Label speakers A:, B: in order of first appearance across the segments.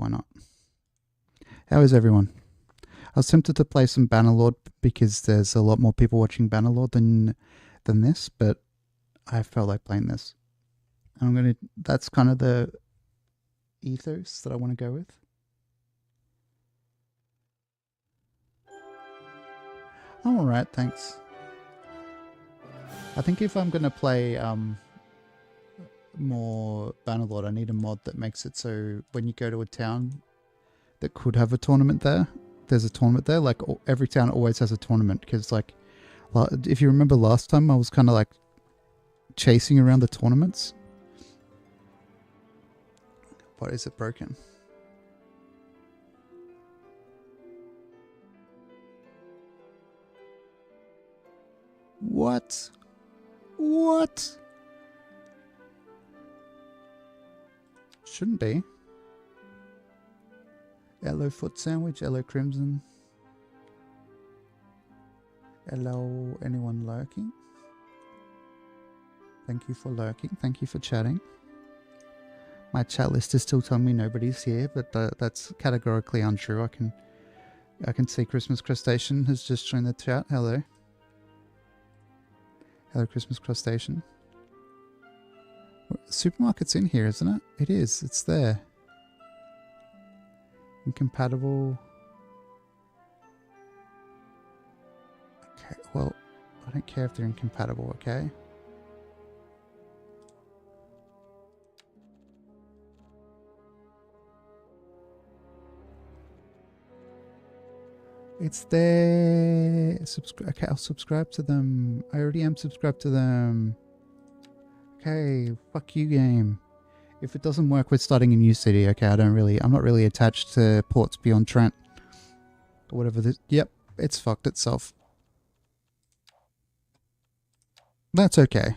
A: why not? How is everyone? I was tempted to play some Bannerlord because there's a lot more people watching Bannerlord than this, but I felt like playing this. That's kind of the ethos that I want to go with. I'm alright, thanks. I think if I'm going to play more Bannerlord, I need a mod that makes it so when you go to a town that could have a tournament there, there's a tournament there. Like every town always has a tournament because, like, if you remember last time, I was kind of like chasing around the tournaments. What is it broken? What? What? Shouldn't be. Hello foot sandwich, hello crimson. Hello anyone lurking? Thank you for lurking, thank you for chatting. My chat list is still telling me nobody's here, but that's categorically untrue. I can see Christmas Crustacean has just joined the chat. Hello. Hello Christmas Crustacean. Supermarket's in here, isn't it? It is, it's there. Incompatible. Okay, well, I don't care if they're incompatible, okay? It's there. Okay, I'll subscribe to them. I already am subscribed to them. Okay, fuck you, game. If it doesn't work, we're starting a new city. Okay, I'm not really attached to ports beyond Trent. Or whatever this. Yep, it's fucked itself. That's okay.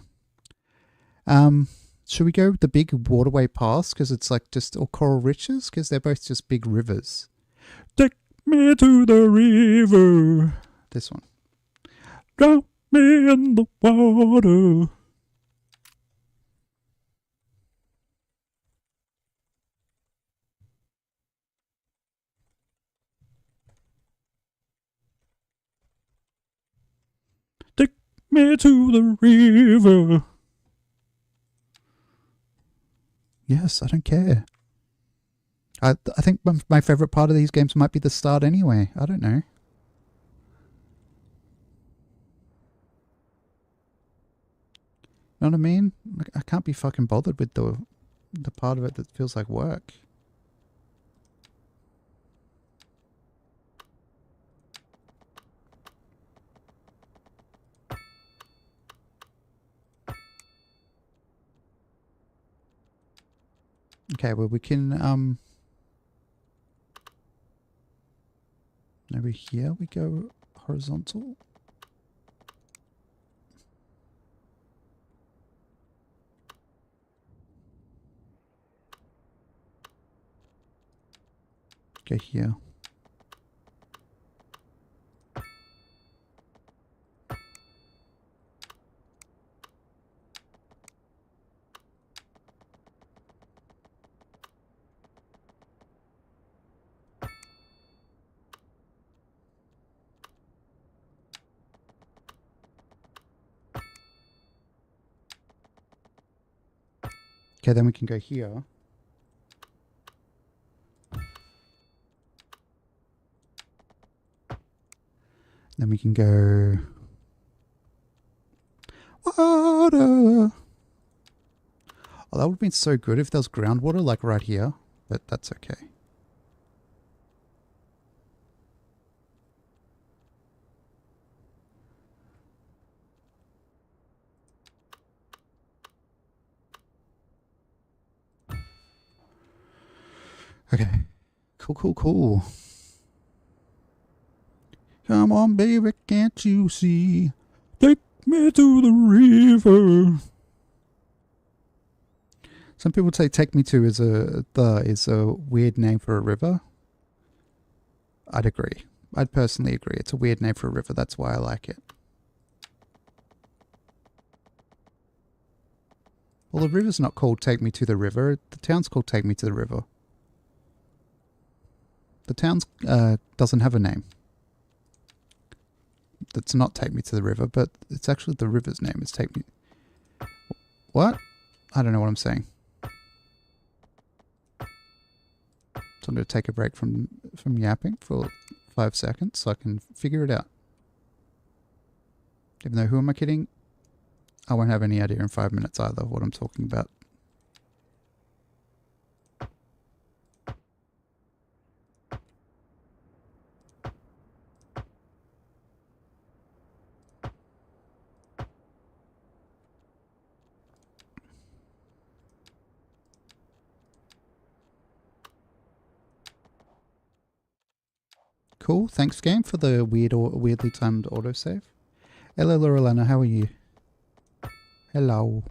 A: Should we go with the big waterway pass? Because it's like just, or coral riches? Because they're both just big rivers. Take me to the river. This one. Drop me in the water. Take me to the river. Yes, I don't care. I think my favorite part of these games might be the start anyway. I don't know. Know what I mean? I can't be fucking bothered with the part of it that feels like work. Okay, well we can over here we go horizontal. Go here. Okay, then we can go here. Then we can go water. Oh, that would have been so good if there was groundwater like right here, but that's okay. Okay. Cool. Come on, baby, can't you see? Take me to the river. Some people say "take me to" is a weird name for a river. I'd agree. I'd personally agree. It's a weird name for a river. That's why I like it. Well, the river's not called "Take Me to the River." The town's called "Take Me to the River." The town doesn't have a name. That's not Take Me to the River, but it's actually the river's name. It's Take Me... What? I don't know what I'm saying. So I'm going to take a break from yapping for 5 seconds so I can figure it out. Even though, who am I kidding? I won't have any idea in 5 minutes either what I'm talking about. Cool. Thanks, game, for the weirdly timed autosave. Hello, Lorelana. How are you? Hello.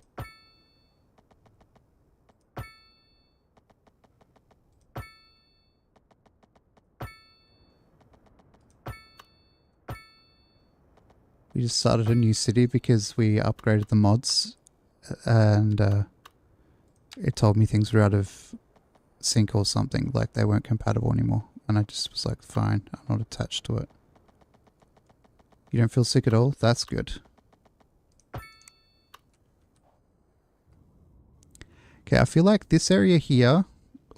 A: We just started a new city because we upgraded the mods and it told me things were out of sync or something, like they weren't compatible anymore. And I just was like, fine, I'm not attached to it. You don't feel sick at all? That's good. Okay, I feel like this area here,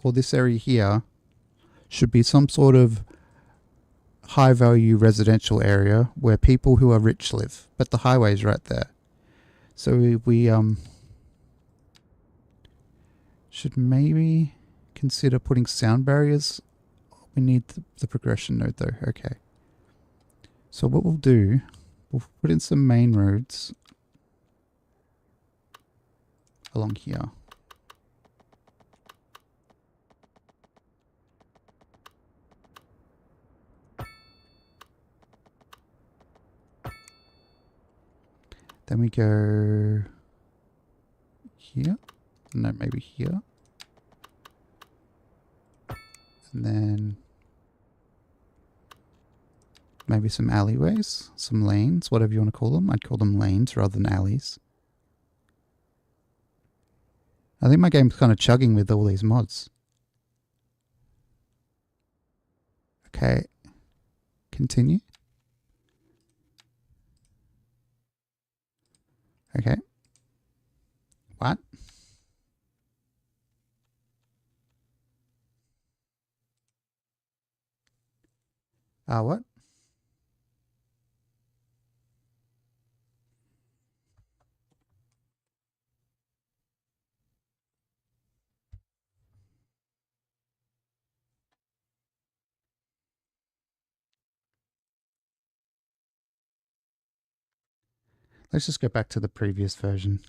A: or this area here, should be some sort of high value residential area where people who are rich live, but the highway's right there. So we should maybe consider putting sound barriers. We need the progression node though. Okay. So what we'll do, we'll put in some main roads along here. Then we go here. No, maybe here. And then maybe some alleyways, some lanes, whatever you want to call them. I'd call them lanes rather than alleys. I think my game's kind of chugging with all these mods. Okay. Continue. Okay. What? What? Let's just go back to the previous version.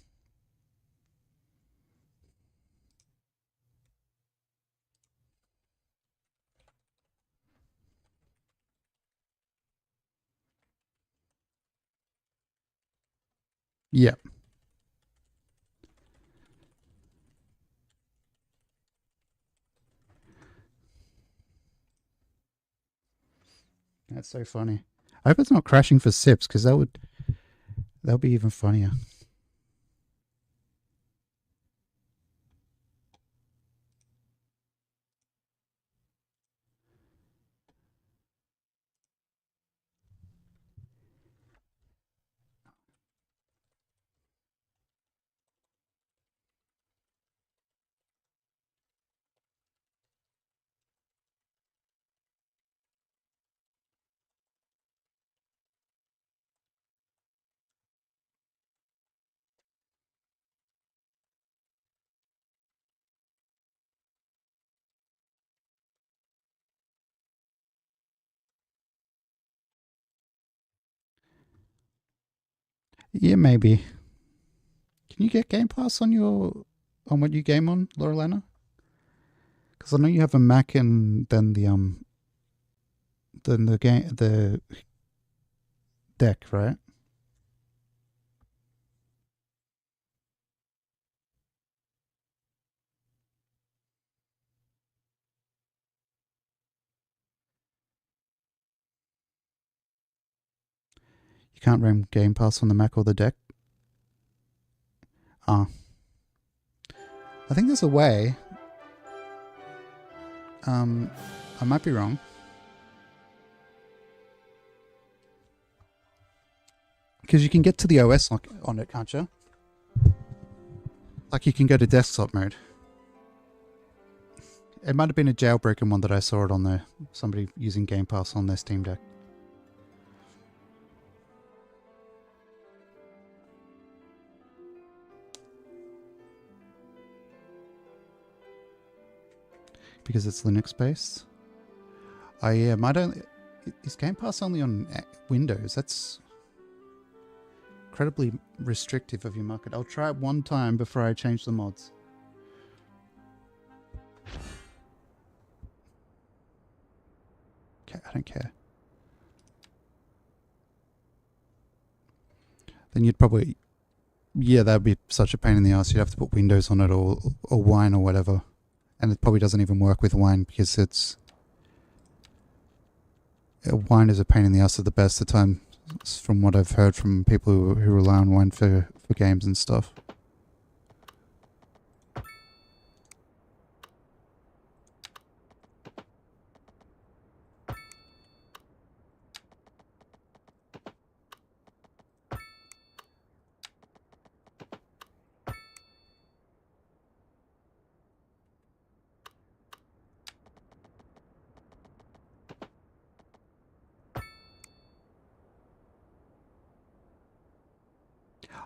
A: Yep. That's so funny. I hope it's not crashing for sips, because that'll be even funnier. Yeah, maybe. Can you get Game Pass on what you game on, Lorelana? Because I know you have a Mac and then the deck, right? You can't run Game Pass on the Mac or the deck? I think there's a way. I might be wrong. Because you can get to the OS on it, can't you? Like you can go to desktop mode. It might have been a jailbroken one that I saw it on there. Somebody using Game Pass on their Steam Deck. Because it's Linux based. Oh yeah, is Game Pass only on Windows? That's incredibly restrictive of your market. I'll try it one time before I change the mods. Okay, I don't care. Then you'd probably... Yeah, that'd be such a pain in the ass. You'd have to put Windows on it or Wine or whatever. And it probably doesn't even work with Wine because it's... Wine is a pain in the ass at the best of times, from what I've heard from people who rely on Wine for games and stuff.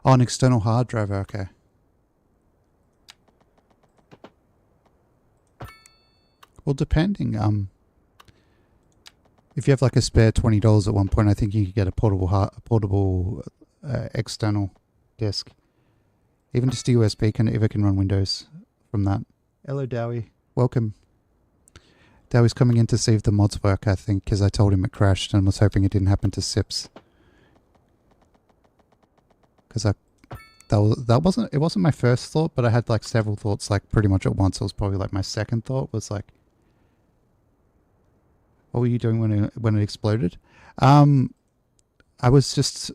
A: Oh, an external hard drive, okay. Well, depending, if you have like a spare $20 at one point, I think you could get a portable external disk. Even just a USB if it can run Windows from that. Hello, Dowie. Welcome. Dowie's coming in to see if the mods work, I think, because I told him it crashed and was hoping it didn't happen to Sips. Because it wasn't my first thought, but I had like several thoughts like pretty much at once. It was probably like my second thought was like, what were you doing when it exploded? I was just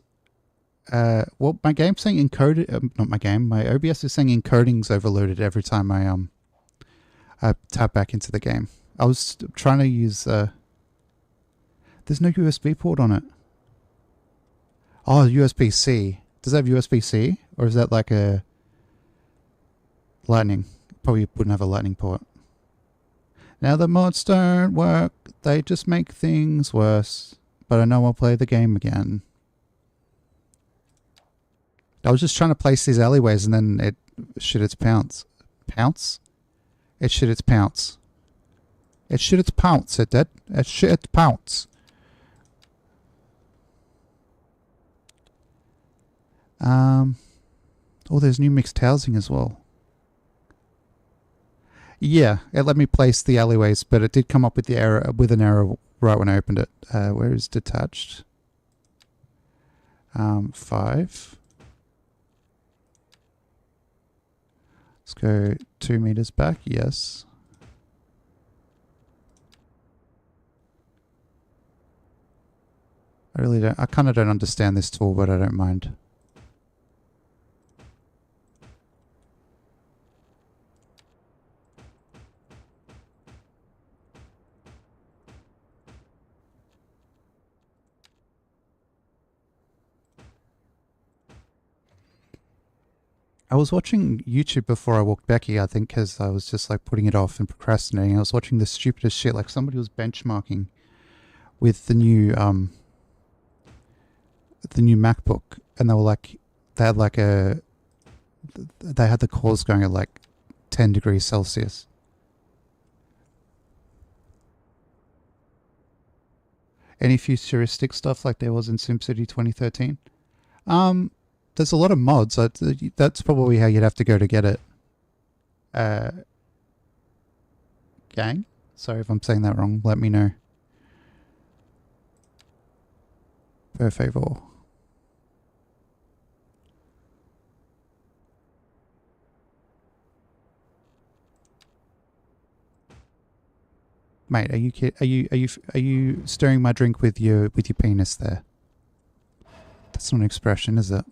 A: well, my game's saying encoded, not my game, my OBS is saying encoding's overloaded every time I tap back into the game. I was trying to use there's no USB port on it. Oh, USB-C. Does that have USB-C? Or is that like a Lightning? Probably wouldn't have a Lightning port. Now the mods don't work. They just make things worse. But I know I'll play the game again. I was just trying to place these alleyways and then it shit its pounce. Pounce? It shit its pounce. It shit its pounce, it did. It shit its pounce. Oh, there's new mixed housing as well. Yeah, it let me place the alleyways, but it did come up with an error right when I opened it. Where is detached? 5. Let's go 2 meters back. Yes. I kind of don't understand this tool, but I don't mind. I was watching YouTube before I walked back here, I think, because I was just like putting it off and procrastinating. I was watching the stupidest shit. Like somebody was benchmarking with the new MacBook, and they were like, they had the cores going at like 10 degrees Celsius. Any futuristic stuff like there was in SimCity 2013? There's a lot of mods. That's probably how you'd have to go to get it. Gang? Sorry if I'm saying that wrong. Let me know. Per favor. Mate, are you stirring my drink with your penis there? That's not an expression, is it?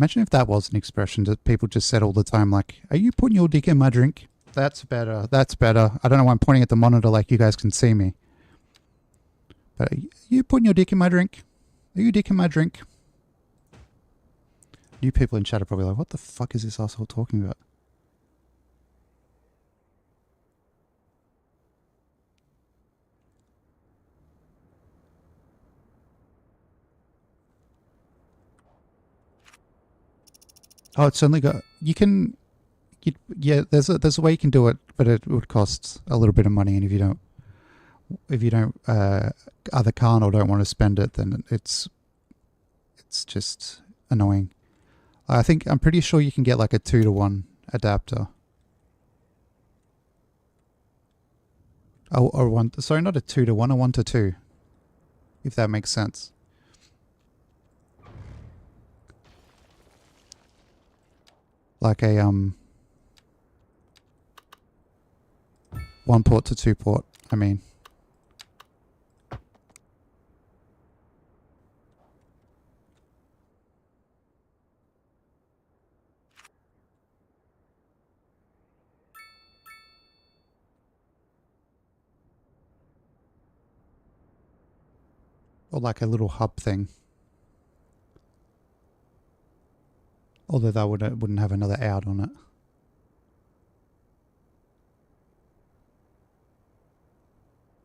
A: Imagine if that was an expression that people just said all the time, like, "Are you putting your dick in my drink?" That's better. That's better. I don't know why I'm pointing at the monitor like you guys can see me. But are you putting your dick in my drink? Are you dick in my drink? You people in chat are probably like, what the fuck is this asshole talking about? Oh, it's only got... You can... yeah, there's a way you can do it, but it would cost a little bit of money, and if you don't either can't or don't want to spend it, then it's just annoying. I'm pretty sure you can get like a 2-to-1 adapter. Oh, or one. Sorry, not a 2-to-1, a 1-to-2. If that makes sense. Like a 1 port to 2 port. I mean. Or like a little hub thing. Although that wouldn't have another out on it.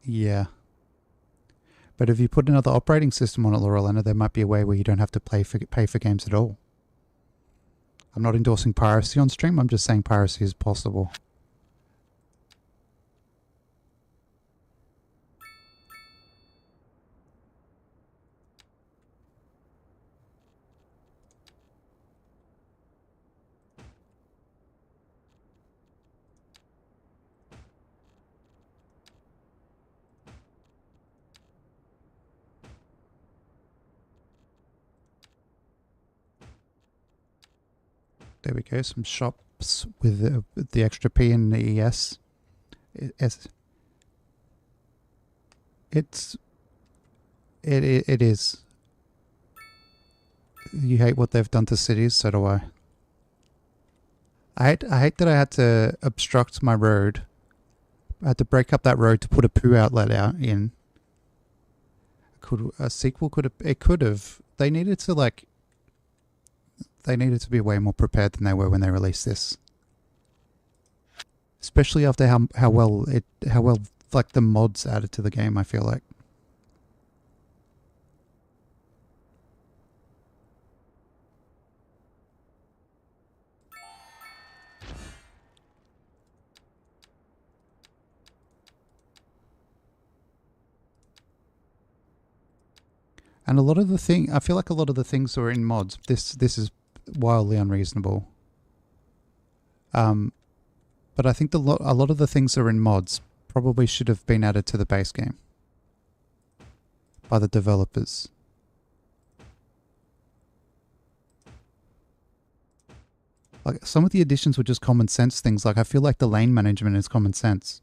A: Yeah. But if you put another operating system on it, Laurelena, there might be a way where you don't have to pay for games at all. I'm not endorsing piracy on stream, I'm just saying piracy is possible. There we go, some shops with the extra P and the ES. It is. You hate what they've done to cities, so do I. I hate that I had to obstruct my road. I had to break up that road to put a poo outlet out in. A sequel could have. They needed to be way more prepared than they were when they released this. Especially after how well like the mods added to the game, I feel like. And I feel like a lot of the things that are in mods, this is wildly unreasonable. But I think a lot of the things that are in mods probably should have been added to the base game by the developers. Like some of the additions were just common sense things. Like I feel like the lane management is common sense.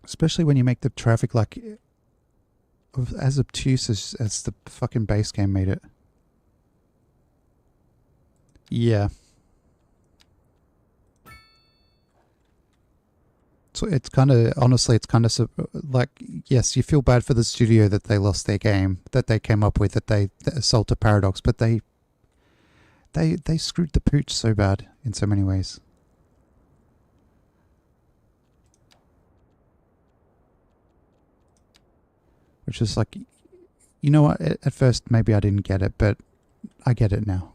A: Especially when you make the traffic like as obtuse as the fucking base game made it. Yeah. So it's kind of, honestly, it's kind of like, yes, you feel bad for the studio that they lost their game that they came up with, that they sold to Paradox, but they screwed the pooch so bad in so many ways. Which is like, you know what, at first maybe I didn't get it, but I get it now.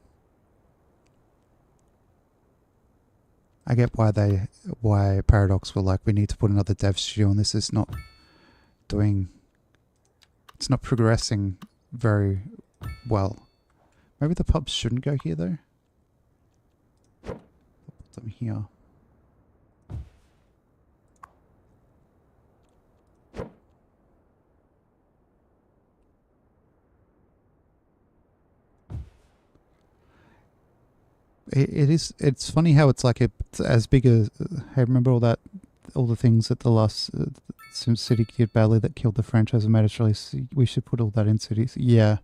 A: I get why Paradox were like, we need to put another dev studio on this. It's not progressing very well. Maybe the pubs shouldn't go here though. Put them here. it is. It's funny how it's like it's as big as. Hey, remember all the things that the last SimCity did badly that killed the franchise and made us release. We should put all that in cities. Yeah.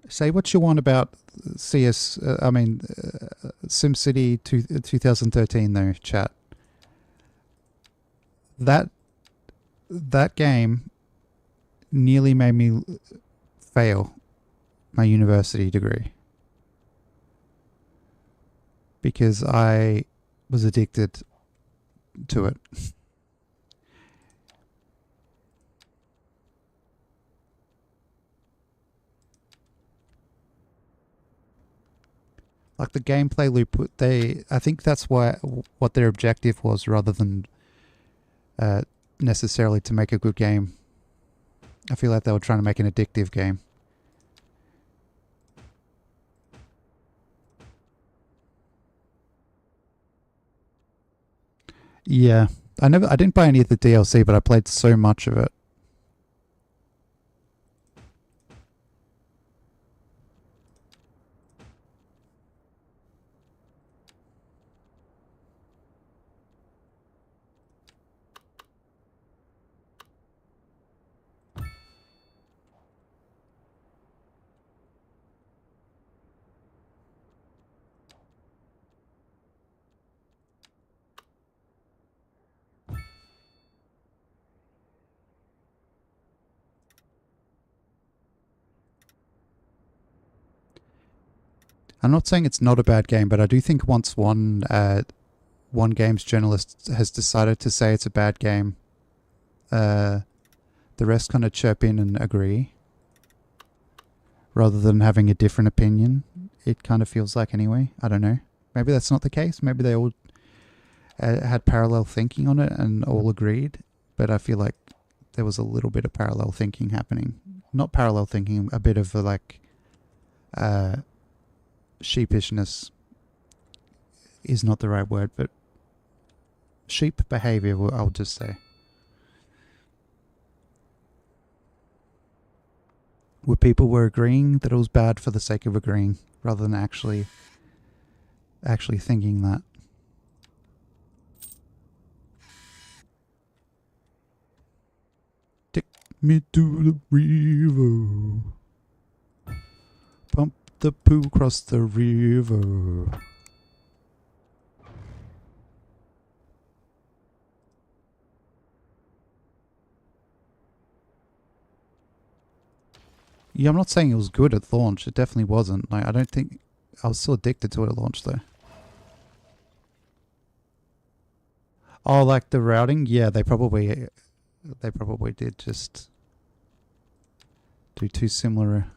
A: Say what you want about CS. SimCity 2013 though. Chat. That game nearly made me fail my university degree because I was addicted to it. Like the gameplay loop, I think that's what their objective was, rather than necessarily to make a good game. I feel like they were trying to make an addictive game. Yeah, I didn't buy any of the DLC, but I played so much of it. I'm not saying it's not a bad game, but I do think once one games journalist has decided to say it's a bad game, the rest kind of chirp in and agree, rather than having a different opinion. It kind of feels like anyway. I don't know. Maybe that's not the case. Maybe they all had parallel thinking on it and all agreed. But I feel like there was a little bit of parallel thinking happening. Not parallel thinking, a bit of sheepishness is not the right word, but sheep behavior, I'll just say. Where people were agreeing that it was bad for the sake of agreeing, rather than actually thinking that. Take me to the river. Pump the poo across the river. Yeah, I'm not saying it was good at launch. It definitely wasn't. Like, I don't think... I was still addicted to it at launch, though. Oh, like the routing? Yeah, they probably did just do too similar.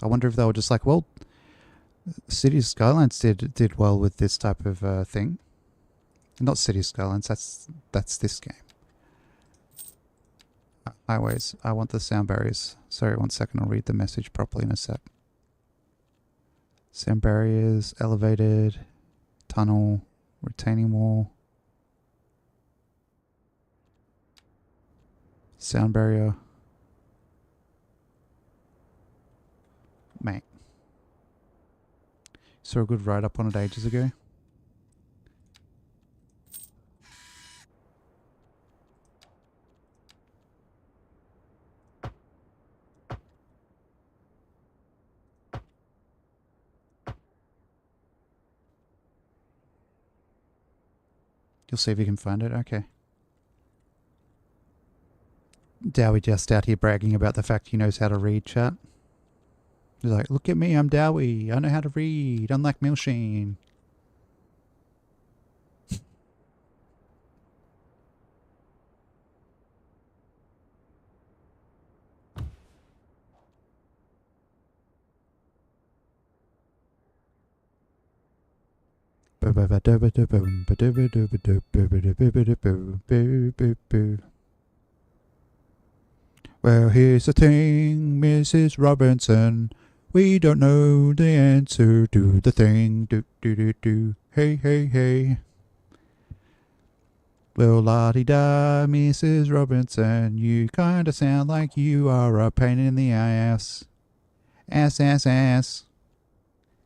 A: I wonder if they were just like, well, Cities Skylines did well with this type of thing. Not Cities Skylines, that's this game. Highways. I want the sound barriers. Sorry, 1 second. I'll read the message properly in a sec. Sound barriers, elevated, tunnel, retaining wall, sound barrier. Mate. Saw a good write-up on it ages ago. You'll see if you can find it. Okay. Dowie just out here bragging about the fact he knows how to read, chat. He's like, look at me, I'm Dowie. I know how to read, unlike Milsheen. Well, here's the thing, Mrs. Robinson. We don't know the answer to the thing. Do, do, do, do. Hey, hey, hey. Well, la-di-da, Mrs. Robinson, you kinda sound like you are a pain in the ass. Ass, ass, ass.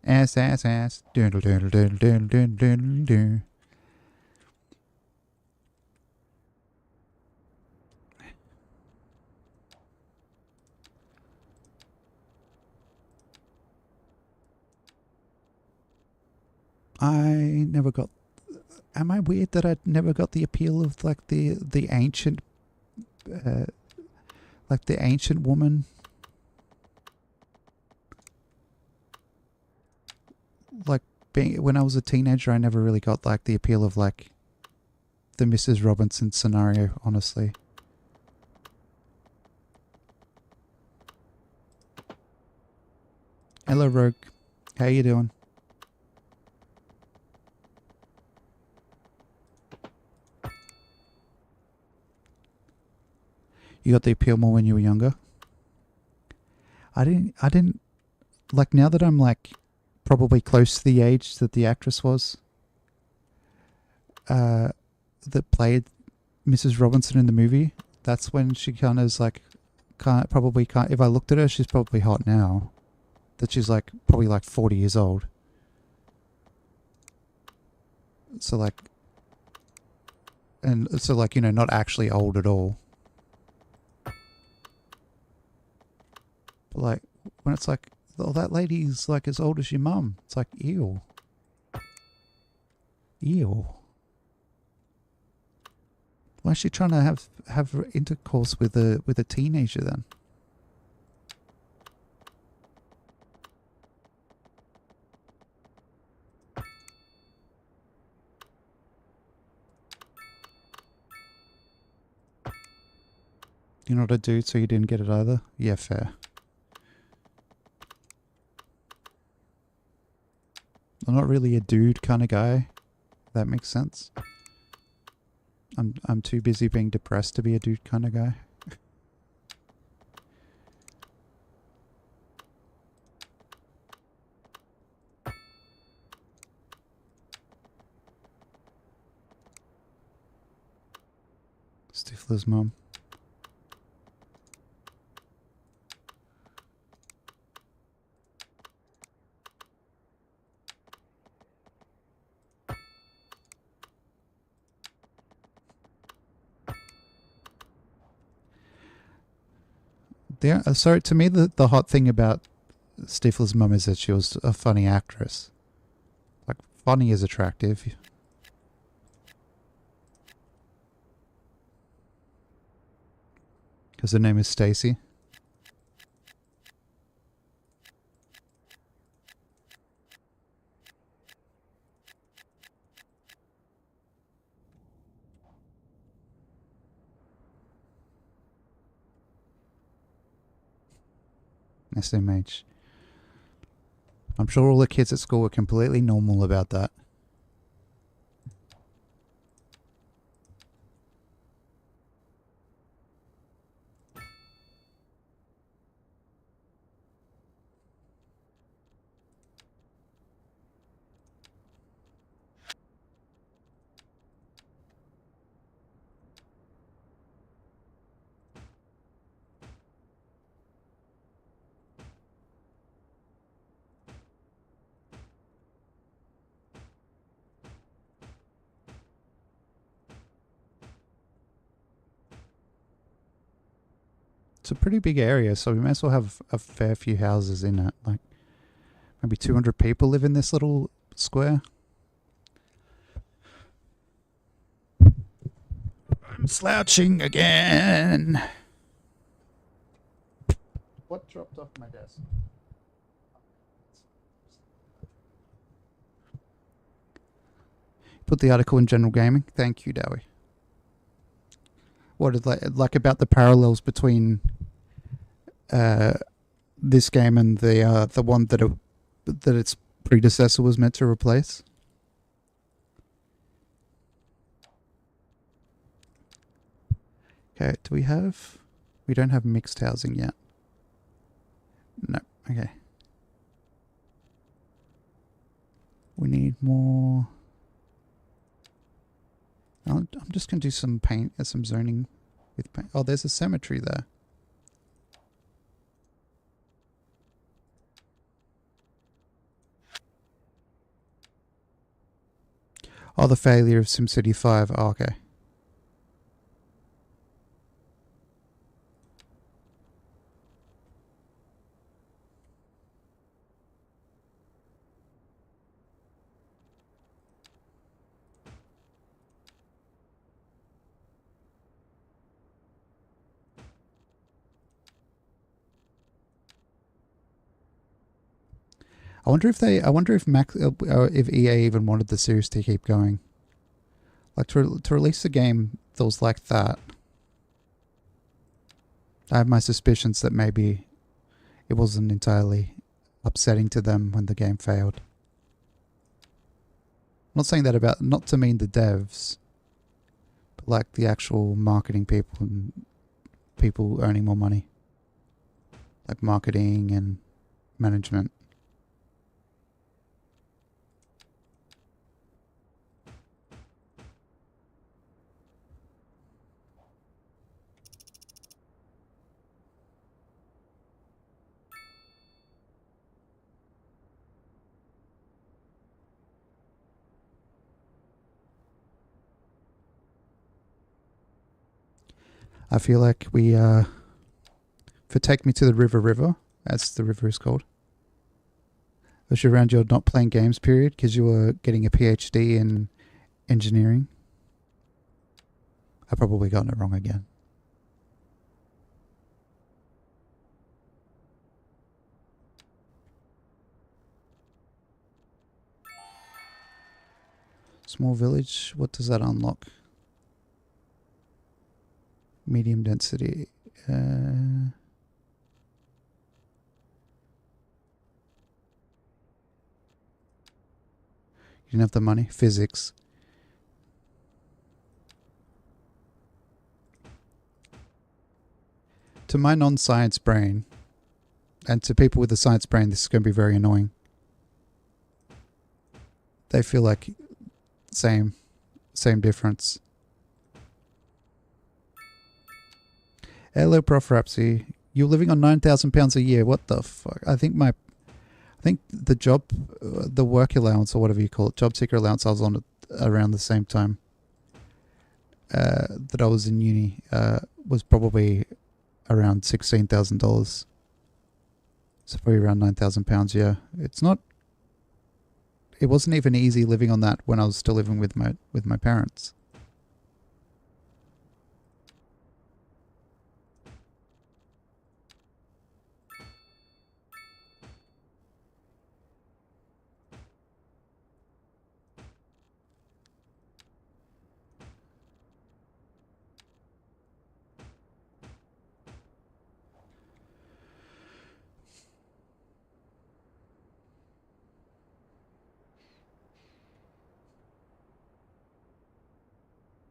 A: Ass, ass, ass. Doodle, doodle, doodle, doodle, doodle, doodle, doodle. I never got... Am I weird that I never got the appeal of like the ancient... like the ancient woman? Like being... When I was a teenager, I never really got like the appeal of like the Mrs. Robinson scenario, honestly. Hello, Rogue. How you doing? You got the appeal more when you were younger? I didn't, like now that I'm like probably close to the age that the actress was, that played Mrs. Robinson in the movie, that's when she kind of is like, probably can't, if I looked at her, she's probably hot now. That she's like, probably like 40 years old. So like, and so like, you know, not actually old at all. But like, when it's like, oh, that lady's like as old as your mum. It's like, ew. Ew. Why is she trying to have intercourse with a teenager then? You're not a dude, so you didn't get it either? Yeah, fair. I'm not really a dude kind of guy. That makes sense. I'm too busy being depressed to be a dude kind of guy. Stifler's mum. So to me, the hot thing about Stifler's mum is that she was a funny actress. Like, funny is attractive. Because her name is Stacy. SMH. I'm sure all the kids at school were completely normal about that. It's a pretty big area, so we may as well have a fair few houses in it. Like, maybe 200 people live in this little square. I'm slouching again. What dropped off my desk? Put the article in General Gaming. Thank you, Dowie. What is like about the parallels between this game and the one that its predecessor was meant to replace? Okay, do we have... We don't have mixed housing yet. No, okay. We need more... I'm just going to do some paint, some zoning with paint. Oh, there's a cemetery there. Oh, the failure of SimCity 5. Oh, okay. I wonder if EA even wanted the series to keep going. Like to release a game that was like that. I have my suspicions that maybe it wasn't entirely upsetting to them when the game failed. I'm not saying that not to mean the devs, but like the actual marketing people and people earning more money. Like marketing and management. I feel like we, for Take Me to the River, as the river is called, was around your not playing games period because you were getting a PhD in engineering. I probably gotten it wrong again. Small village, what does that unlock? Medium density. You didn't have the money? Physics. To my non-science brain, and to people with a science brain, this is going to be very annoying. They feel like same difference. Hello, Prof. Rapsy. You're living on £9,000 a year. What the fuck? I think the job, the work allowance or whatever you call it, job seeker allowance, I was on around the same time that I was in uni, was probably around $16,000. So probably around £9,000. Yeah, it wasn't even easy living on that when I was still living with my parents.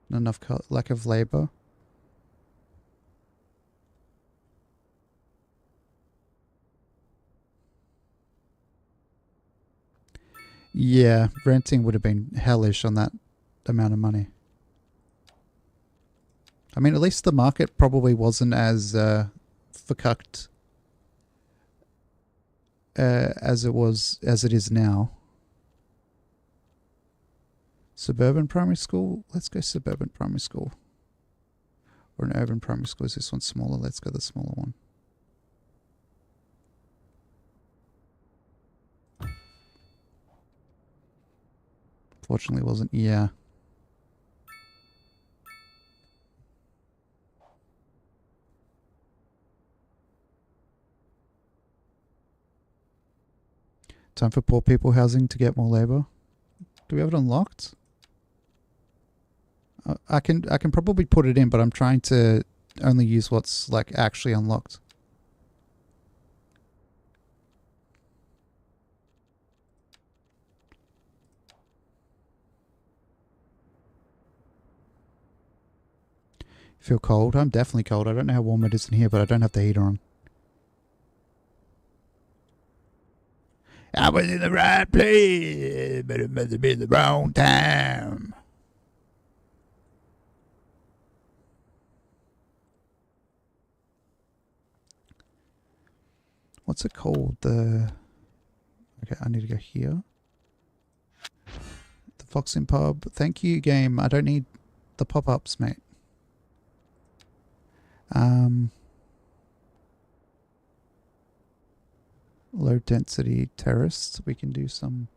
A: Not enough lack of labor. Yeah, renting would have been hellish on that amount of money. I mean, at least the market probably wasn't as fucked as it is now. Suburban primary school? Let's go suburban primary school. Or an urban primary school. Is this one smaller? Let's go the smaller one. Fortunately, it wasn't. Yeah. Time for poor people housing to get more labor. Do we have it unlocked? I can probably put it in, but I'm trying to only use what's like actually unlocked. Feel cold? I'm definitely cold. I don't know how warm it is in here, but I don't have the heater on. I was in the right place, but it must have been the wrong time. What's it called? The... Okay, I need to go here. The Foxing Pub. Thank you, game. I don't need the pop-ups, mate. Low density terrace. We can do some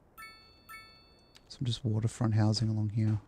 A: just waterfront housing along here.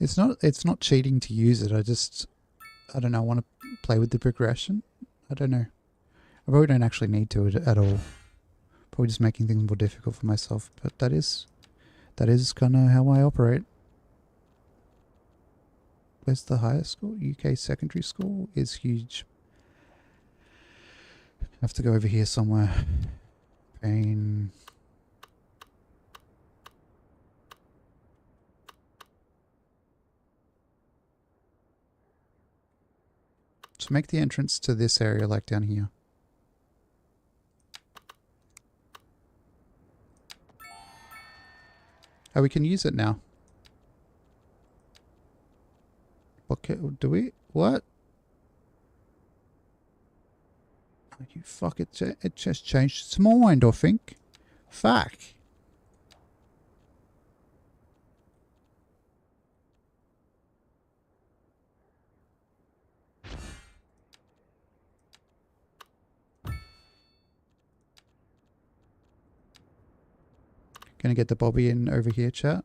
A: It's not cheating to use it. I don't know, I want to play with the progression. I don't know. I probably don't actually need to at all. Probably just making things more difficult for myself, but that is kind of how I operate. Where's the highest school? UK secondary school is huge. I have to go over here somewhere. Pain. So make the entrance to this area like down here. Oh, we can use it now. Okay, do we? What? Oh, you fuck, it just changed its mind, I think. Fuck. Gonna get the Bobby in over here, chat.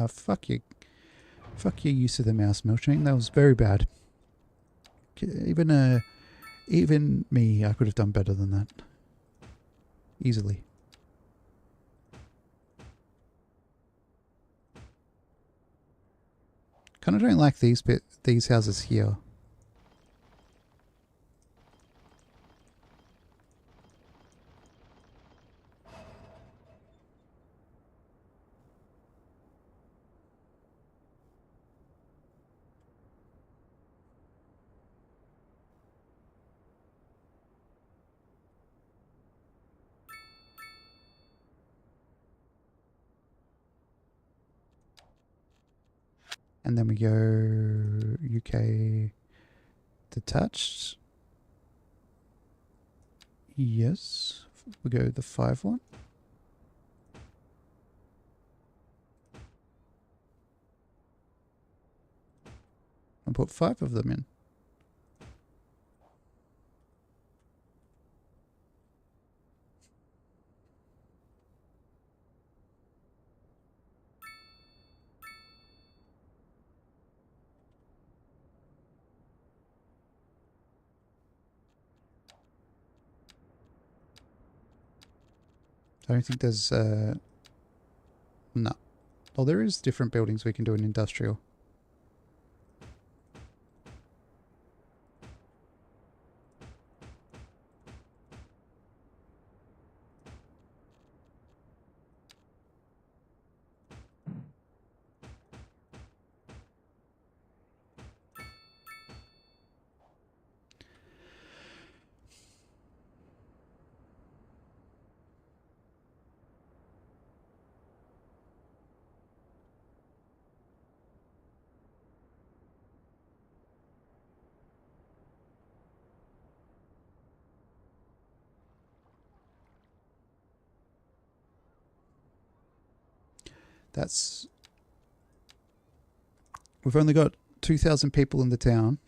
A: Fuck you. Fuck your use of the mouse milking. That was very bad. Even me, I could have done better than that. Easily. Kind of don't like these houses here. And then we go UK detached. Yes. We go the 5 one. And put 5 of them in. I don't think there's no. Well, there is different buildings we can do in industrial. That's... We've only got 2,000 people in the town,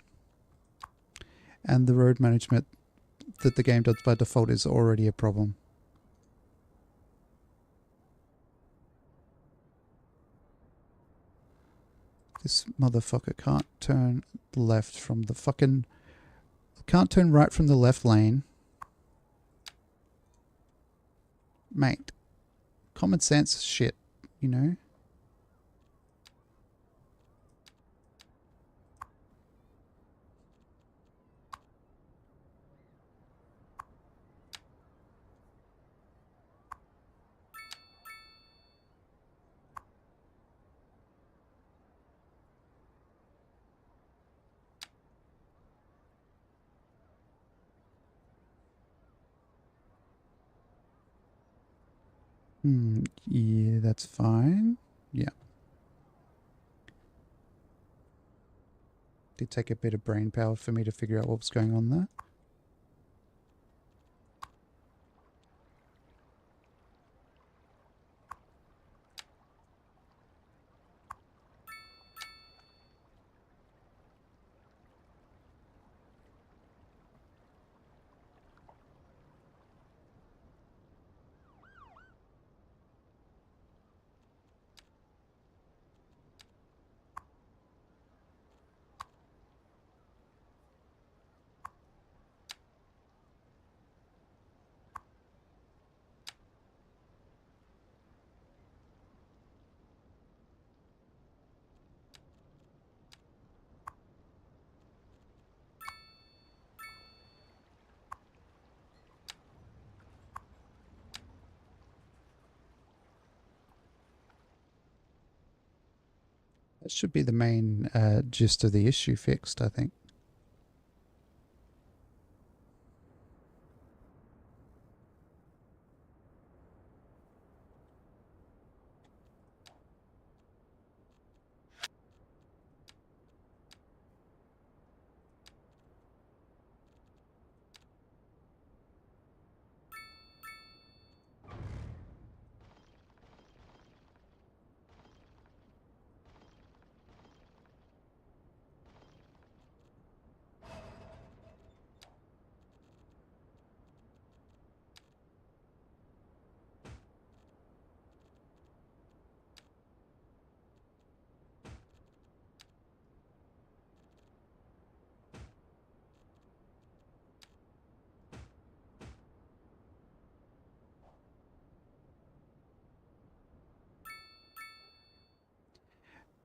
A: and the road management that the game does by default is already a problem. This motherfucker can't turn left from the fucking... Can't turn right from the left lane. Mate. Common sense shit, you know? Yeah, that's fine. Yeah. Did take a bit of brain power for me to figure out what was going on there. That should be the main gist of the issue fixed, I think.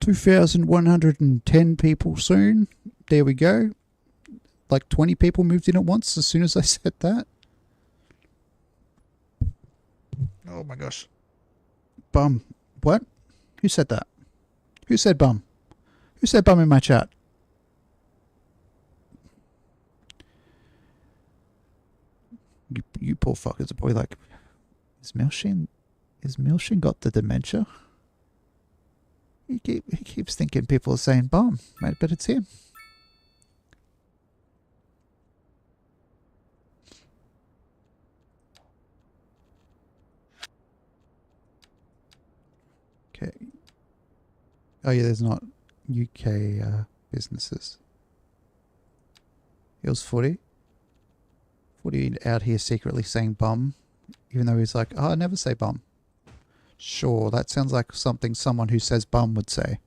A: $2,110 people soon. There we go. Like 20 people moved in at once as soon as I said that. Oh my gosh. Bum. What? Who said that? Who said bum? Who said bum in my chat? You poor fuckers. Boy, like, is Milshin got the dementia? He keeps thinking people are saying bum, mate, but it's him. Okay. Oh yeah, there's not UK businesses. It was Footy out here secretly saying bum, even though he's like, oh, I never say bum. Sure, that sounds like something someone who says bum would say.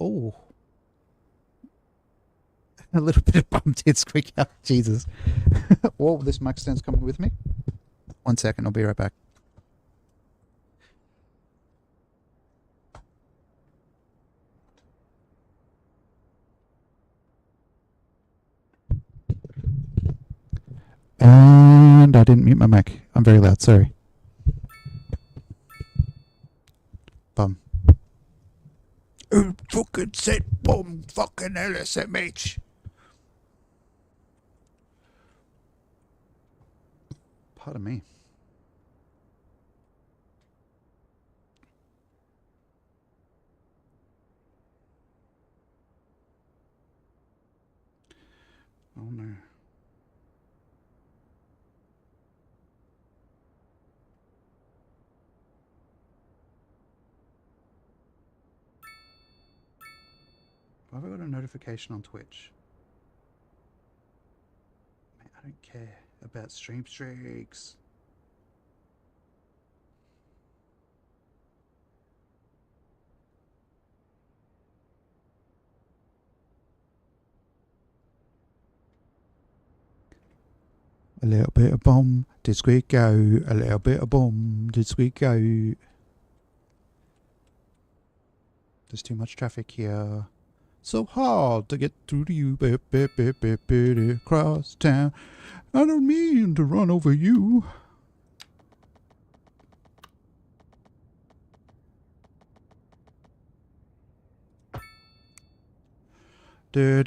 A: Oh. A little bit of bum did squeak out. Jesus. Whoa, this mic stand's coming with me. 1 second, I'll be right back. And I didn't mute my mic. I'm very loud, sorry. Bum. Who fucking said bum fucking LSMH? Pardon me. Why have I got a notification on Twitch? Man, I don't care about stream streaks. A little bit of bomb, did squeak go? A little bit of bomb, did squeak go? There's too much traffic here. So hard to get through to you, across town. I don't mean to run over you. Hello,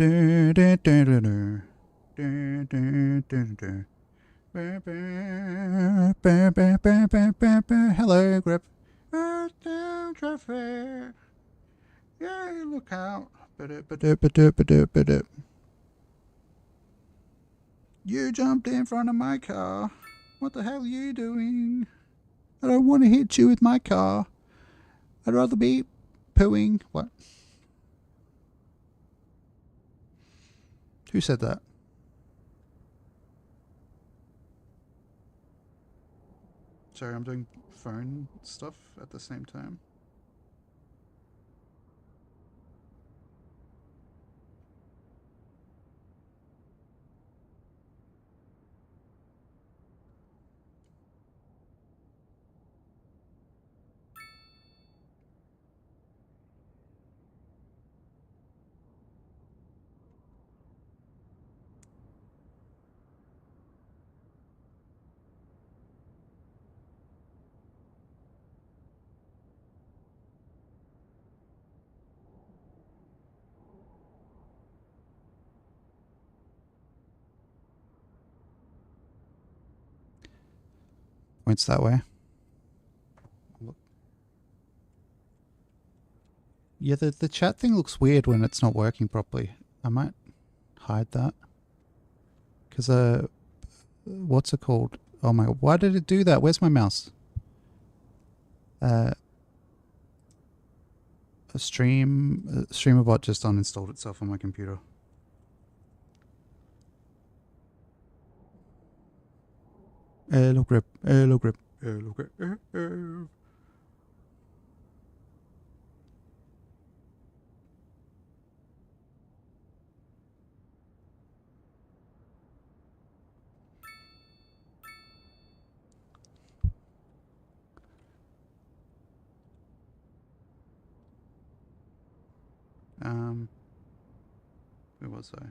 A: Grip. Down traffic. Yeah, look out. You jumped in front of my car. What the hell are you doing? I don't want to hit you with my car. I'd rather be pooing. What? Who said that? Sorry, I'm doing phone stuff at the same time. Points that way. Yeah, the chat thing looks weird when it's not working properly. I might hide that. Because, what's it called? Oh my god, why did it do that? Where's my mouse? A streamerbot just uninstalled itself on my computer. Hello grip, hello grip, hello grip. Where was I?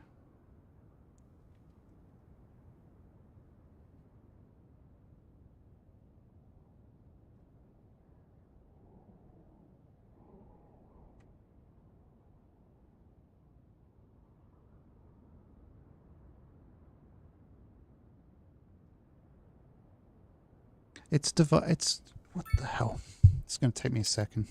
A: It's what the hell? It's gonna take me a second.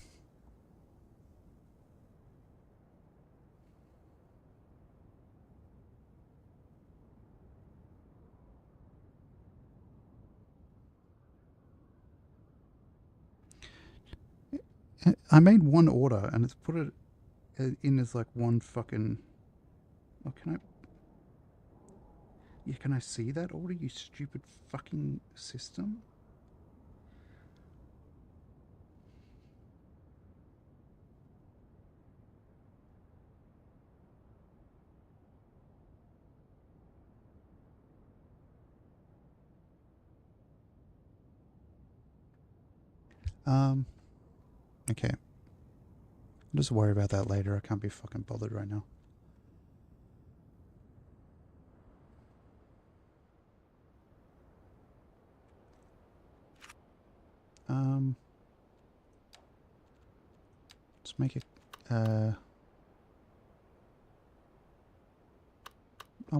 A: I made one order and it's put it in as like one fucking. Oh, can I? Yeah, can I see that order? You stupid fucking system. Okay. I'll just worry about that later. I can't be fucking bothered right now. Let's make it, I'll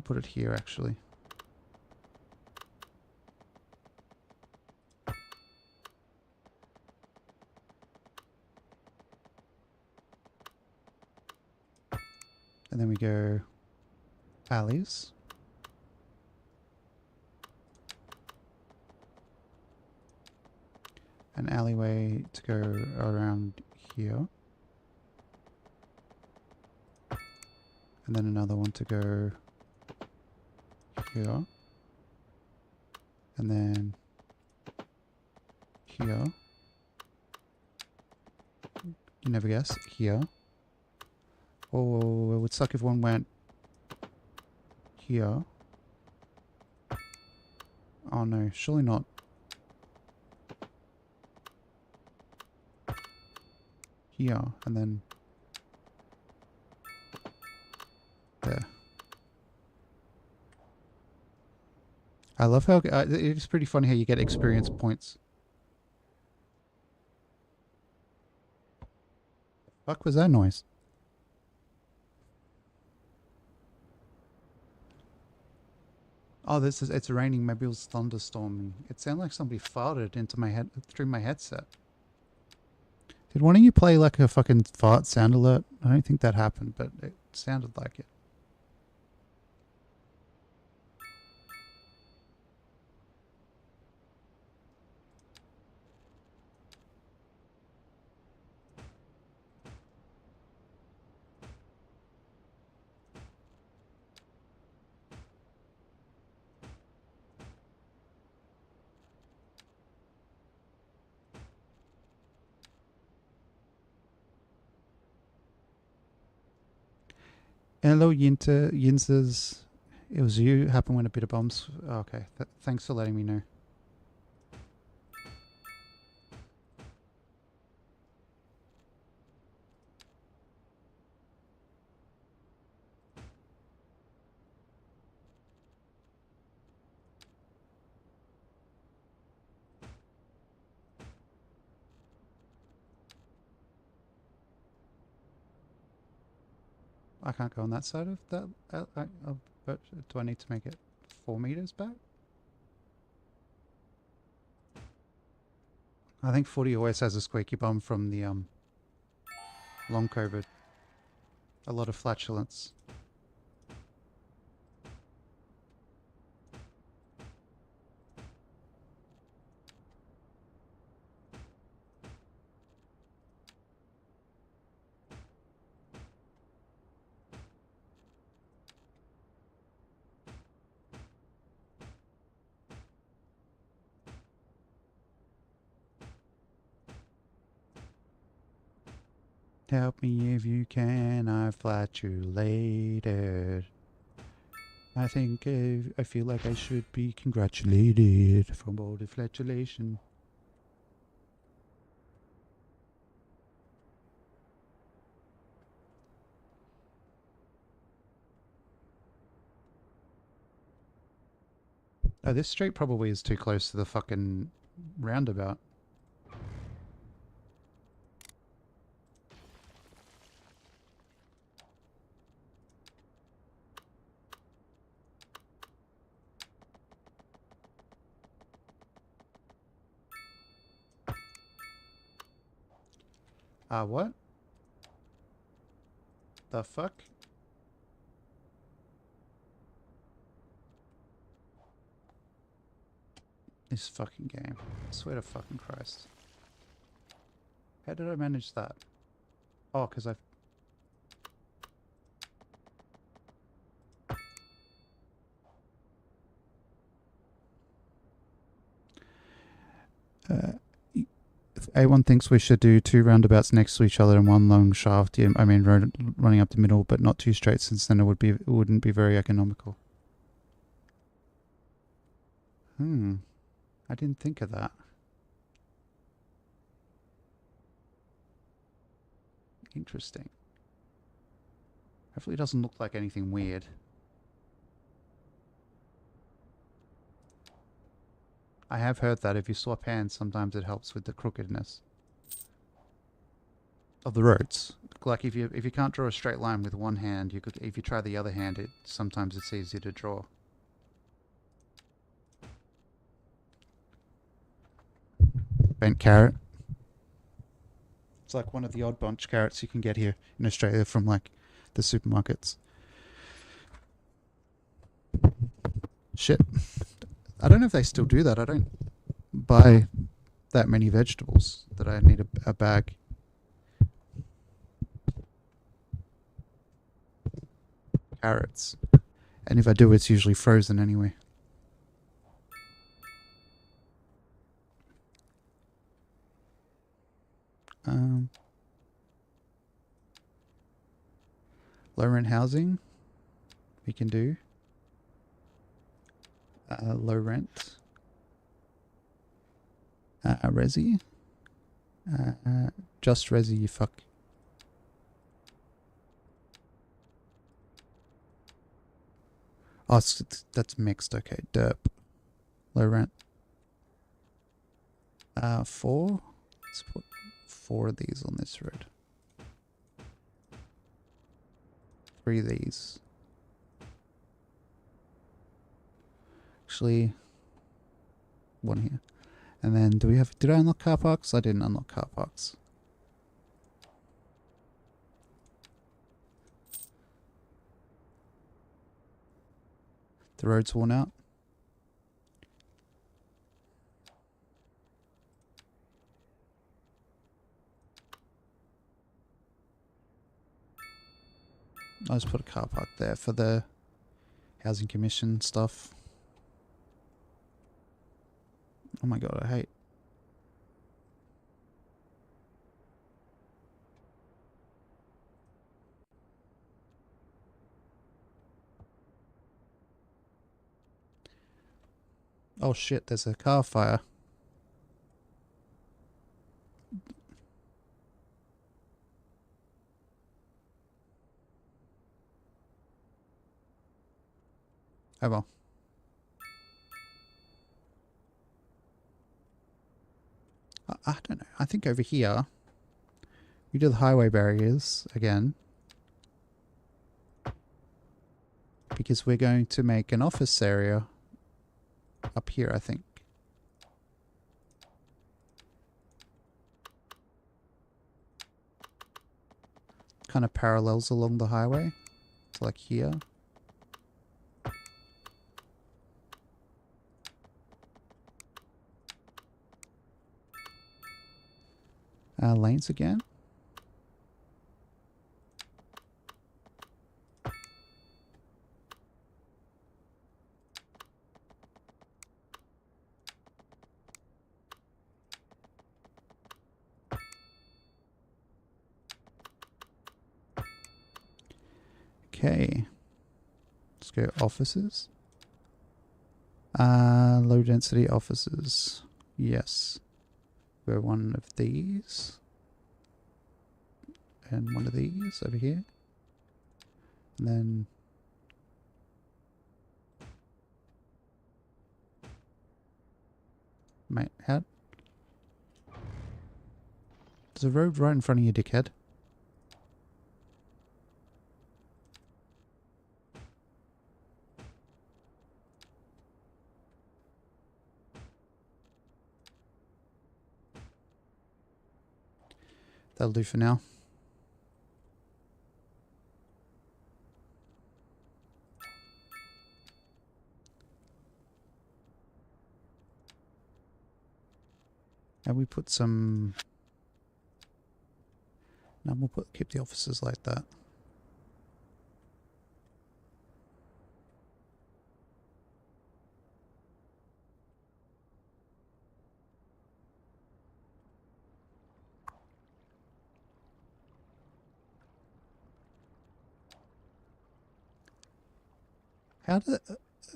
A: put it here actually. And then we go alleys. An alleyway to go around here. And then another one to go here. And then here. You never guess. Here. Oh, it would suck if one went here. Oh no, surely not. Here, and then there. I love how it's pretty funny how you get experience points. Fuck was that noise? Oh, it's raining. Maybe it was thunderstorming. It sounded like somebody farted into my head through my headset. Did one of you play like a fucking fart sound alert? I don't think that happened, but it sounded like it. Hello, Yinzes. It was you. Happened when a bit of bombs. Okay, thanks for letting me know. I can't go on that side of that. But do I need to make it 4 meters back? I think 40 always has a squeaky bum from the long COVID. A lot of flatulence. Help me if you can, I've flatulated. I think I feel like I should be congratulated for all the flatulation. Oh, this street probably is too close to the fucking roundabout. What? The fuck? This fucking game. I swear to fucking Christ. How did I manage that? Oh, because I've... A1 thinks we should do 2 roundabouts next to each other and 1 long shaft. Yeah, I mean, running up the middle, but not 2 straight, since then it wouldn't be very economical. I didn't think of that. Interesting. Hopefully it doesn't look like anything weird. I have heard that if you swap hands, sometimes it helps with the crookedness of the roads. Like if you can't draw a straight line with one hand, you could, if you try the other hand, sometimes it's easier to draw. Bent carrot. It's like one of the odd bunch carrots you can get here in Australia from like the supermarkets. Shit. I don't know if they still do that. I don't buy that many vegetables that I need a bag. carrots. And if I do, it's usually frozen anyway. Low rent housing we can do. Low rent. Resi. Just resi, you fuck. Oh, that's mixed. Okay, derp. Low rent. 4. Let's put 4 of these on this road. 3 of these. Actually, 1 here. And then did I unlock car parks? I didn't unlock car parks. The road's worn out. I'll just put a car park there for the housing commission stuff. Oh my god, I hate. Oh shit, there's a car fire. Oh well. I don't know. I think over here we do the highway barriers again. Because we're going to make an office area up here, I think. Kind of parallels along the highway. It's like here. Lanes again. Okay. Let's go offices. Low density offices. Yes. We're one of these. And one of these over here. And then mate, how? There's a road right in front of you, dickhead. That'll do for now. And we put some... No, we'll keep the offices like that. How do...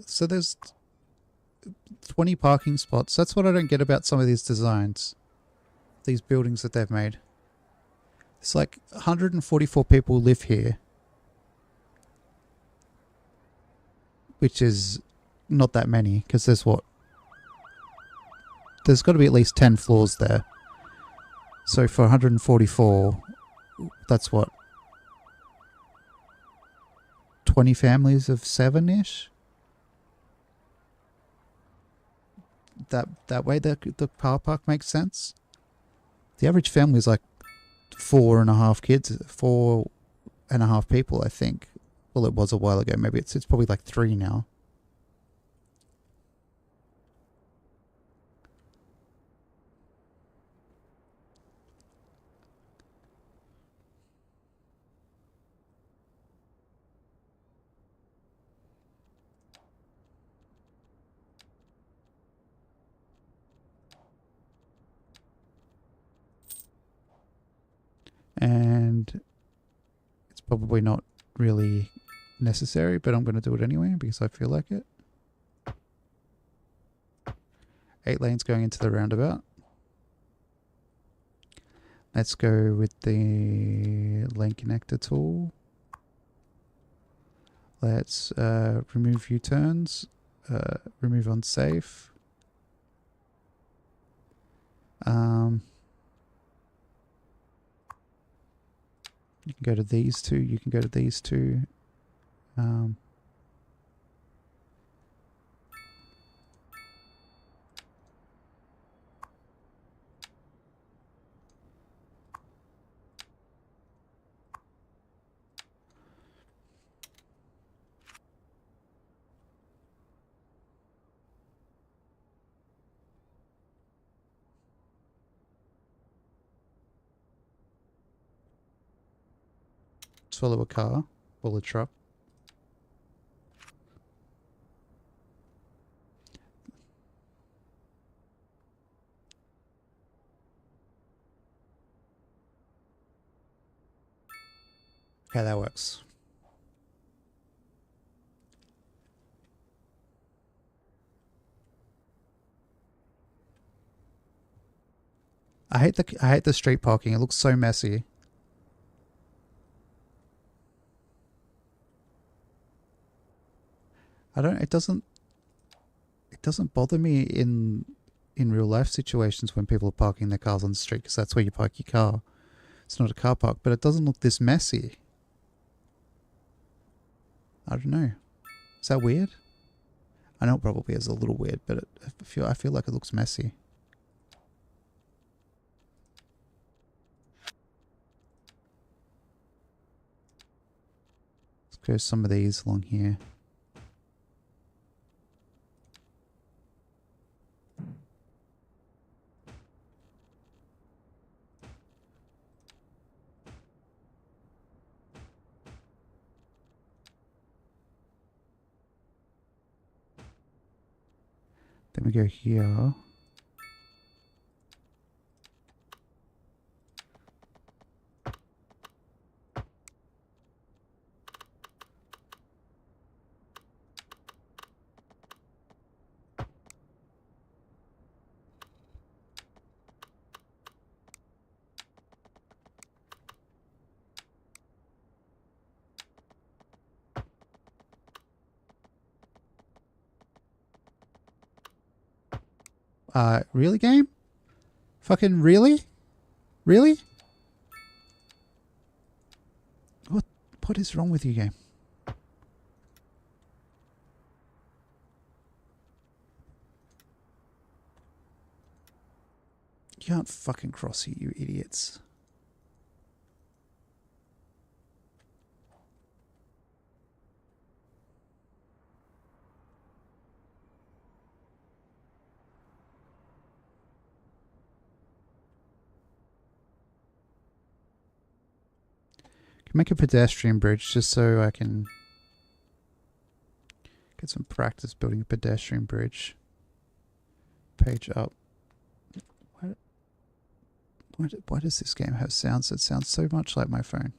A: So there's 20 parking spots. That's what I don't get about some of these designs. These buildings that they've made. It's like 144 people live here. Which is not that many, because there's what? There's got to be at least 10 floors there. So for 144, that's what? 20 families of 7-ish? That way the car park makes sense? The average family is like 4.5 kids, 4.5 people, I think. Well, it was a while ago. Maybe it's probably like 3 now. And it's probably not really necessary, but I'm going to do it anyway because I feel like it. 8 lanes going into the roundabout. Let's go with the lane connector tool. Let's remove U-turns, remove unsafe. You can go to these two, you can go to these two. Let's follow a car or a truck. Okay, that works. I hate the street parking. It looks so messy. It doesn't bother me in real life situations when people are parking their cars on the street because that's where you park your car. It's not a car park, but it doesn't look this messy. I don't know. Is that weird? I know it probably is a little weird, but I feel like it looks messy. Let's go some of these along here. Then we go here. Really, game? Fucking really? Really? What is wrong with you, game? You can't fucking cross here, you idiots. Can make a pedestrian bridge just so I can get some practice building a pedestrian bridge. Page up. Why does this game have sounds that sound so much like my phone?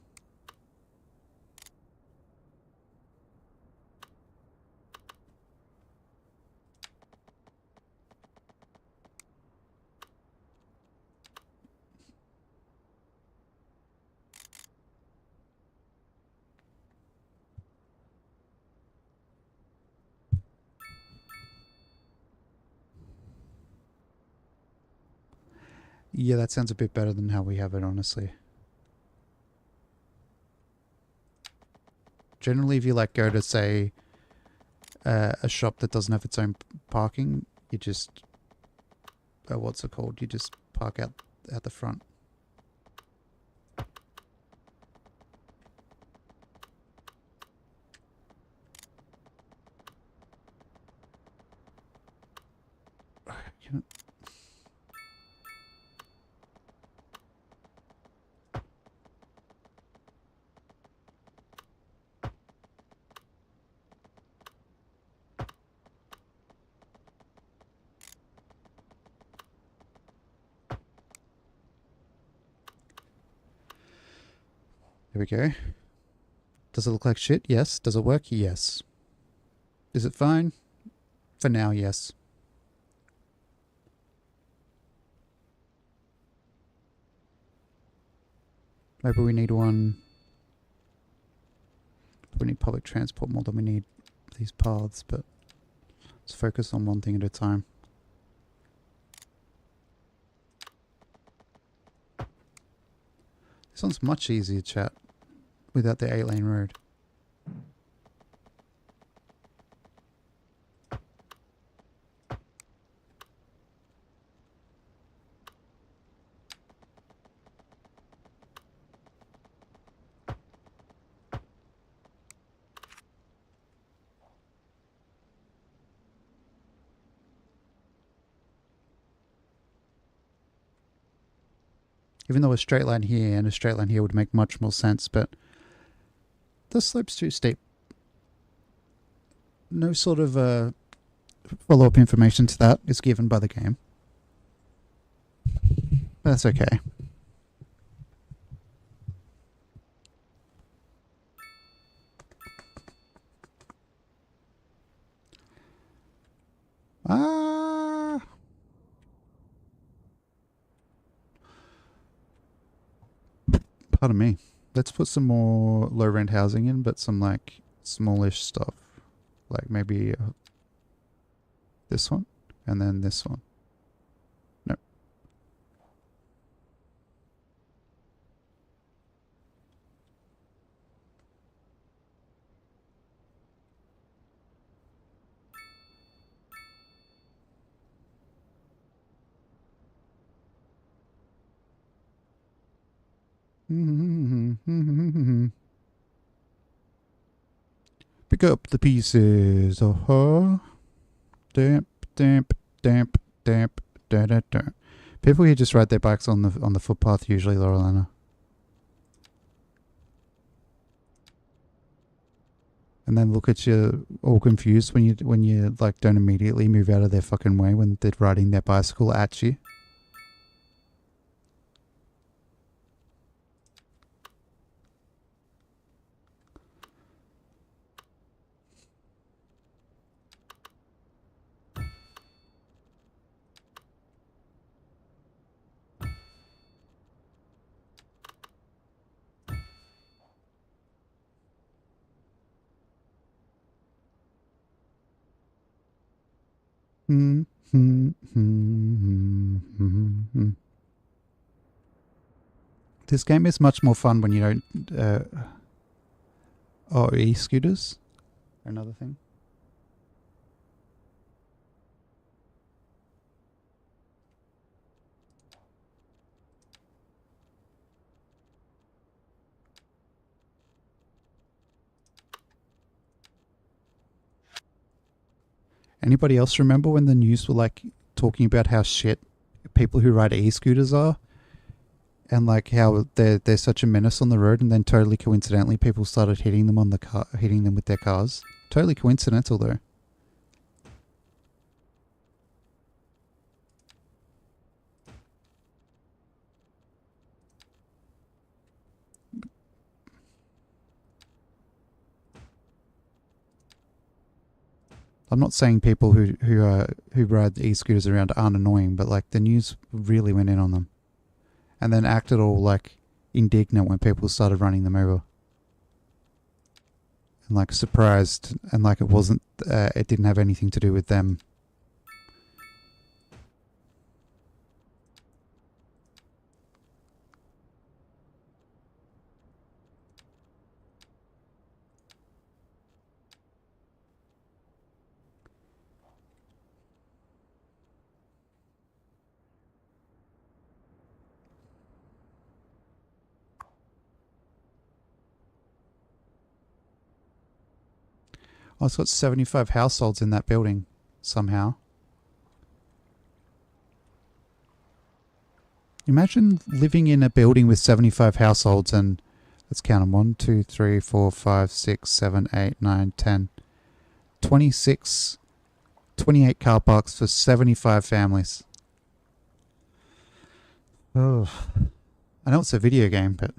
A: Yeah, that sounds a bit better than how we have it, honestly. Generally, if you like go to, say, a shop that doesn't have its own parking, you just... what's it called? You just park out the front. There we go. Does it look like shit? Yes. Does it work? Yes. Is it fine? For now, yes. Maybe we need one. We need public transport more than we need these paths, but let's focus on one thing at a time. This one's much easier, chat, without the 8-lane road. Even though a straight line here and a straight line here would make much more sense, but the slope's too steep. No sort of follow-up information to that is given by the game. But that's okay. Pardon me. Let's put some more low rent housing in, but some like smallish stuff. Like maybe this one and then this one. No. Pick up the pieces. Damp, damp, damp, damp, da da da. People here just ride their bikes on the footpath usually, Laurelana. And then look at you all confused when you like don't immediately move out of their fucking way when they're riding their bicycle at you. This game is much more fun when you don't... oh, e-scooters? Another thing. Anybody else remember when the news were like talking about how shit people who ride e-scooters are? And like how they're such a menace on the road, and then totally coincidentally people started hitting them with their cars. Totally coincidental though. I'm not saying people who ride e-scooters around aren't annoying, but like the news really went in on them, and then acted all like indignant when people started running them over, and like surprised, and like it didn't have anything to do with them. Oh, it's got 75 households in that building, somehow. Imagine living in a building with 75 households and, let's count them, 1, 2, 3, 4, 5, 6, 7, 8, 9, 10, 26, 28 car parks for 75 families. Oh, I know it's a video game, but...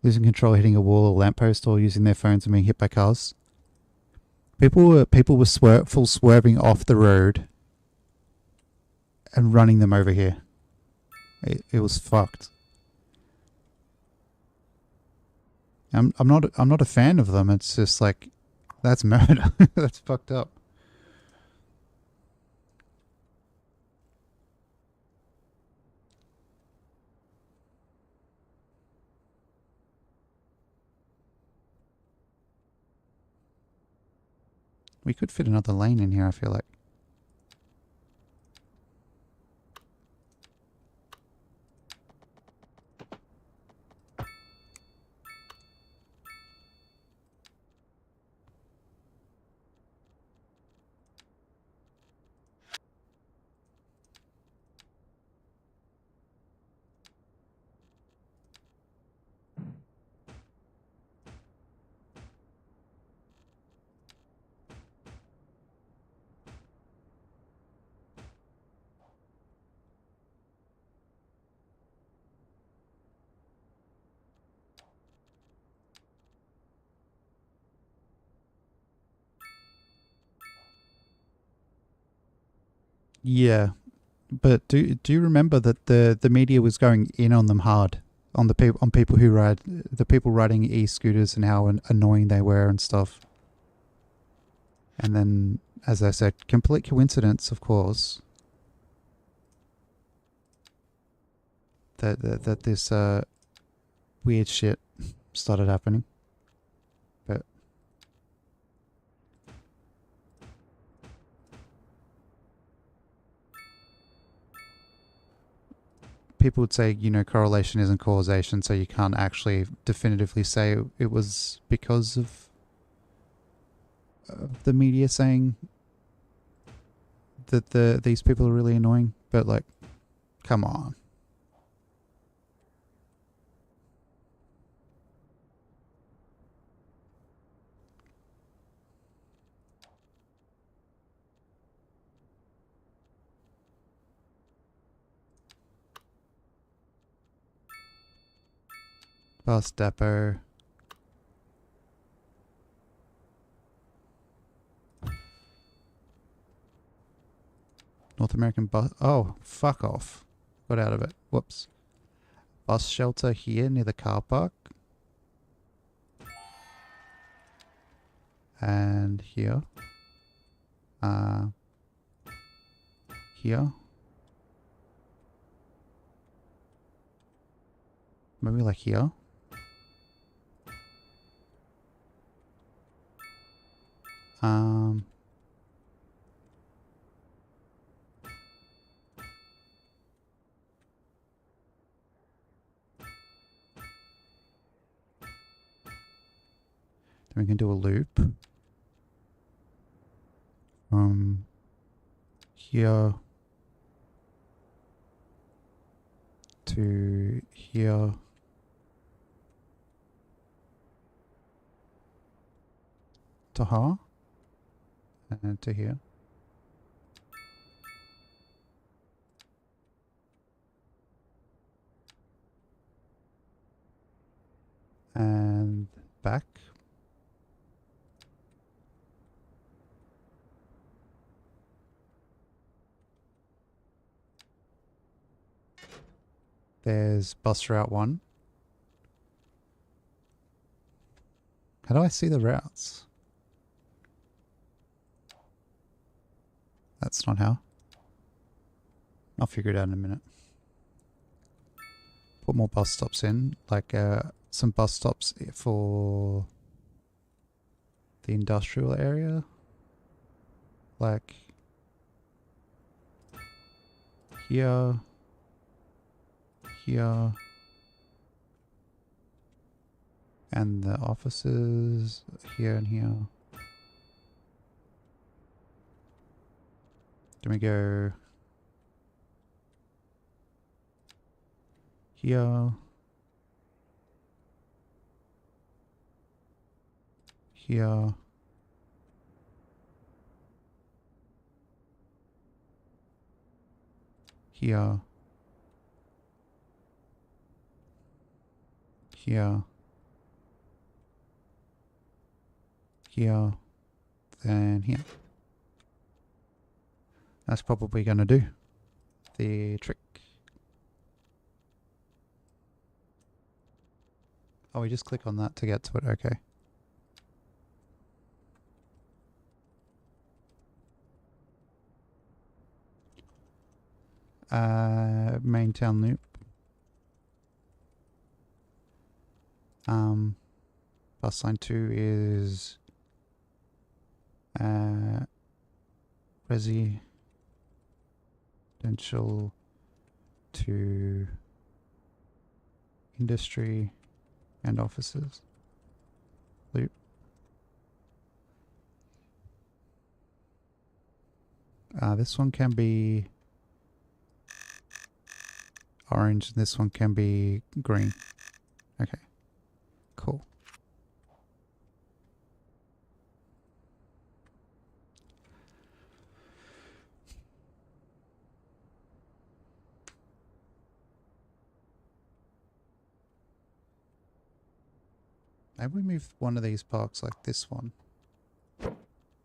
A: losing control, hitting a wall or lamppost, or using their phones and being hit by cars. People were full swerving off the road and running them over here. It was fucked. I'm not a fan of them. It's just like, that's murder. That's fucked up. We could fit another lane in here, I feel like. Yeah, but do you remember that the media was going in on them hard, on people who ride, the people riding e-scooters, and how annoying they were and stuff. And then, as I said, complete coincidence, of course, that this weird shit started happening. But people would say, correlation isn't causation, so you can't actually definitively say it was because of the media saying that these people are really annoying. But like, come on. Bus depot. North American bus. Oh, fuck off. Got out of it. Whoops. Bus shelter here near the car park. And here. Here. Maybe like here. Then we can do a loop. Here to here. To her. And to here. And back. There's bus route 1. How do I see the routes? That's not how. I'll figure it out in a minute. Put more bus stops in, like some bus stops for the industrial area. Like here, here, and the offices here and here. Then we go here, here, here, here, here, then here. That's probably going to do the trick. Oh, we just click on that to get to it. Okay. Main town loop. Bus line 2 is residential to industry and offices loop. This one can be orange, this one can be green. Okay, cool. Maybe we move one of these parks like this one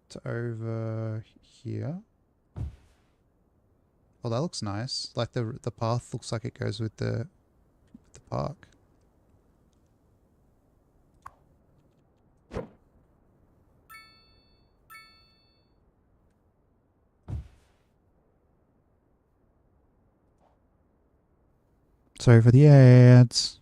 A: to over here. Well, that looks nice. Like the path looks like it goes with the park. Sorry for the ads.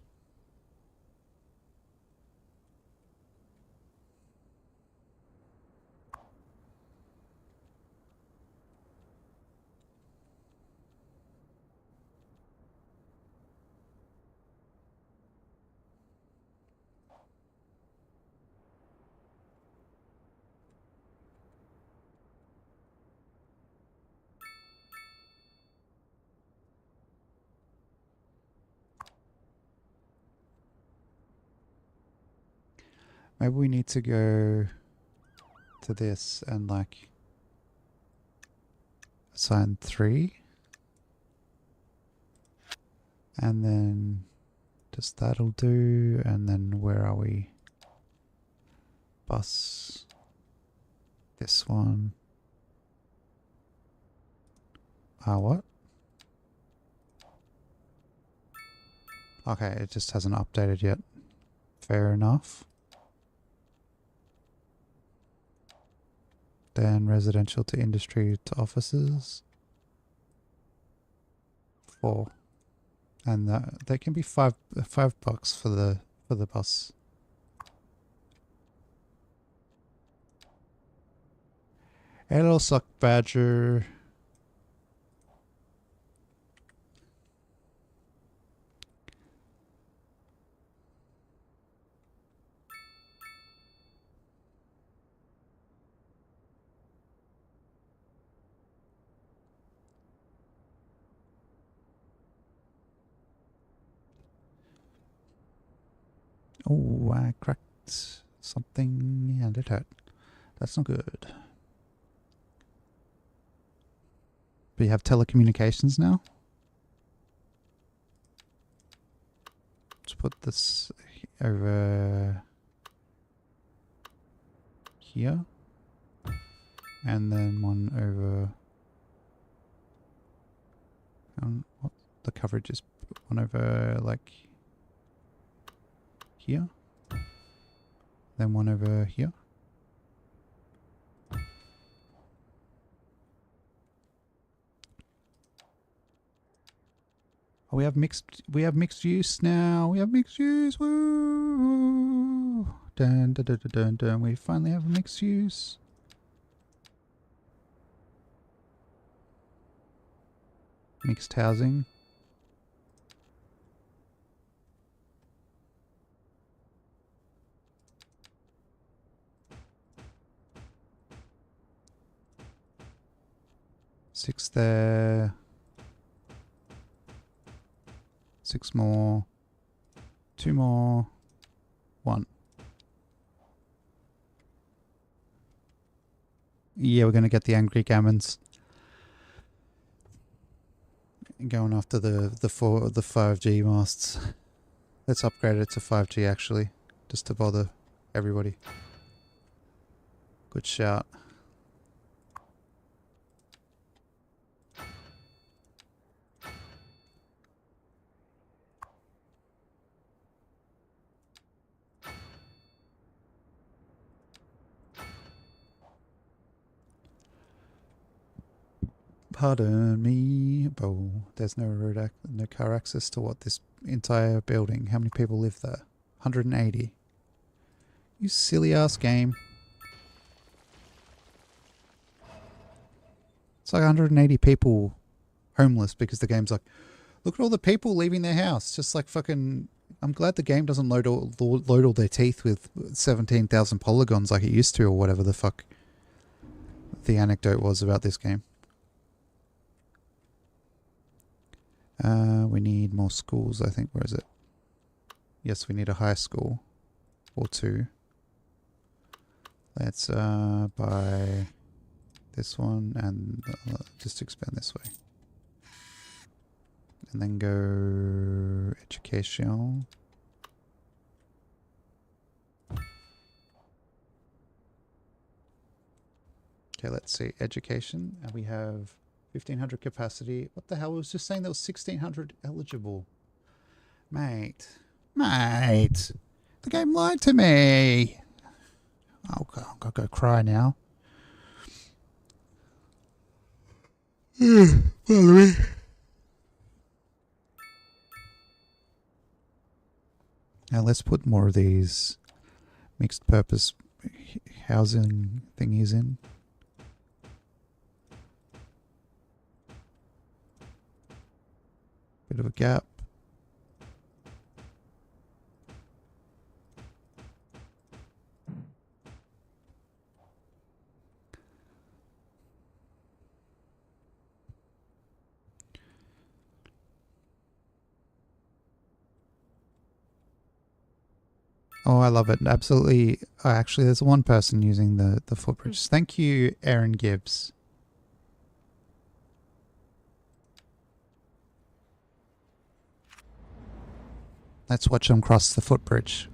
A: Maybe we need to go to this and like assign 3. And then just that'll do. And then where are we? Bus. This one. What? Okay, it just hasn't updated yet. Fair enough. Then residential to industry to offices. 4. And they can be $5 for the bus. Hey, little suck badger. Oh, I cracked something and it hurt. That's not good. But you have telecommunications now? Let's put this over here. And then one over... what? The coverage is one over like... here. Then one over here. Oh, we have mixed use now. We have mixed use. Woo! Dun, dun, dun, dun, dun, dun. We finally have mixed use. Mixed housing. Six there. 6 more. 2 more. 1. Yeah, we're going to get the angry gammons. Going after the 5G masts. Let's upgrade it to 5G actually, just to bother everybody. Good shout. Pardon me. Oh, there's no car access to what, this entire building? How many people live there? 180. You silly ass game. It's like 180 people homeless because the game's like, look at all the people leaving their house. Just like fucking, I'm glad the game doesn't load all their teeth with 17,000 polygons like it used to, or whatever the fuck the anecdote was about this game. We need more schools, I think. Where is it? Yes, we need a high school. Or two. Let's buy this one and just expand this way. And then go education. Okay, let's see. Education. And we have 1,500 capacity. What the hell? I was just saying there was 1,600 eligible. Mate. Mate. The game lied to me. Oh, God, I'm going to go cry now. Now let's put more of these mixed purpose housing thingies in. Bit of a gap. Oh, I love it. Absolutely. Oh, actually, there's one person using the footbridge. Thank you, Aaron Gibbs. Let's watch them cross the footbridge.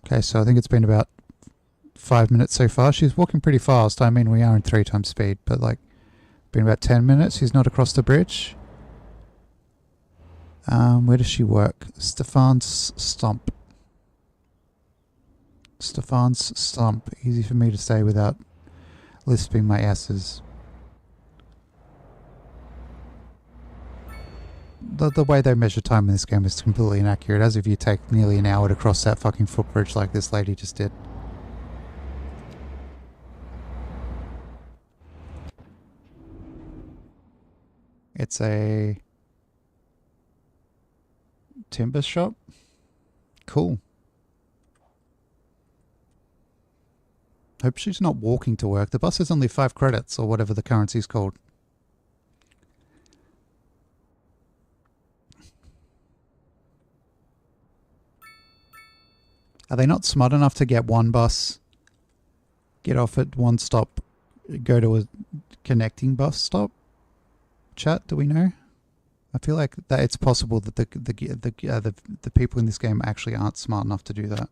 A: Okay, so I think it's been about 5 minutes so far. She's walking pretty fast. I mean, we are in 3 times speed, but like, been about 10 minutes. She's not across the bridge. Where does she work? Stefan's Stump. Stefan's Stump. Easy for me to say without lisping my S's. The way they measure time in this game is completely inaccurate, as if you take nearly an hour to cross that fucking footbridge like this lady just did. It's a timber shop. Cool. Hope she's not walking to work. The bus is only 5 credits, or whatever the currency's called. Are they not smart enough to get one bus, get off at one stop, go to a connecting bus stop? Chat, do we know? I feel like that it's possible that the people in this game actually aren't smart enough to do that.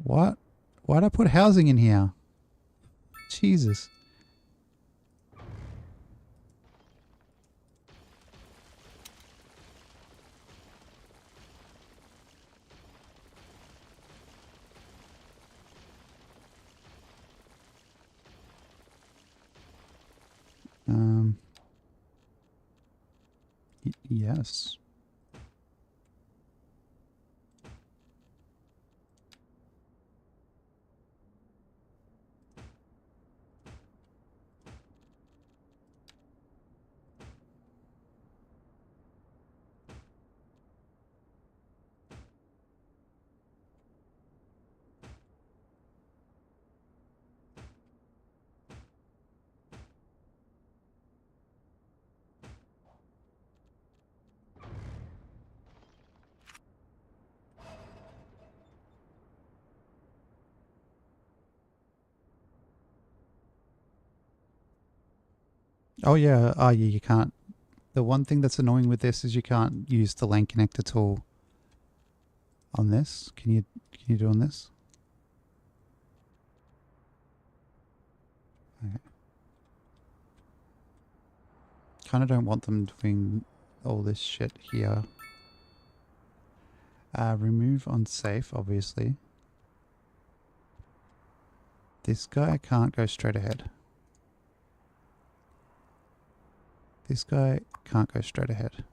A: What? Why'd I put housing in here? Jesus. Yes. Oh yeah, oh yeah, you can't. The one thing that's annoying with this is you can't use the lane connector tool on this. Can you do on this? Okay. Kind of don't want them doing all this shit here. Remove unsafe, obviously. This guy can't go straight ahead. This guy can't go straight ahead.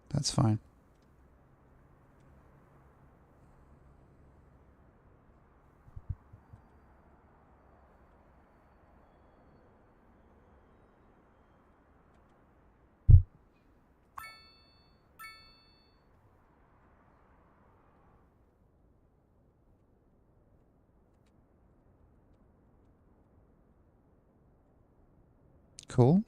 A: That's fine. Cool.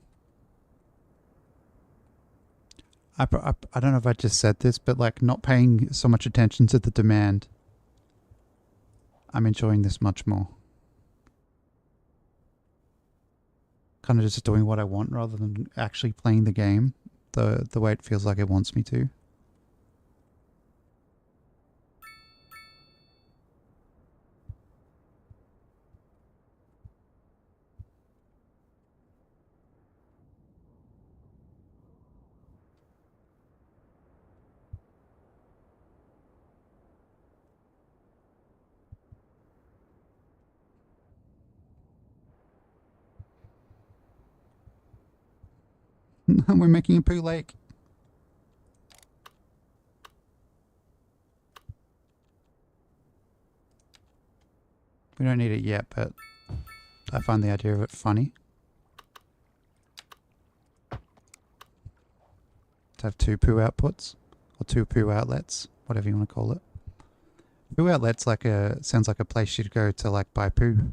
A: I don't know if I just said this, but like not paying so much attention to the demand. I'm enjoying this much more. Kind of just doing what I want rather than actually playing the game the way it feels like it wants me to. We're making a poo lake. We don't need it yet, but I find the idea of it funny. To have two poo outputs or two poo outlets, whatever you want to call it. Poo outlet's like sounds like a place you'd go to like buy poo.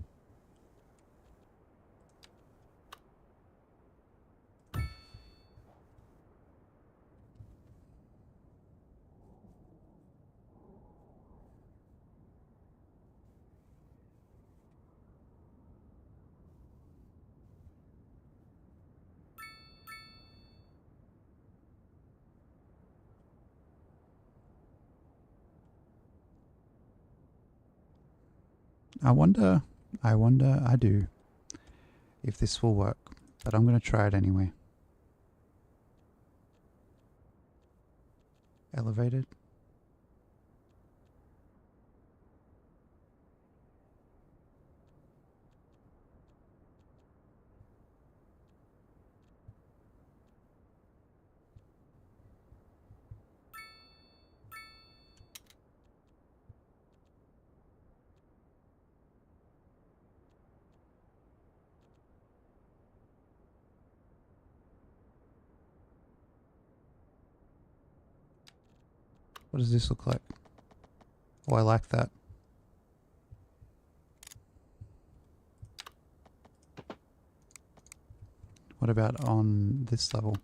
A: I do, if this will work, but I'm going to try it anyway. Elevated. What does this look like? Oh, I like that. What about on this level?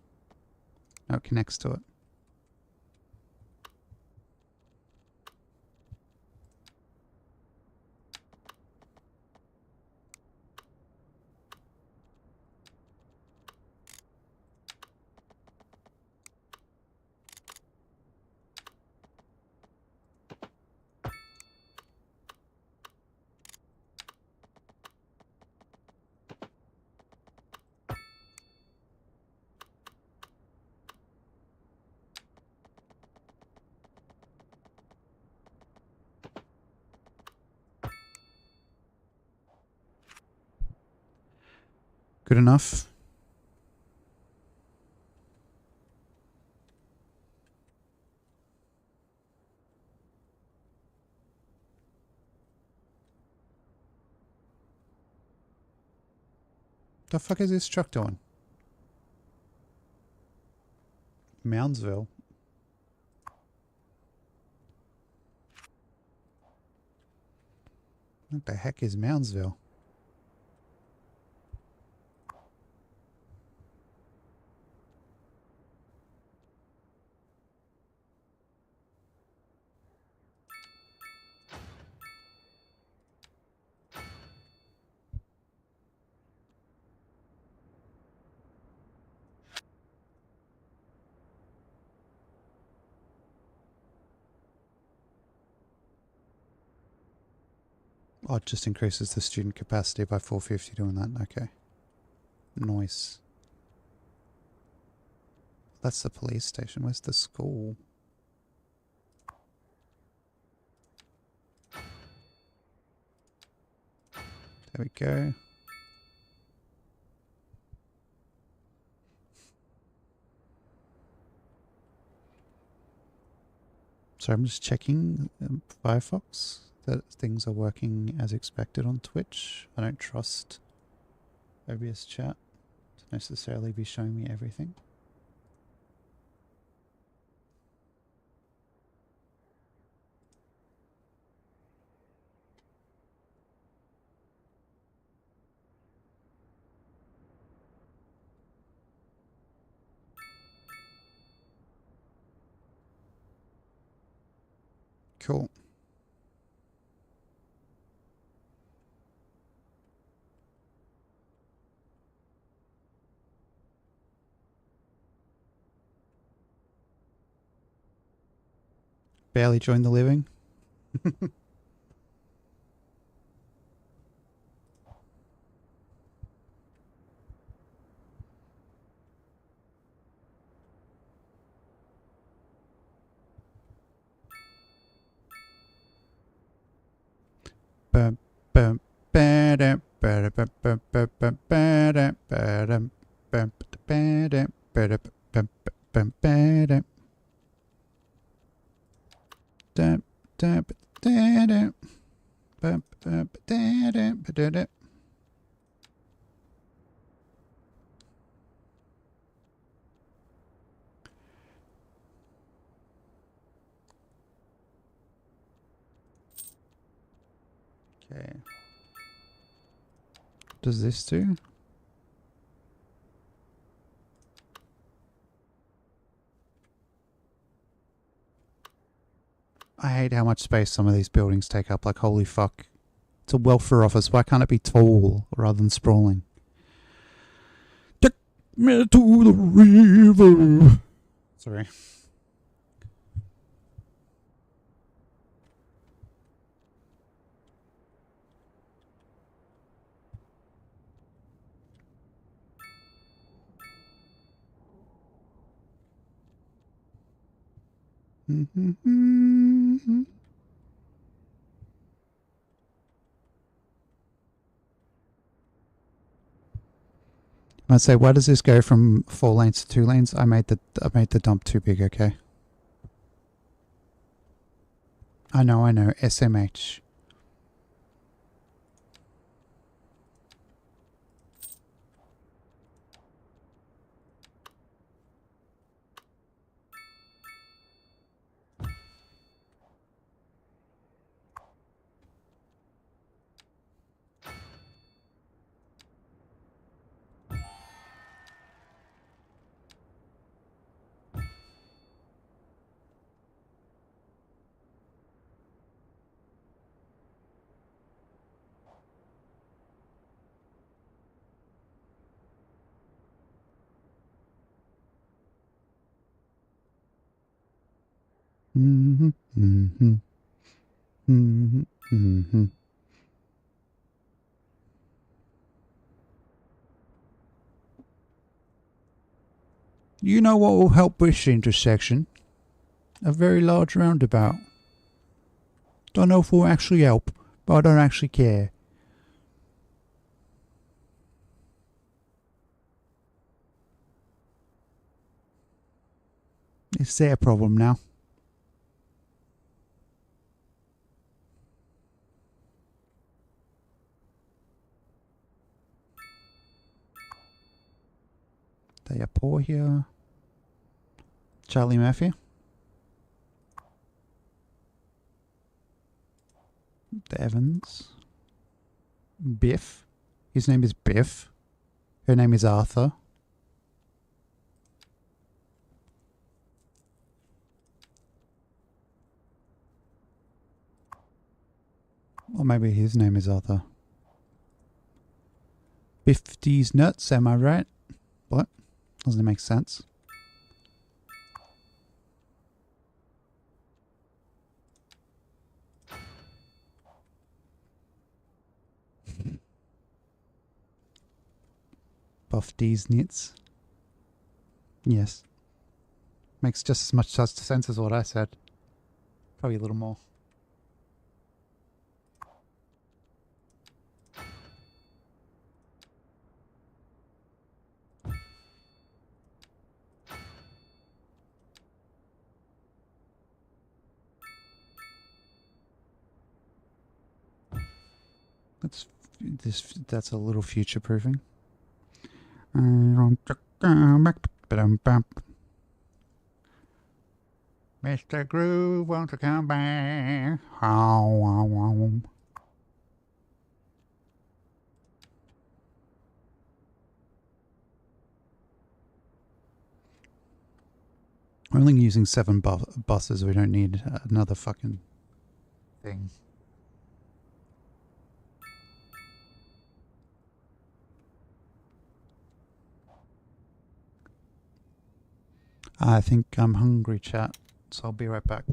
A: No, it connects to it. Good enough. The fuck is this truck doing? Moundsville. What the heck is Moundsville? Oh, it just increases the student capacity by 450 doing that. Okay. Nice. That's the police station. Where's the school? There we go. So I'm just checking Firefox that things are working as expected on Twitch. I don't trust OBS chat to necessarily be showing me everything. Cool. Barely joined the living. Bum, bum, ba-dum, ba-dum, bum, bum, bum, bum, ba-dum, ba-dum, bum, ba-dum, ba-dum, bum, bum, ba-dum. Dum, dum, ba-dum, bum, bum, ba-dum, ba-dum. Okay. What does this do? I hate how much space some of these buildings take up. Like, holy fuck. It's a welfare office. Why can't it be tall rather than sprawling? Take me to the river. Sorry. I'd say, why does this go from 4 lanes to 2 lanes? I made the dump too big. Okay. I know. SMH. You know what will help this intersection? A very large roundabout. Don't know if it will actually help, but I don't actually care. It's their problem now. They are poor here. Charlie Murphy. The Evans. Biff. His name is Biff. Her name is Arthur. Or maybe his name is Arthur. Biff D's nuts, am I right? What? Doesn't make sense. Buff D's nits. Yes. Makes just as much sense as what I said. Probably a little more. That's a little future proofing. Mr. Groove, won't you come back? We're only using 7 buses. We don't need another fucking thing. I think I'm hungry, chat, so I'll be right back.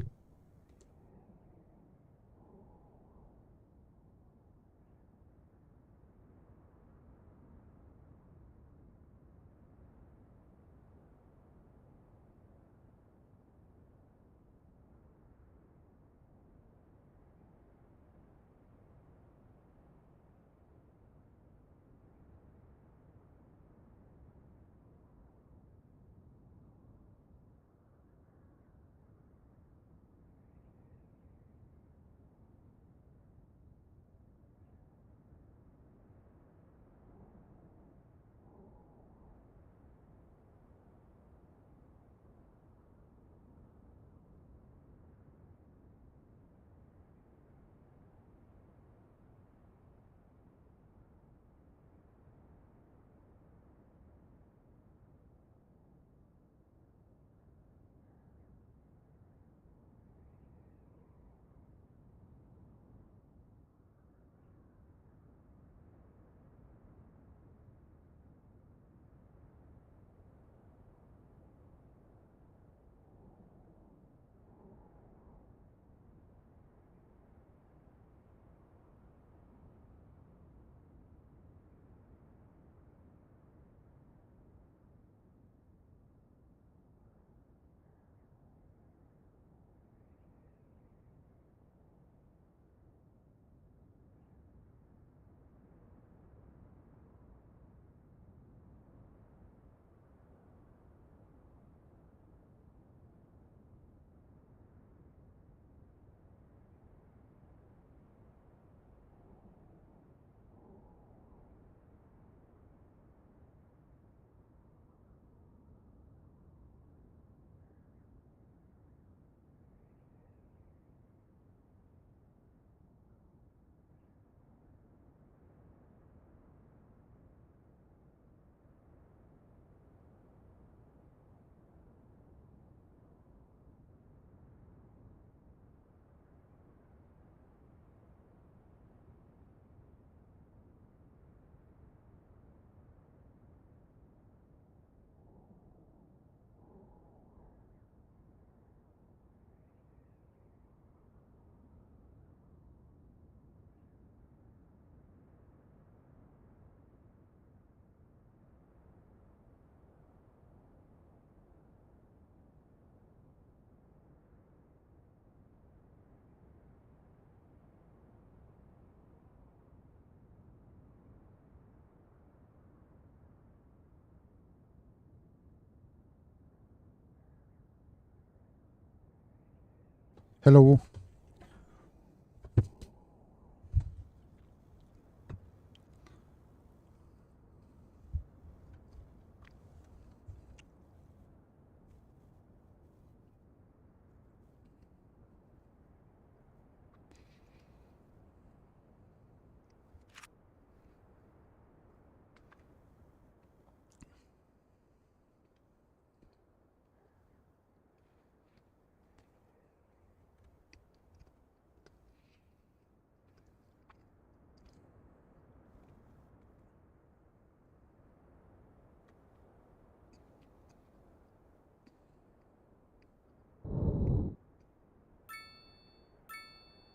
A: Hello.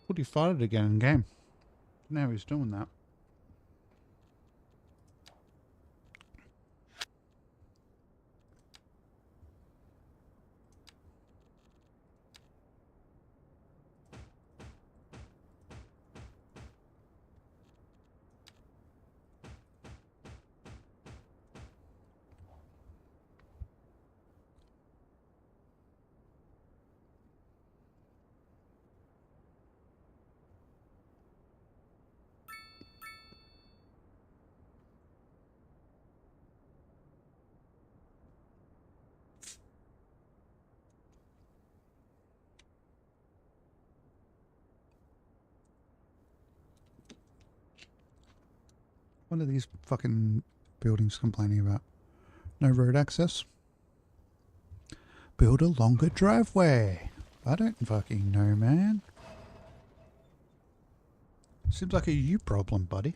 A: What, he fired it again in game? Now he's doing that. What are these fucking buildings complaining about? No road access? Build a longer driveway. I don't fucking know, man. Seems like a you problem, buddy.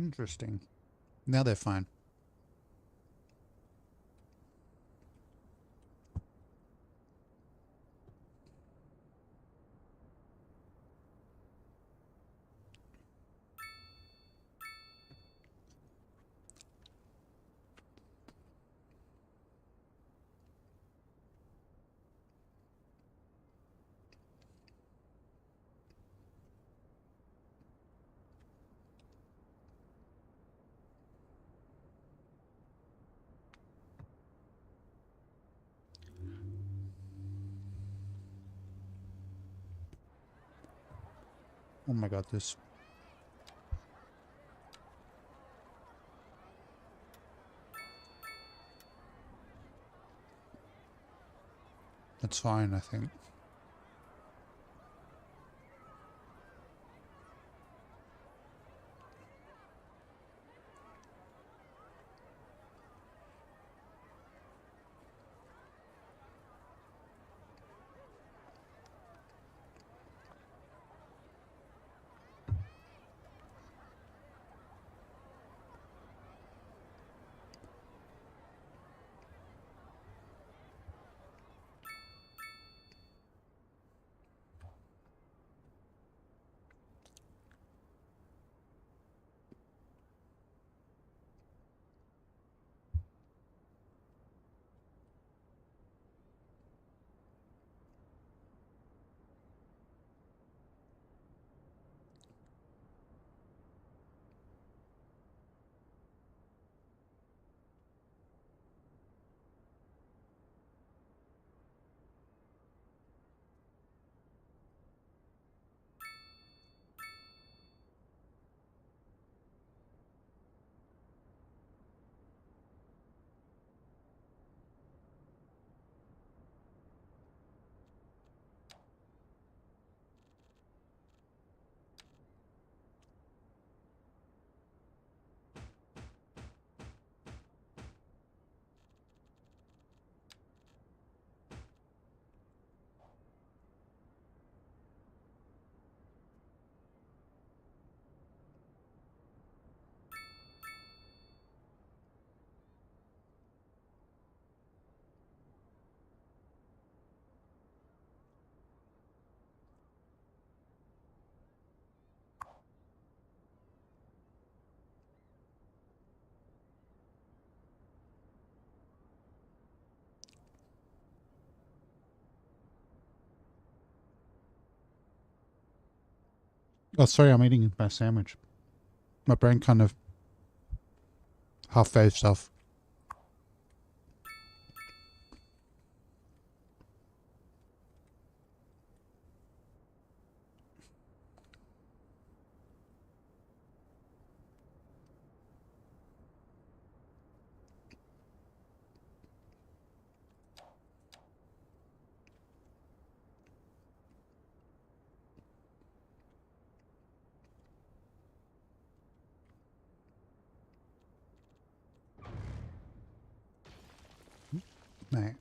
A: Interesting. Now they're fine. Oh my god, this... That's fine, I think. Oh, sorry, I'm eating my sandwich. My brain kind of half-phased off. Mate.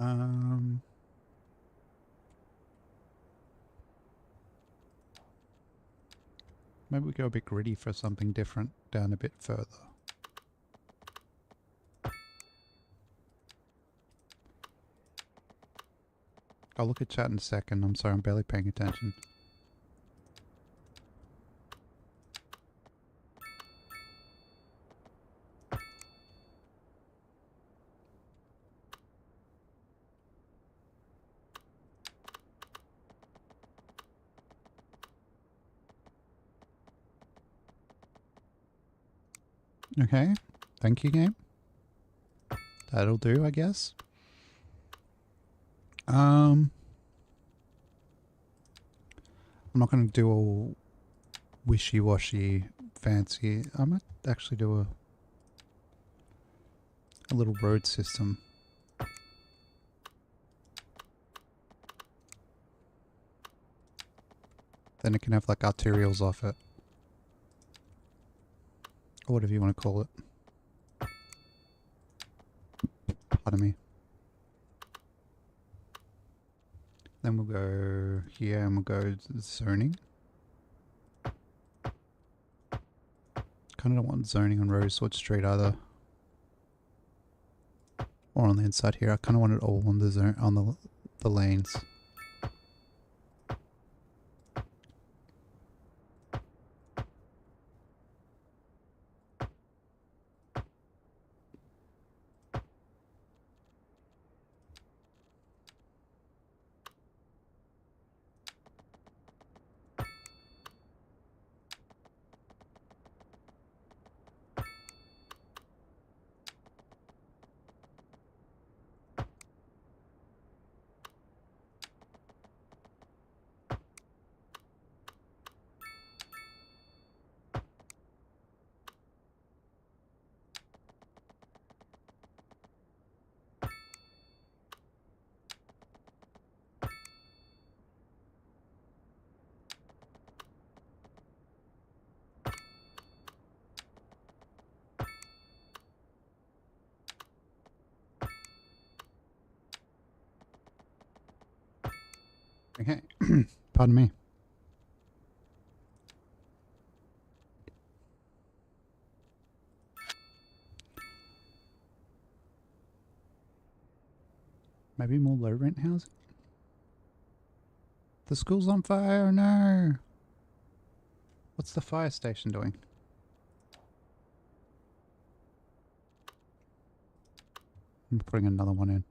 A: Um, maybe we go a bit gritty for something different down a bit further. I'll look at chat in a second. I'm sorry, I'm barely paying attention. Okay, thank you, game. That'll do, I guess. I'm not going to do all wishy-washy fancy. I might actually do a little road system. Then it can have like arterials off it. Or whatever you want to call it. Pardon me. Then we'll go here and we'll go zoning. Kind of don't want zoning on Rosewood Street either. Or on the inside here. I kind of want it all on the zone, on the lanes. Okay, pardon me. Maybe more low rent housing? The school's on fire, no! What's the fire station doing? I'm putting another one in.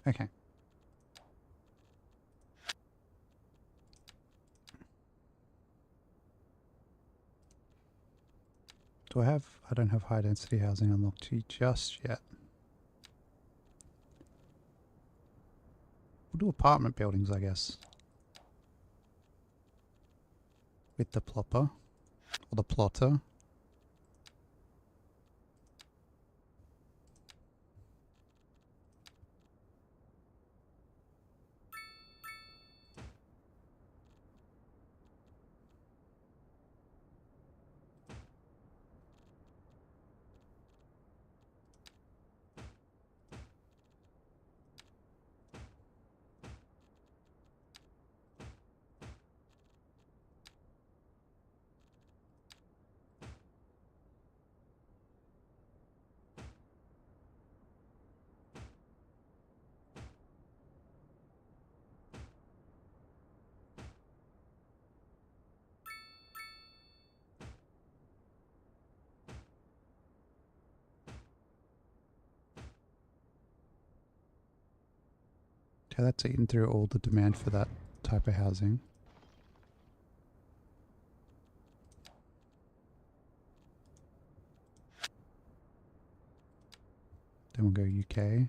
A: Okay. Do I have... I don't have high density housing unlocked just yet. We'll do apartment buildings, I guess. With the plopper. Or the plotter. Okay, that's eaten through all the demand for that type of housing. Then we'll go UK.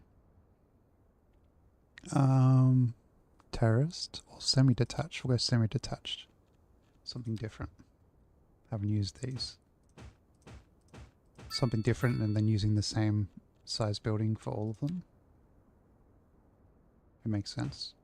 A: Terraced or semi-detached. We'll go semi-detached. Something different. Haven't used these. Something different and then using the same size building for all of them. It makes sense.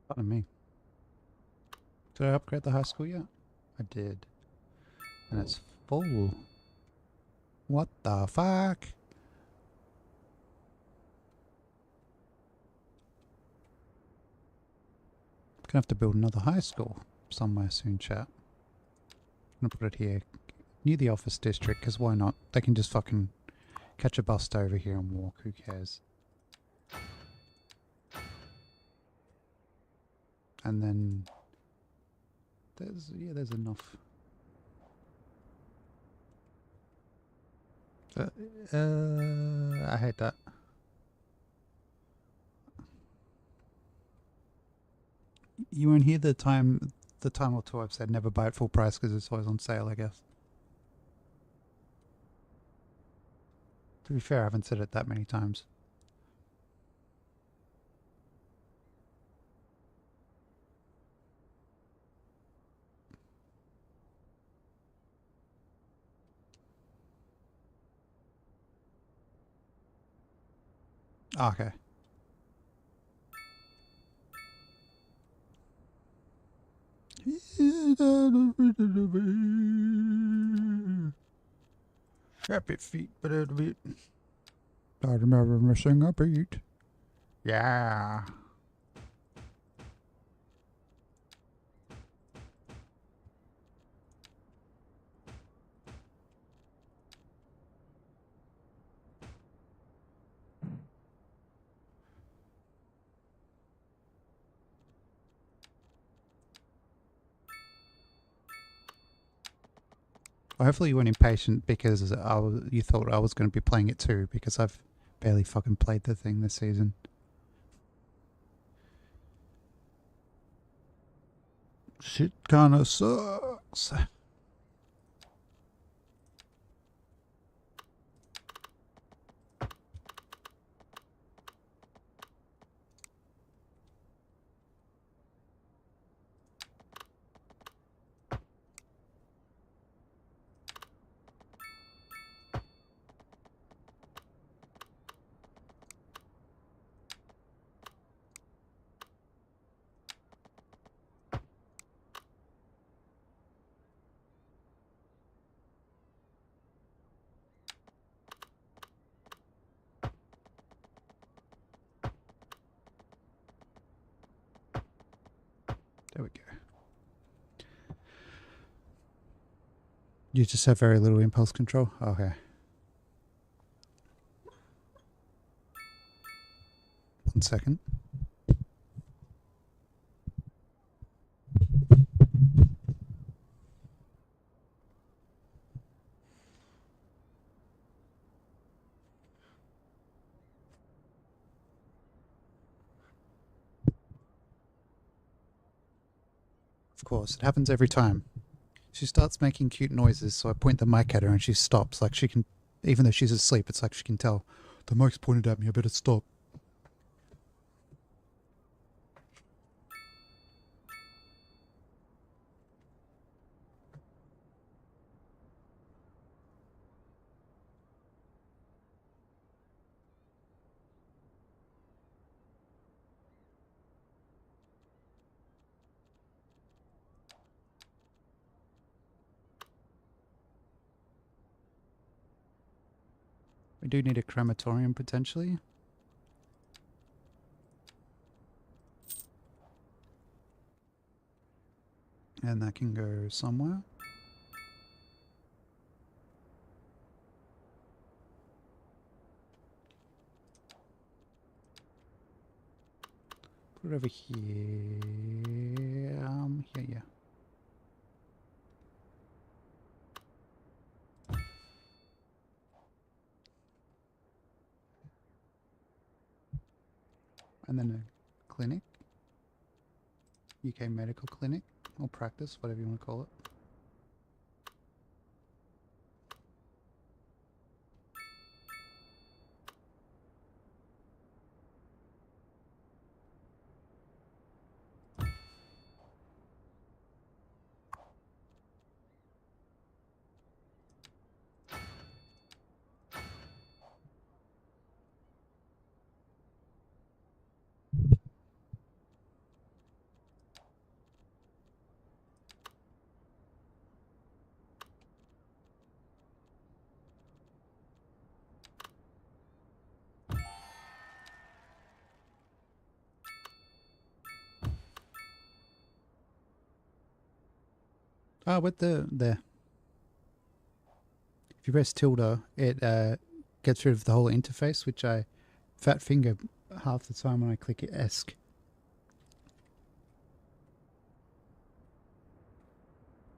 A: Pardon me. Did I upgrade the high school yet? I did. And it's full. What the fuck? Gonna have to build another high school somewhere soon, chat. I'm gonna put it here. Near the office district, because why not? They can just fucking catch a bus over here and walk, who cares? And then there's enough. I hate that. You won't hear the time or two I've said never buy it full price because it's always on sale, I guess. To be fair, I haven't said it that many times. Okay. Happy feet, but a bit. I remember missing a beat. Yeah. Well, hopefully you weren't impatient because you thought I was going to be playing it too, because I've barely fucking played the thing this season. Shit kinda sucks. There we go. You just have very little impulse control? Okay. One second. Of course, it happens every time. She starts making cute noises, so I point the mic at her and she stops. Like she can, even though she's asleep, it's like she can tell. The mic's pointed at me, I better stop. We do need a crematorium potentially. And that can go somewhere. Put it over here. Yeah. And then a clinic. UK medical clinic. Or practice, whatever you want to call it. With the if you press tilde, it gets rid of the whole interface, which I fat finger half the time when I click ESC.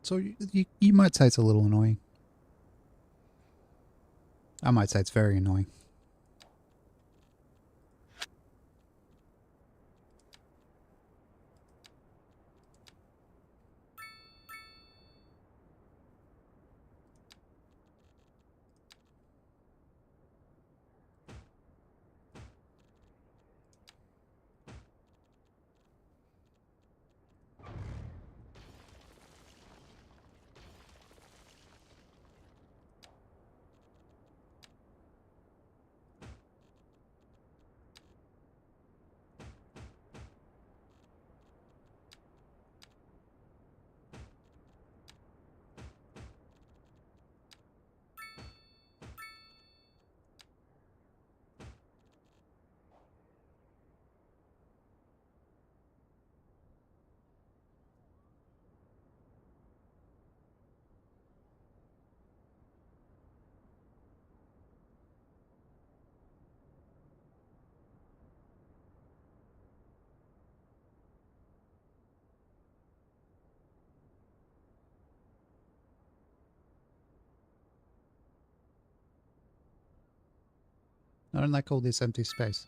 A: So you might say it's a little annoying. I might say it's very annoying. I don't like all this empty space.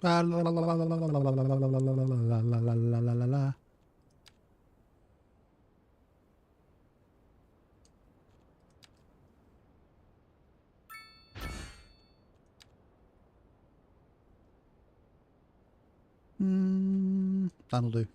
A: La la la la la la la la la la la la la la la. That'll do.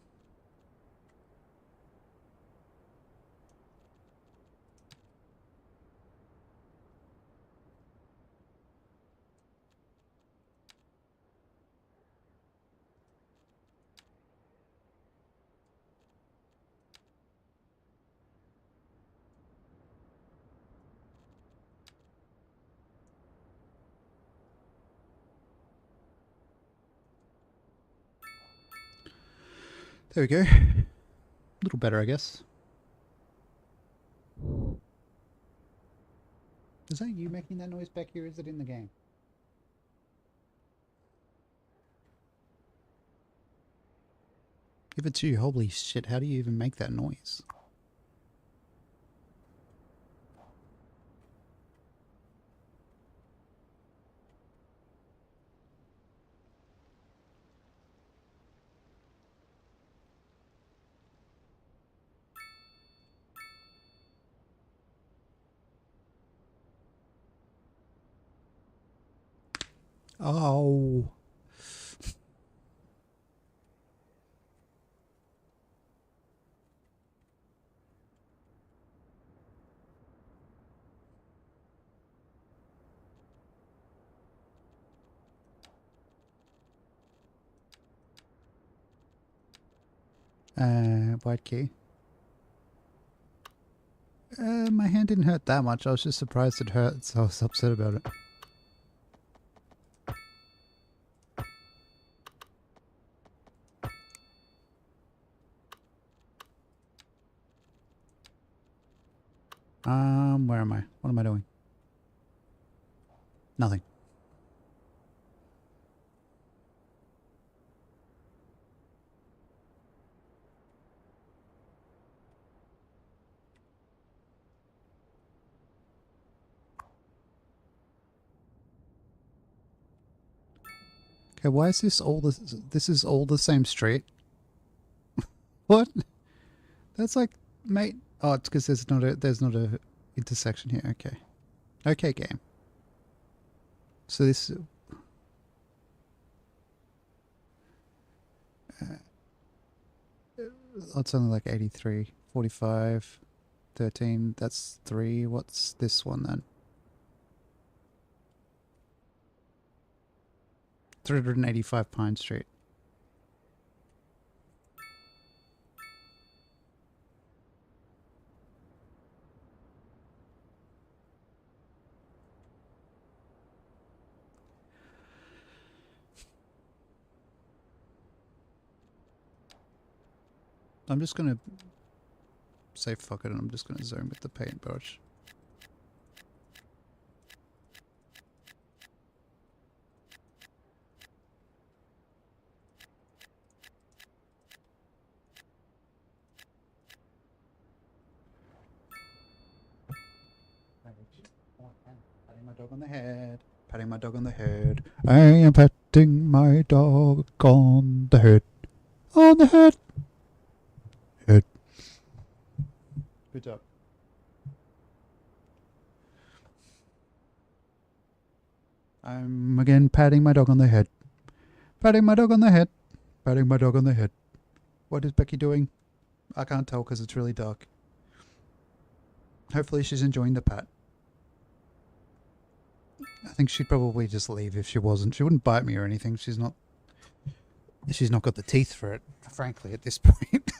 A: There we go. A little better, I guess. Is that you making that noise back here? Is it in the game? If it's you, holy shit, how do you even make that noise? Oh. White key. My hand didn't hurt that much. I was just surprised it hurt, so I was upset about it. Where am I? What am I doing? Nothing. Okay, why is this all the... This is all the same street? What? That's like... Mate... Oh, it's because there's not a intersection here. Okay. Okay, game. So this... it's only like 83, 45, 13. That's 3. What's this one then? 385 Pine Street. I'm just gonna say fuck it and I'm just gonna zoom with the paintbrush. Patting my dog on the head. Patting my dog on the head. I am patting my dog on the head. On the head. Head. Good job. I'm again patting my dog on the head. Patting my dog on the head. Patting my dog on the head. What is Becky doing? I can't tell because it's really dark. Hopefully she's enjoying the pat. I think she'd probably just leave if she wasn't. She wouldn't bite me or anything. She's not got the teeth for it, frankly, at this point.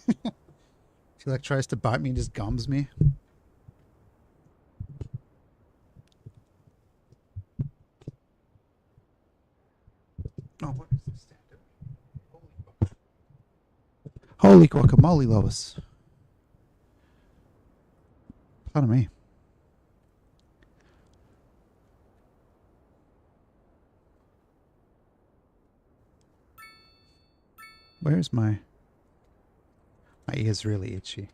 A: She like tries to bite me and just gums me. Oh, what is this standard? Holy guacamole, Lois. Pardon me. Where's my ear's really itchy.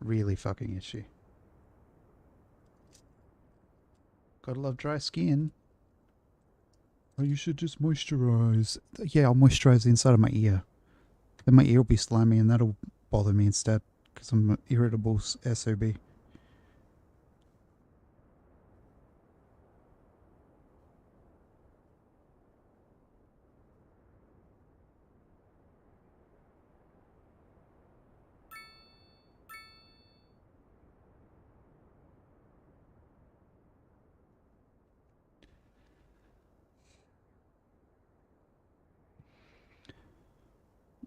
A: Really fucking itchy. Gotta love dry skin. Oh, you should just moisturize. Yeah, I'll moisturize the inside of my ear. Then my ear will be slimy and that'll bother me instead. Because I'm an irritable SOB.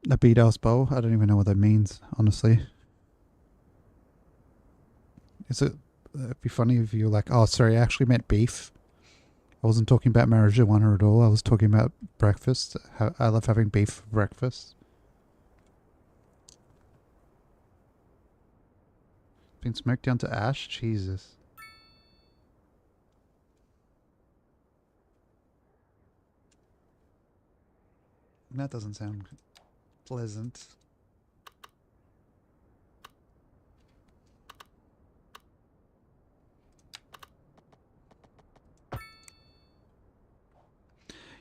A: A beat-ass bowl? I don't even know what that means, honestly. It'd be funny if you were like, oh, sorry, I actually meant beef. I wasn't talking about marijuana at all. I was talking about breakfast. I love having beef for breakfast. Been smoked down to ash? Jesus. That doesn't sound pleasant.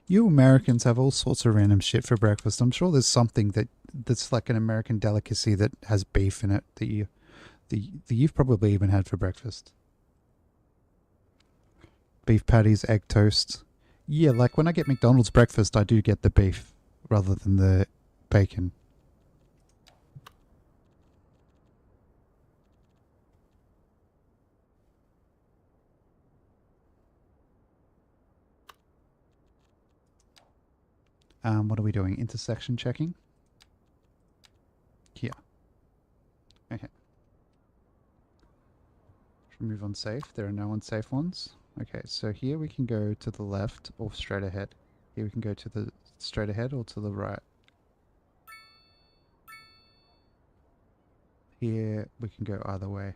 A: You Americans have all sorts of random shit for breakfast. I'm sure there's something that's like an American delicacy that has beef in it that you've probably even had for breakfast. Beef patties, egg toast. Yeah, like when I get McDonald's breakfast, I do get the beef rather than the bacon. What are we doing? Intersection checking? Here. Okay. Remove unsafe. There are no unsafe ones. Okay, so here we can go to the left or straight ahead. Here we can go to the straight ahead or to the right. Here we can go either way.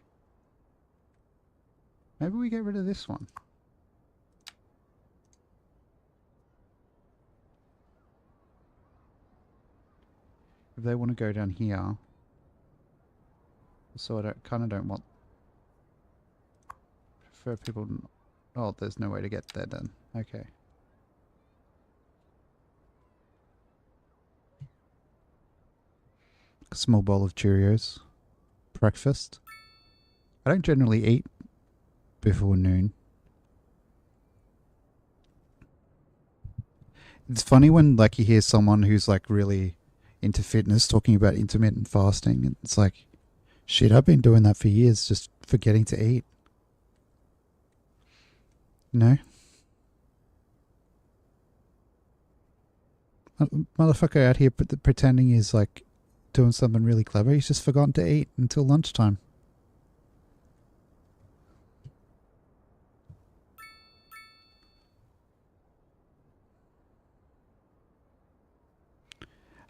A: Maybe we get rid of this one. If they want to go down here, so I kind of don't want. Prefer people. Oh, there's no way to get there then. Okay. A small bowl of Cheerios. Breakfast. I don't generally eat before noon. It's funny when like you hear someone who's like really into fitness talking about intermittent fasting, and it's like, shit, I've been doing that for years, just forgetting to eat. No? Motherfucker out here pretending he's like doing something really clever. He's just forgotten to eat until lunchtime.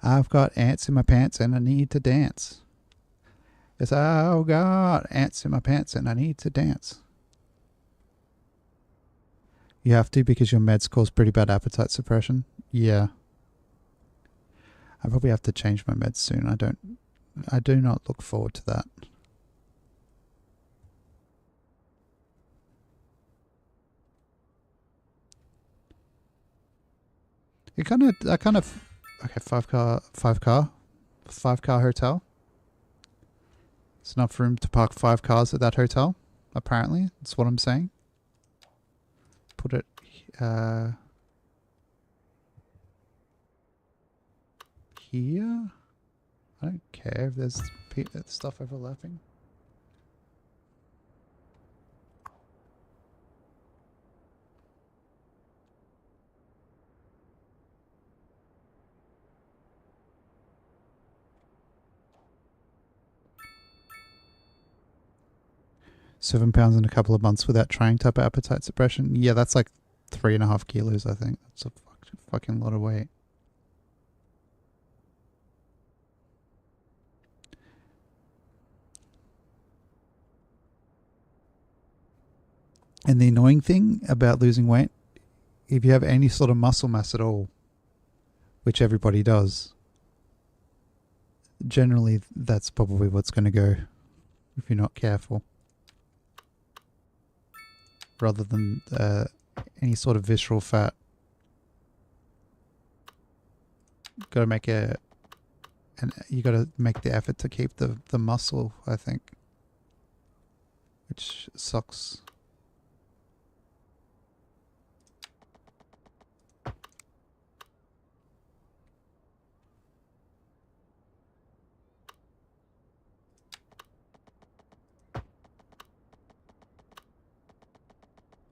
A: I've got ants in my pants and I need to dance. Yes, I've got ants in my pants and I need to dance. You have to because your meds cause pretty bad appetite suppression. Yeah. I probably have to change my meds soon. I do not look forward to that. Okay, five car hotel. There's enough room to park 5 cars at that hotel, apparently. That's what I'm saying. Put it, here? I don't care if there's stuff overlapping. £7 in a couple of months without trying type of appetite suppression. Yeah, that's like 3.5 kilos, I think. That's a fucking lot of weight. And the annoying thing about losing weight, if you have any sort of muscle mass at all, which everybody does, generally that's probably what's going to go if you're not careful. Rather than any sort of visceral fat. gotta make a, and you gotta make the effort to keep the muscle, I think, which sucks.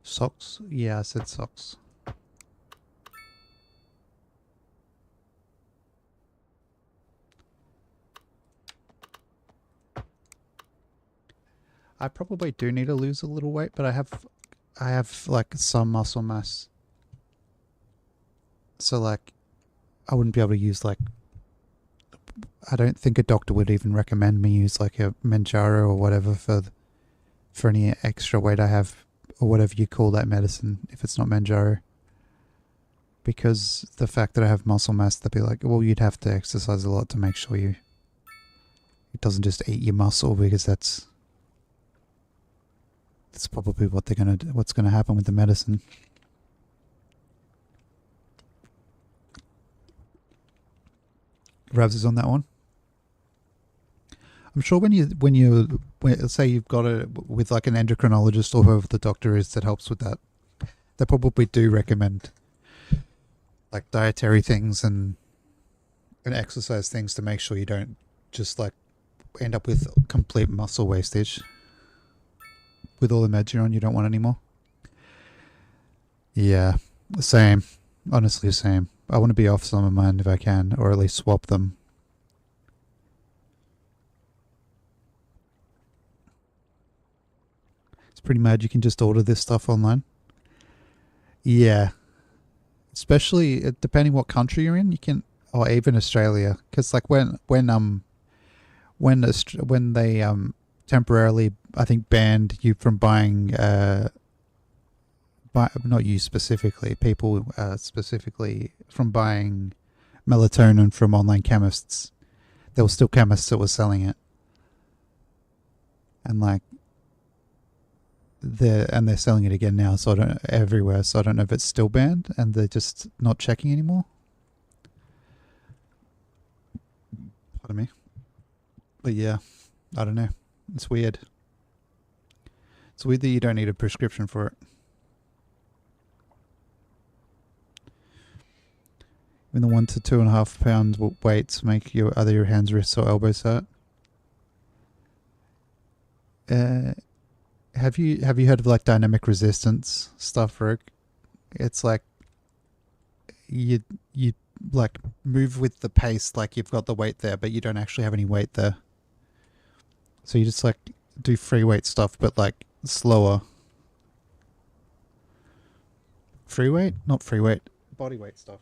A: Socks? Yeah, I said socks. I probably do need to lose a little weight, but I have like some muscle mass. So like I wouldn't be able to use like, I don't think a doctor would even recommend me use like a Manjaro or whatever for any extra weight I have, or whatever you call that medicine, if it's not Manjaro. Because the fact that I have muscle mass, they'd be like, well, you'd have to exercise a lot to make sure it doesn't just eat your muscle, because that's probably what they're gonna do, what's gonna happen with the medicine. Ravs is on that one. I'm sure when say you've got it with like an endocrinologist or whoever the doctor is that helps with that, they probably do recommend like dietary things and exercise things to make sure you don't just like end up with complete muscle wastage with all the meds you're on you don't want anymore. Yeah, same. Honestly, same. I want to be off some of mine if I can, or at least swap them. It's pretty mad you can just order this stuff online. Yeah. Especially depending what country you're in, you can, or even Australia, because like when they temporarily, I think, banned you from buying, not you specifically, people specifically from buying melatonin from online chemists. There were still chemists that were selling it, and like they're selling it again now. So I don't everywhere. So I don't know if it's still banned and they're just not checking anymore. Pardon me. But yeah, I don't know. It's weird. It's weird that you don't need a prescription for it. When the 1 to 2.5 pound weights make your hands, wrists, or elbows hurt. Have you heard of like dynamic resistance stuff, Rogue? It's like you like move with the pace, like you've got the weight there, but you don't actually have any weight there. So you just like do free weight stuff, but like slower. Free weight? Not free weight. Body weight stuff.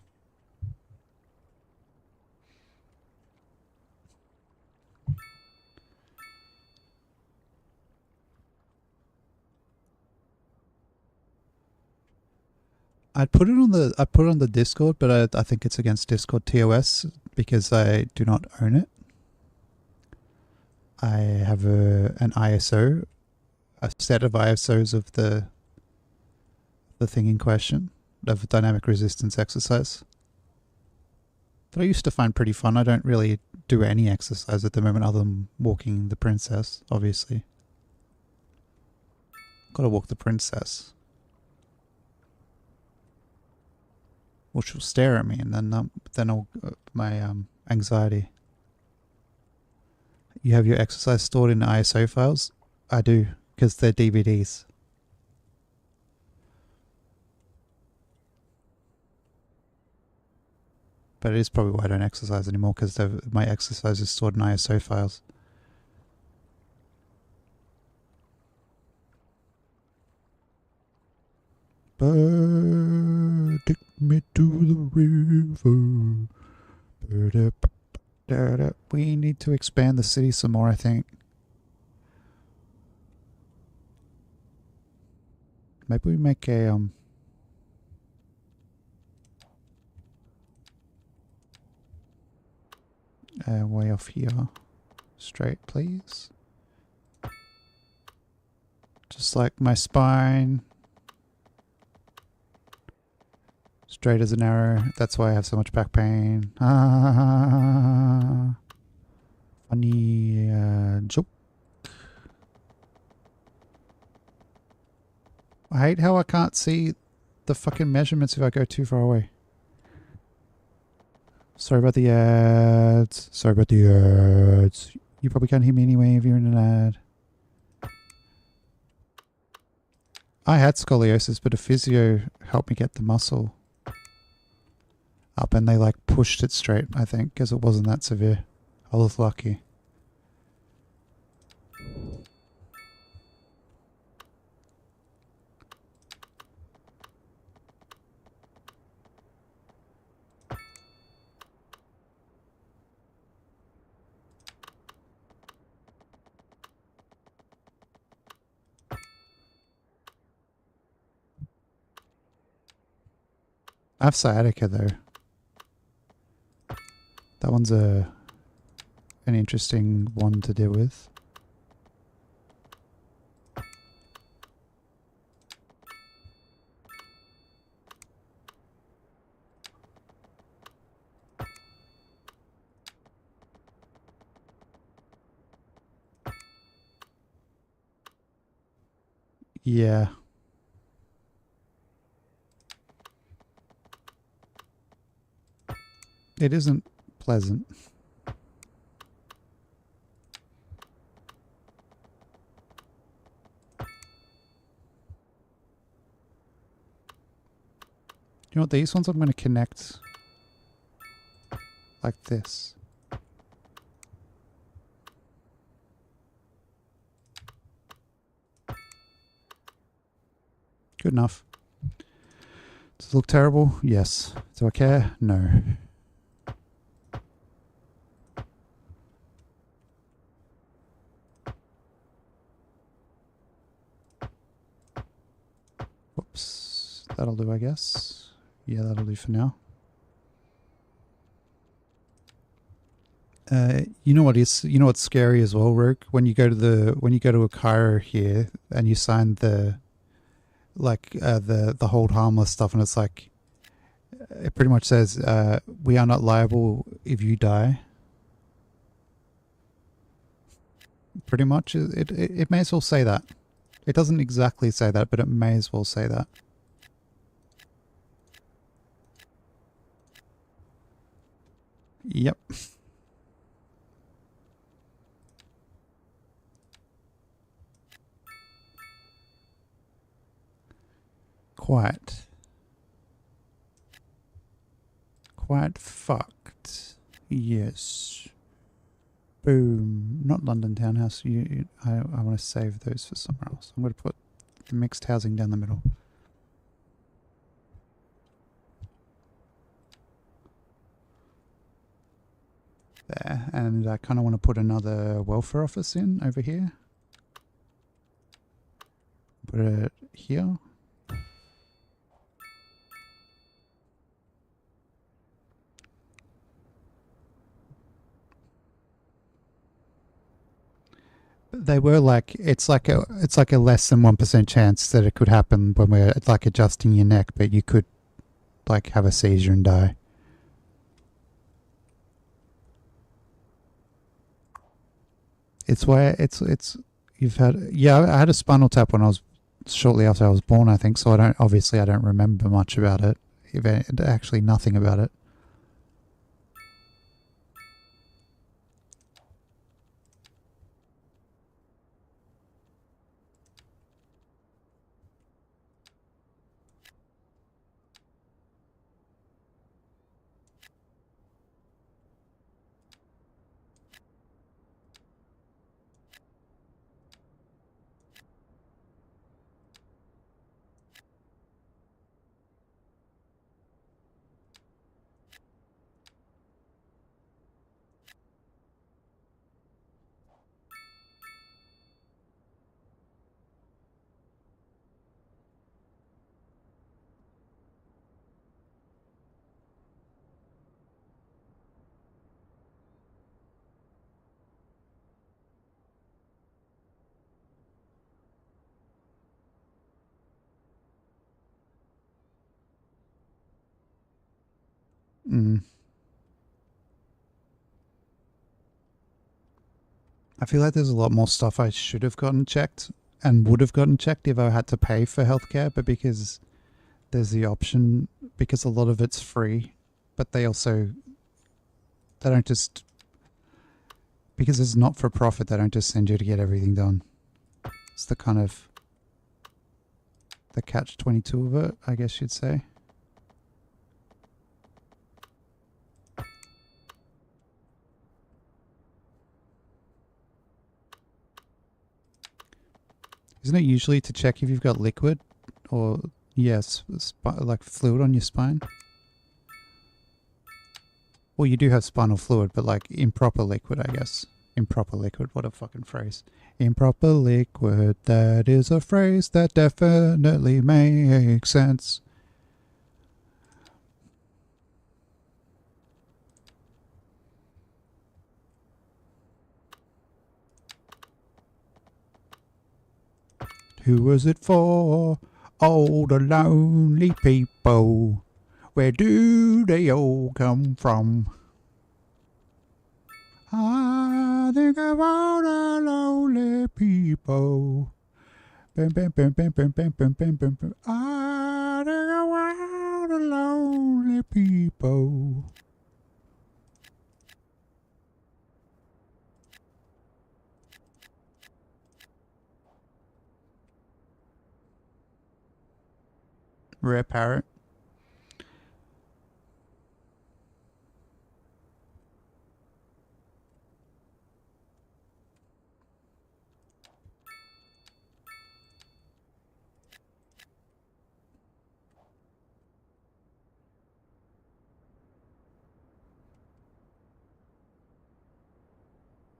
A: I'd put it on the Discord, but I think it's against Discord TOS because I do not own it. I have an ISO, a set of ISOs of the thing in question, of dynamic resistance exercise, that I used to find pretty fun. I don't really do any exercise at the moment other than walking the princess, obviously. Gotta walk the princess. Or she'll stare at me, and then I'll my anxiety. You have your exercise stored in ISO files? I do, because they're DVDs. But it is probably why I don't exercise anymore, because my exercise is stored in ISO files. Bird, take me to the river. We need to expand the city some more, I think. Maybe we make a way off here. Straight, please. Just like my spine. straight as an arrow. That's why I have so much back pain. Ah, funny joke. I hate how I can't see the fucking measurements if I go too far away. Sorry about the ads. Sorry about the ads. You probably can't hear me anyway if you're in an ad. I had scoliosis, but a physio helped me get the muscle up and they like pushed it straight, I think, because it wasn't that severe. I was lucky. I have sciatica though. That one's an interesting one to deal with. Yeah. It isn't pleasant. You know what, these ones I'm going to connect like this. Good enough. Does it look terrible? Yes. Do I care? No. Whoops. That'll do, I guess. Yeah, that'll do for now. You know what's scary as well, Rogue? When you go to a chiro here and you sign the the hold harmless stuff, and it's like it pretty much says we are not liable if you die. Pretty much, it may as well say that. It doesn't exactly say that, but it may as well say that. Yep. Quite fucked. Yes. Boom. Not London Townhouse. I want to save those for somewhere else. I'm going to put the mixed housing down the middle. There. And I kind of want to put another welfare office in over here. Put it here. They were like it's like a less than 1% chance that it could happen when we're like adjusting your neck, but you could like have a seizure and die. It's why it's you've had I had a spinal tap when I was shortly after I was born, I think, so I don't remember much about it. Actually nothing about it. Mm. I feel like there's a lot more stuff I should have gotten checked and would have gotten checked if I had to pay for healthcare, but because there's the option, because a lot of it's free, but they don't just, because it's not for profit, they don't just send you to get everything done. It's the kind of the catch-22 of it, I guess you'd say. Isn't it usually to check if you've got liquid or, yes, like fluid on your spine? Well, you do have spinal fluid, but like improper liquid, I guess. Improper liquid, what a fucking phrase. Improper liquid, that is a phrase that definitely makes sense. Who was it for? All the lonely people. Where do they all come from? I think of all the lonely people. Bam, bam, bam, bam, bam, bam, bam, bam, bam, bam. I think of all the lonely people. Rare parrot.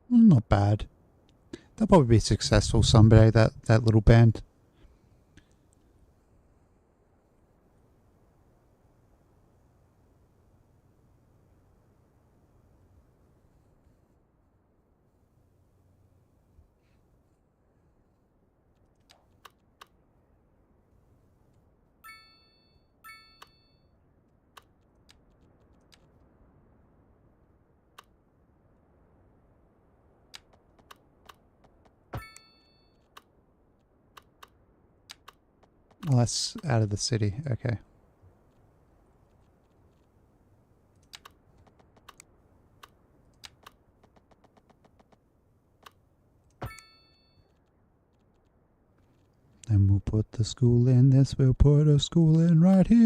A: Not bad. They'll probably be successful someday, that little band. Oh, that's out of the city. Okay. Then we'll put the school in this. We'll put a school in right here.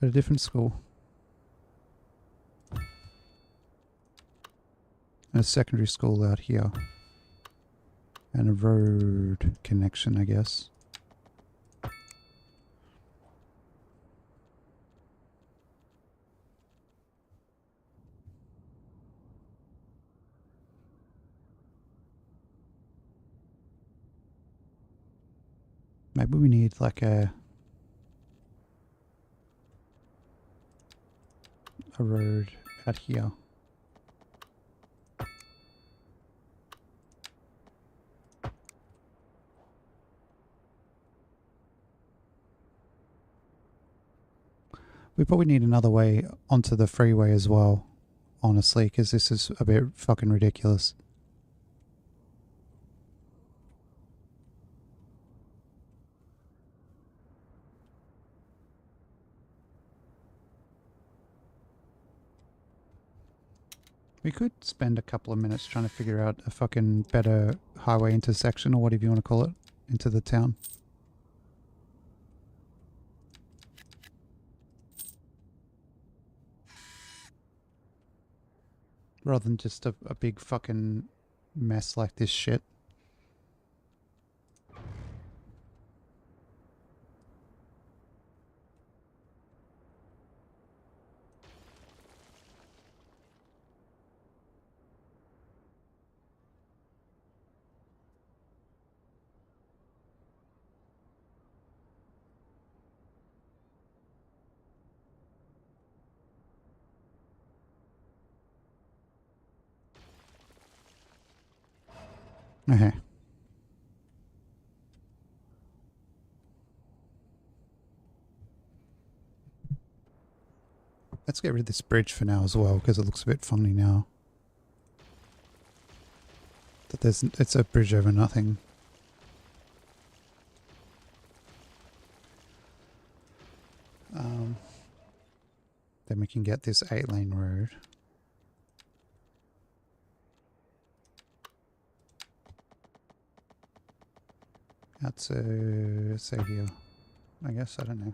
A: A different school. A secondary school out here. And a road connection, I guess. Maybe we need like a road out here. We probably need another way onto the freeway as well, honestly, because this is a bit fucking ridiculous. We could spend a couple of minutes trying to figure out a fucking better highway intersection, or whatever you want to call it, into the town. Rather than just a big fucking mess like this shit. Okay. Let's get rid of this bridge for now as well, because it looks a bit funny now. That it's a bridge over nothing. Then we can get this 8-lane road. Out to, say here, I guess, I don't know.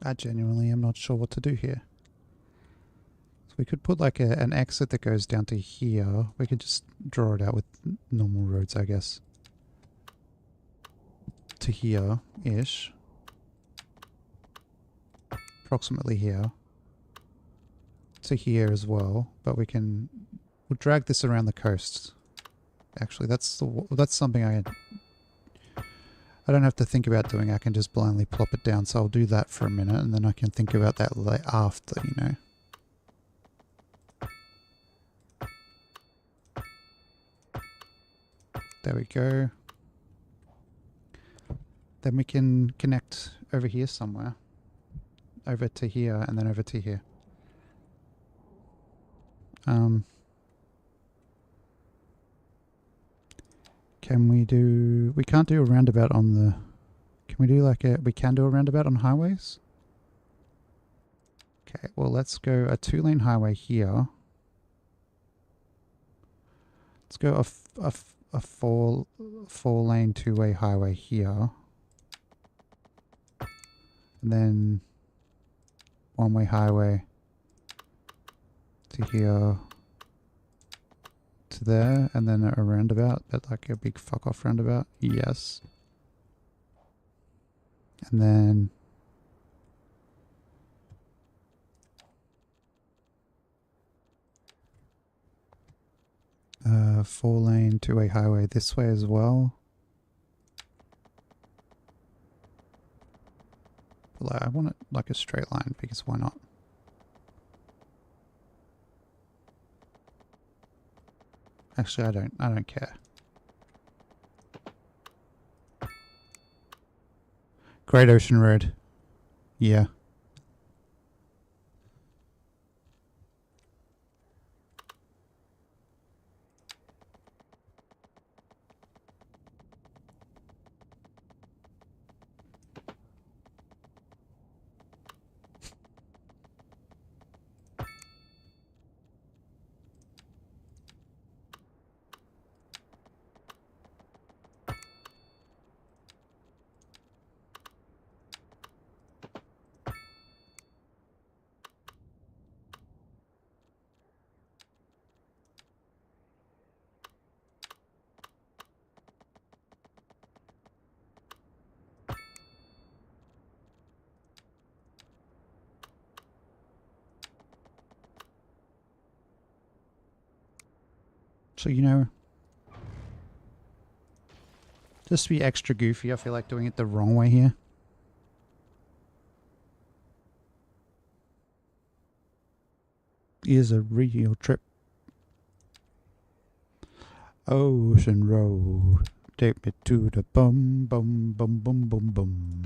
A: I genuinely am not sure what to do here. So we could put like an exit that goes down to here. We could just draw it out with normal roads, I guess. To here-ish. Approximately here. To here as well. But we'll drag this around the coast. Actually, that's something I don't have to think about doing. I can just blindly plop it down. So I'll do that for a minute, and then I can think about that after, you know. There we go. Then we can connect over here somewhere. Over to here, and then over to here. We can't do a roundabout on the, can we do a roundabout on highways? Okay, well let's go a 2-lane highway here. Let's go a 4-lane 2-way highway here. And then 1-way highway to here. To there, and then a roundabout, but like a big fuck off roundabout. Yes. And then a 4-lane 2-way highway this way as well. But like, I want it like a straight line because why not? Actually, I don't care. Great Ocean Road. Yeah. So, you know, just to be extra goofy, I feel like doing it the wrong way here. Is a real trip. Ocean Road, take me to the bum bum bum bum bum bum.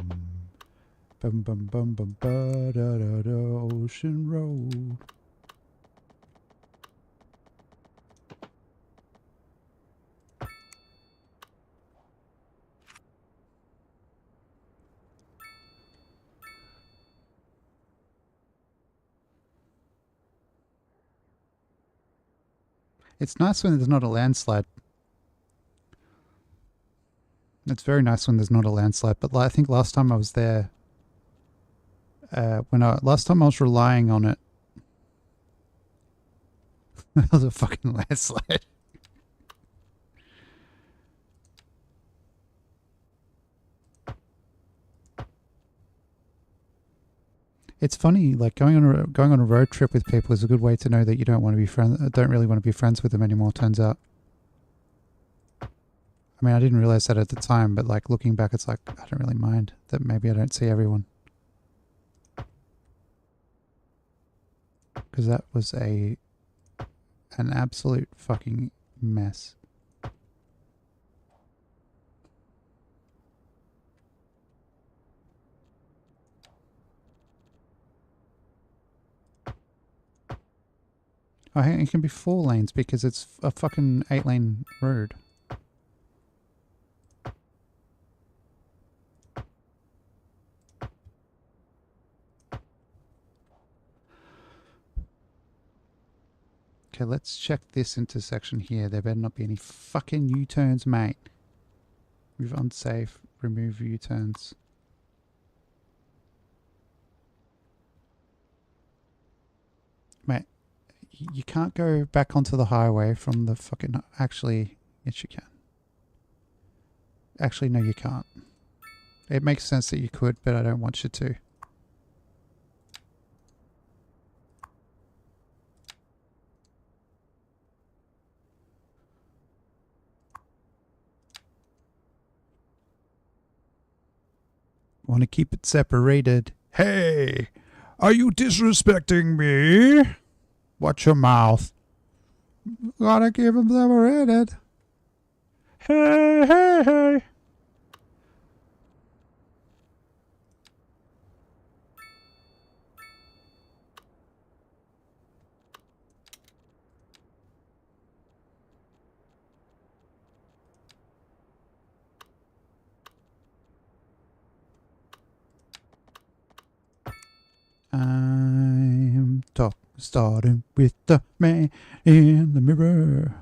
A: Bum bum bum bum ba da da da. Ocean Road. It's nice when there's not a landslide. It's very nice when there's not a landslide, but I think last time I was there, last time I was relying on it, there was a fucking landslide. It's funny, like going on a road trip with people is a good way to know that you don't really want to be friends with them anymore, turns out. I mean, I didn't realize that at the time, but like looking back, it's like, I don't really mind that maybe I don't see everyone. Because that was an absolute fucking mess. Oh, it can be 4 lanes because it's a fucking 8-lane road. Okay, let's check this intersection here. There better not be any fucking U-turns, mate. Move unsafe. Remove U-turns. Mate, you can't go back onto the highway from the fucking... Actually, yes you can. Actually, no you can't. It makes sense that you could, but I don't want you to. Want to keep it separated. Hey! Are you disrespecting me? Watch your mouth. Gotta keep them separated. Hey, hey, hey. I'm starting with the man in the mirror.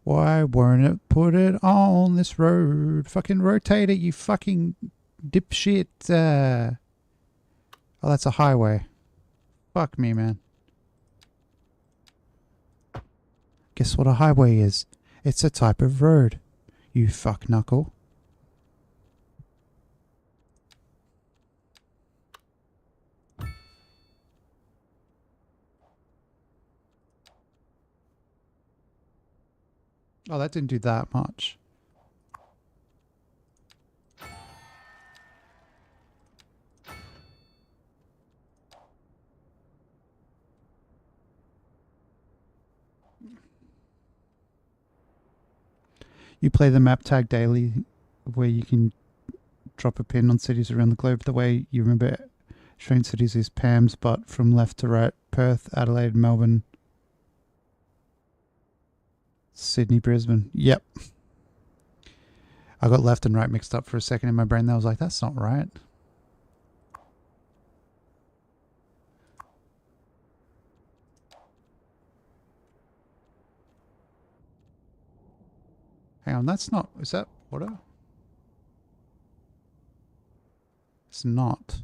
A: Why weren't it put it on this road? Fucking rotate it, you fucking dipshit. Oh, that's a highway. Fuck me, man. Guess what a highway is? It's a type of road. You fuck knuckle. Oh, that didn't do that much. You play the map tag daily where you can drop a pin on cities around the globe. The way you remember Australian cities is Pam's, but from left to right: Perth, Adelaide, Melbourne, Sydney, Brisbane. Yep. I got left and right mixed up for a second in my brain. I was like, that's not right. Hang on, that's not... Is that water? It's not.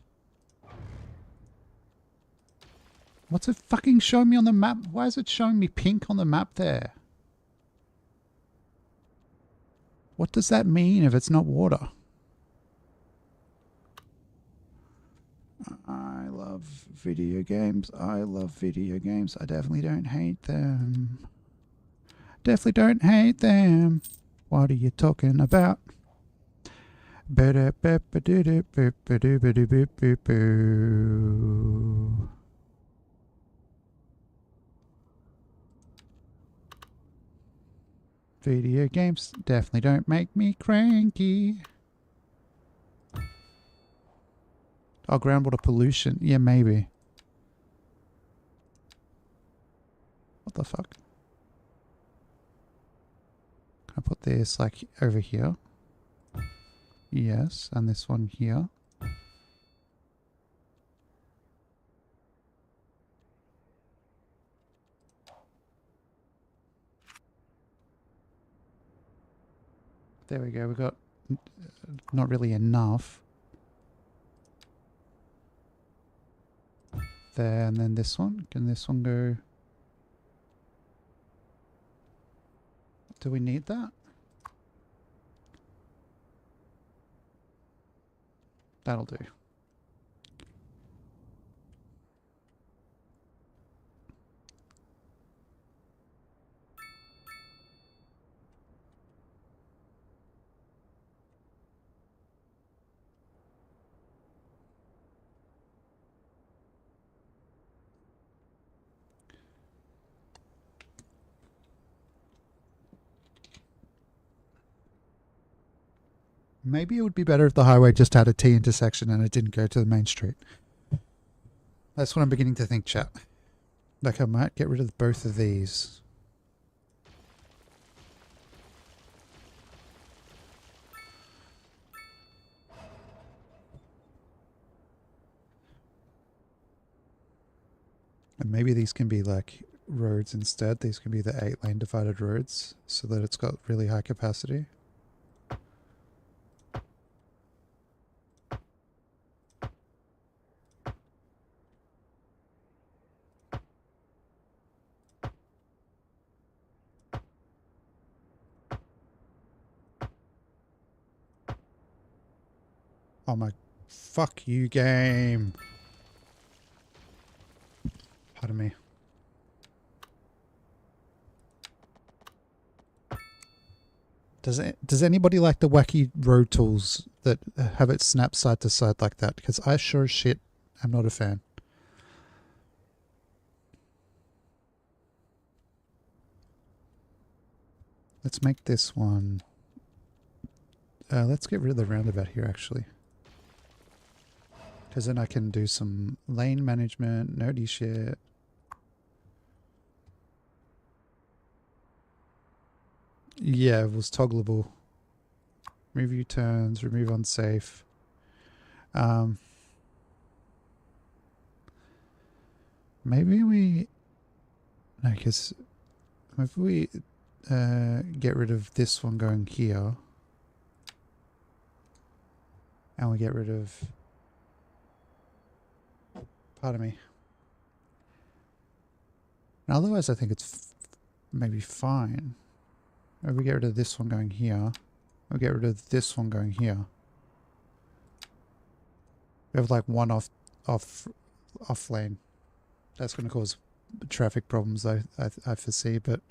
A: What's it fucking showing me on the map? Why is it showing me pink on the map there? What does that mean if it's not water? I love video games. I love video games. I definitely don't hate them. Definitely don't hate them. What are you talking about? Video games definitely don't make me cranky. Oh, groundwater pollution. Yeah, maybe. What the fuck? Can I put this like over here? Yes, and this one here. There we go. We got not really enough. There, and then this one. Can this one go? Do we need that? That'll do. Maybe it would be better if the highway just had a T intersection and it didn't go to the main street. That's what I'm beginning to think, chat. Like I might get rid of both of these. And maybe these can be like roads instead. These can be the 8-lane divided roads so that it's got really high capacity. Oh my, fuck you, game. Pardon me. Does anybody like the wacky road tools that have it snap side to side like that? Because I sure as shit am not a fan. Let's make this one. Let's get rid of the roundabout here, actually. Because then I can do some lane management, nerdy shit. Yeah, it was toggleable. Remove U-turns, remove unsafe. Maybe we... No, because maybe we get rid of this one going here. And we get rid of... Pardon me. And otherwise I think it's maybe fine. Maybe we get rid of this one going here. We'll get rid of this one going here. We have like one off lane. That's going to cause traffic problems I foresee, but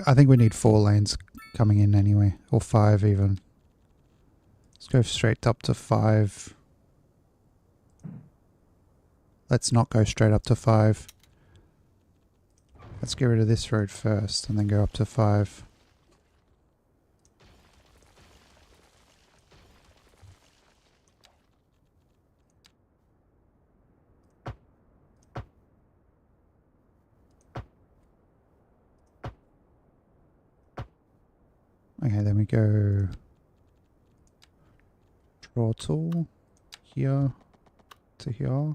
A: I think we need 4 lanes coming in anyway, or 5 even. Let's go straight up to 5. Let's not go straight up to 5. Let's get rid of this road first and then go up to 5. Okay, then we go draw tool here to here.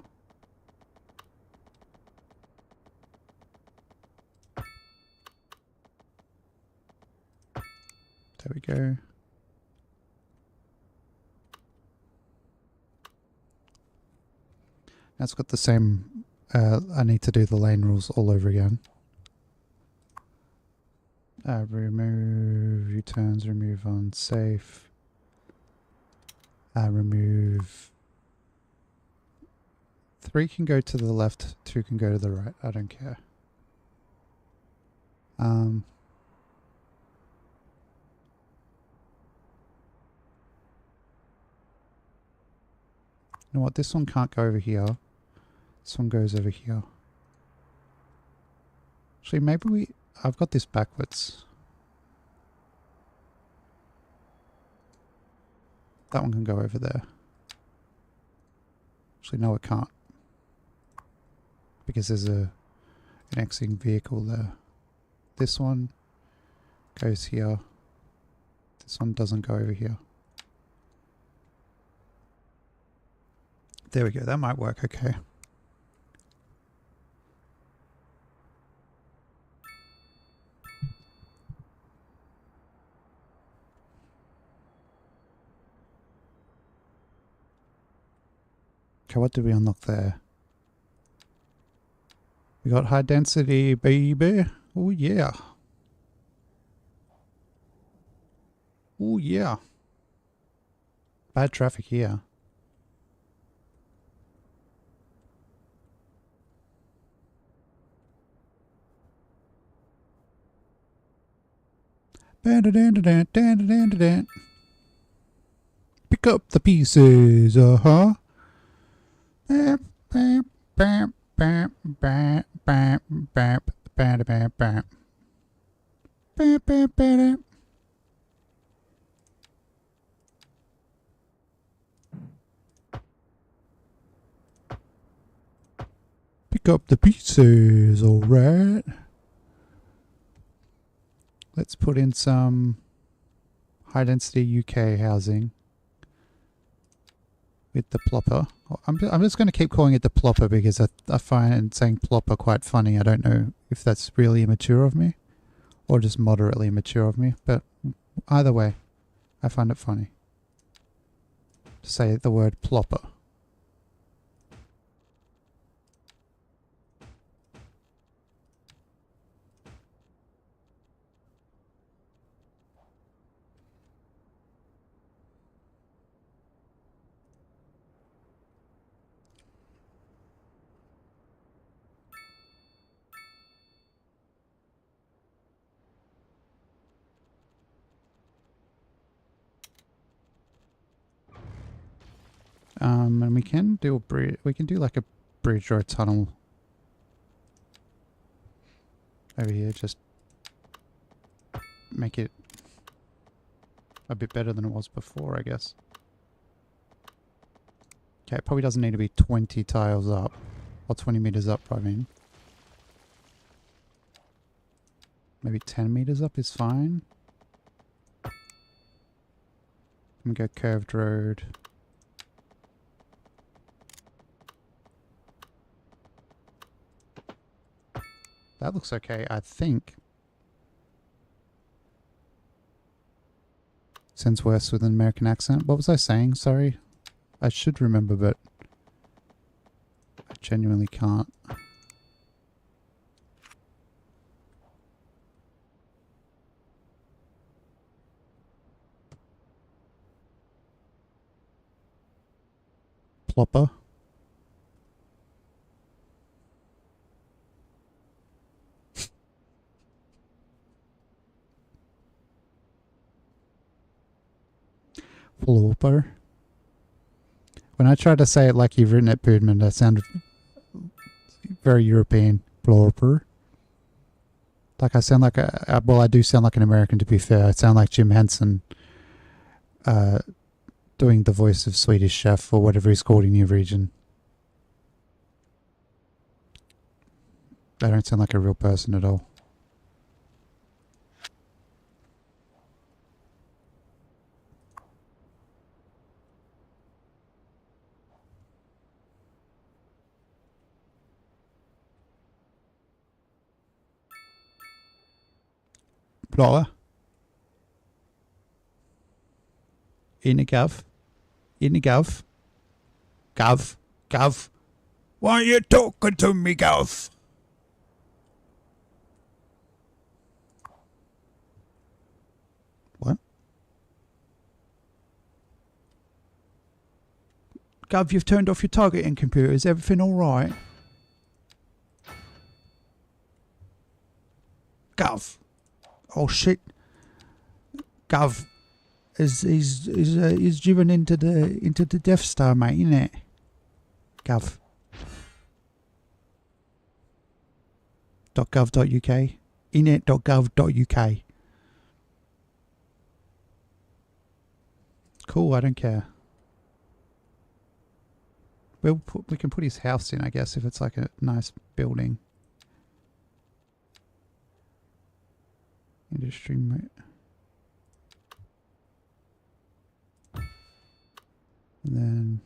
A: There we go. Now it's got the same, I need to do the lane rules all over again. Remove U-turns, remove unsafe. Remove... 3 can go to the left, 2 can go to the right, I don't care. You know what, this one can't go over here. This one goes over here. Actually, maybe we... I've got this backwards. That one can go over there. Actually, no, it can't. Because there's an exiting vehicle there. This one goes here. This one doesn't go over here. There we go, that might work okay. Okay, what did we unlock there? We got high density, baby. Oh yeah. Oh yeah. Bad traffic here. Pick up the pieces, uh-huh. Pick up the pieces, alright. Let's put in some high density UK housing with the plopper. I'm just going to keep calling it the plopper because I find saying plopper quite funny. I don't know if that's really immature of me or just moderately immature of me, but either way, I find it funny to say the word plopper. And we can do a bridge. We can do like a bridge or a tunnel over here. Just make it a bit better than it was before, I guess. Okay, it probably doesn't need to be 20 tiles up, or 20 meters up, I mean. Maybe 10 meters up is fine. And go curved road. That looks okay, I think. Sounds worse with an American accent. What was I saying? Sorry. I should remember, but I genuinely can't. Plopper. Plopper. When I try to say it like you've written it, Poodman, I sound very European. Plopper. Like I sound like a... Well, I do sound like an American, to be fair. I sound like Jim Henson doing the voice of Swedish Chef or whatever he's called in your region. I don't sound like a real person at all. Blower. In a gov. In a gov. Gov. Gov. Why are you talking to me, Gov? What? Gov, you've turned off your targeting computer. Is everything alright? Gov. Oh shit. Gov is driven into the Death Star, mate, isn't it? Gov. .gov.uk. Inet.gov.uk. Cool, I don't care. We can put his house in, I guess, if it's like a nice building. Industry mate. And then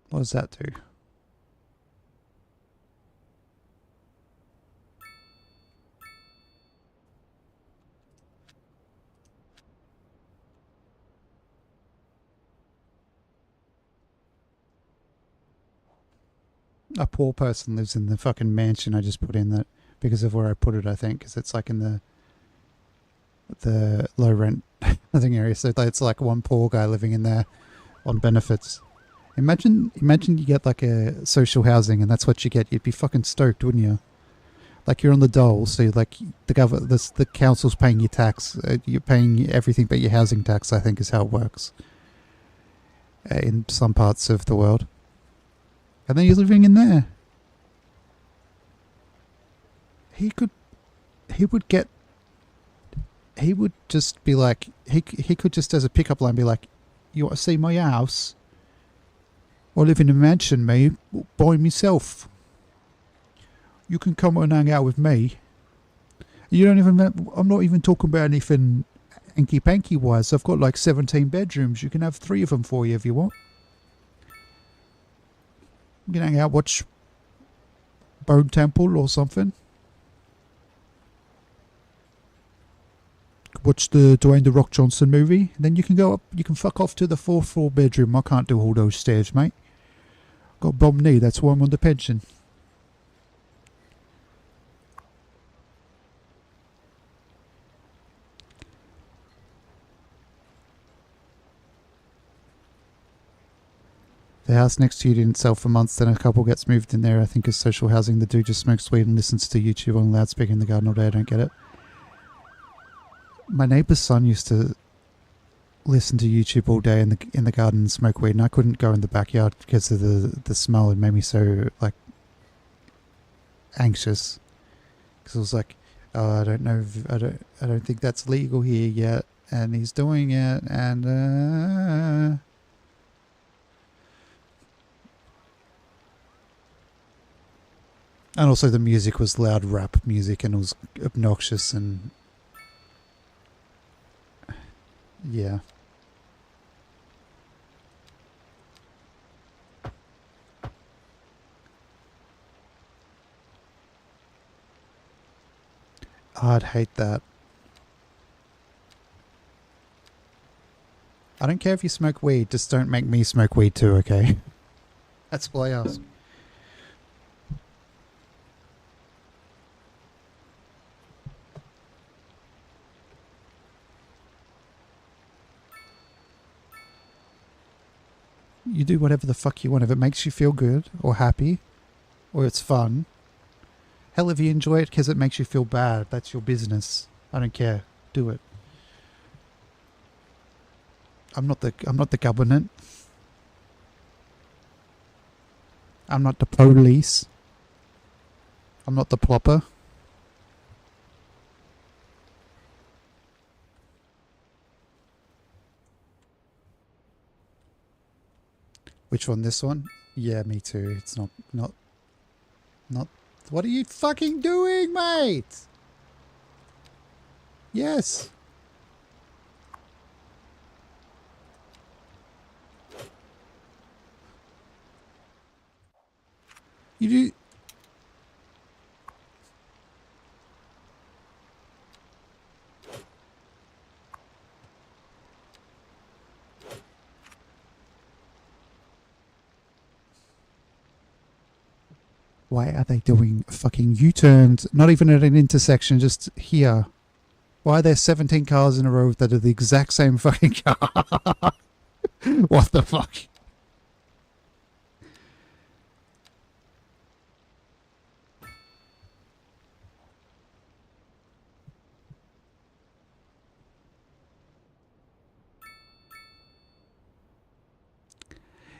A: what does that do? A poor person lives in the fucking mansion I just put in that because of where I put it, I think, because it's like in the low rent living area. So it's like one poor guy living in there on benefits. Imagine you get like a social housing and that's what you get. You'd be fucking stoked, wouldn't you? Like you're on the dole, so like the council's paying your tax. You're paying everything but your housing tax, I think is how it works in some parts of the world. And then you're living in there. He could just be like, he could just as a pickup line be like, you want to see my house? I live in a mansion, me, by myself. You can come and hang out with me. You don't even, I'm not even talking about anything hanky-panky wise. I've got like 17 bedrooms. You can have 3 of them for you if you want. You can hang out, watch Bone Temple or something. Watch the Dwayne "The Rock" Johnson movie. Then you can go up, you can fuck off to the 4th floor bedroom. I can't do all those stairs, mate. Got a bum knee, that's why I'm on the pension. The house next to you didn't sell for months, then a couple gets moved in there. I think it's social housing. The dude just smokes weed and listens to YouTube on loudspeaker in the garden all day. I don't get it. My neighbour's son used to listen to YouTube all day in the garden and smoke weed, and I couldn't go in the backyard because of the smell. It made me so like anxious because I was like, oh, I don't know, I don't think that's legal here yet, and he's doing it, and also the music was loud rap music and it was obnoxious and yeah. I'd hate that. I don't care if you smoke weed, just don't make me smoke weed too, okay? That's all I ask. You do whatever the fuck you want. If it makes you feel good or happy or it's fun. Hell, if you enjoy it because it makes you feel bad, that's your business. I don't care. Do it. I'm not the government. I'm not the police. I'm not the plopper. Which one? This one? Yeah, me too. It's not. What are you fucking doing, mate? Yes. You do. Why are they doing fucking U-turns? Not even at an intersection, just here. Why are there 17 cars in a row that are the exact same fucking car? What the fuck?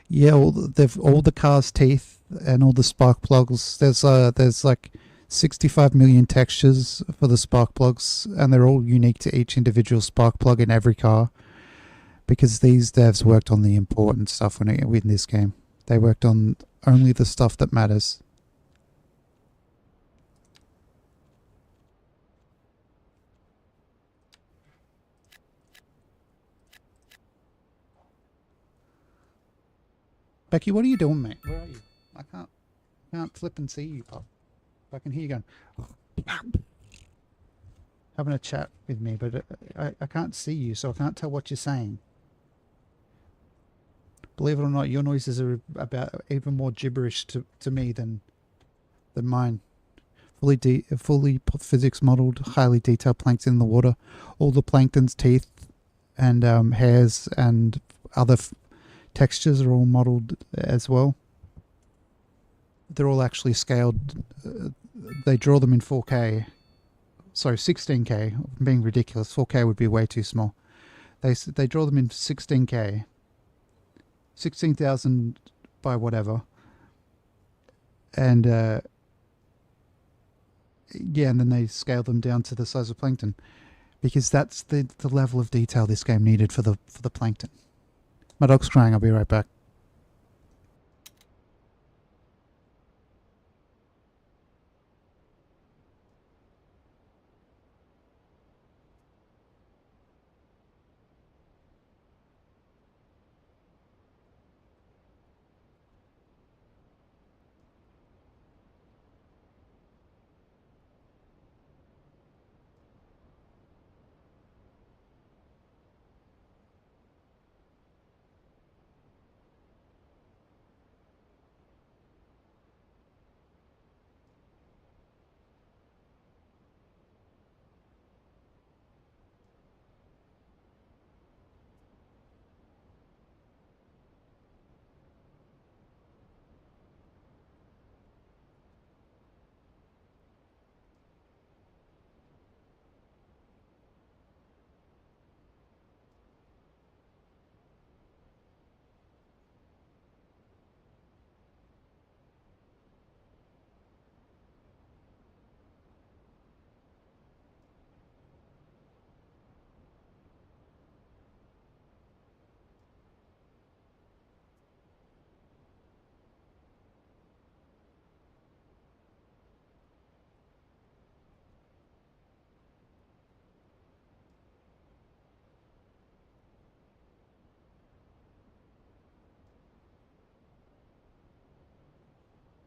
A: Yeah, all the car's teeth and all the spark plugs. There's like 65 million textures for the spark plugs, and they're all unique to each individual spark plug in every car. Because these devs worked on the important stuff when in this game. They worked on only the stuff that matters. Becky, what are you doing, mate? Where are you? I can't flip and see you, pop. I can hear you going. Having a chat with me, but I can't see you, so I can't tell what you're saying. Believe it or not, your noises are about even more gibberish to me than mine. Fully physics modeled, highly detailed plankton in the water. All the plankton's teeth and hairs and other textures are all modeled as well. They're all actually scaled. They draw them in 4K. Sorry, 16K. I'm being ridiculous. 4K would be way too small. They draw them in 16K. 16,000 by whatever. And yeah, and then they scale them down to the size of plankton, because that's the level of detail this game needed for the plankton. My dog's crying. I'll be right back.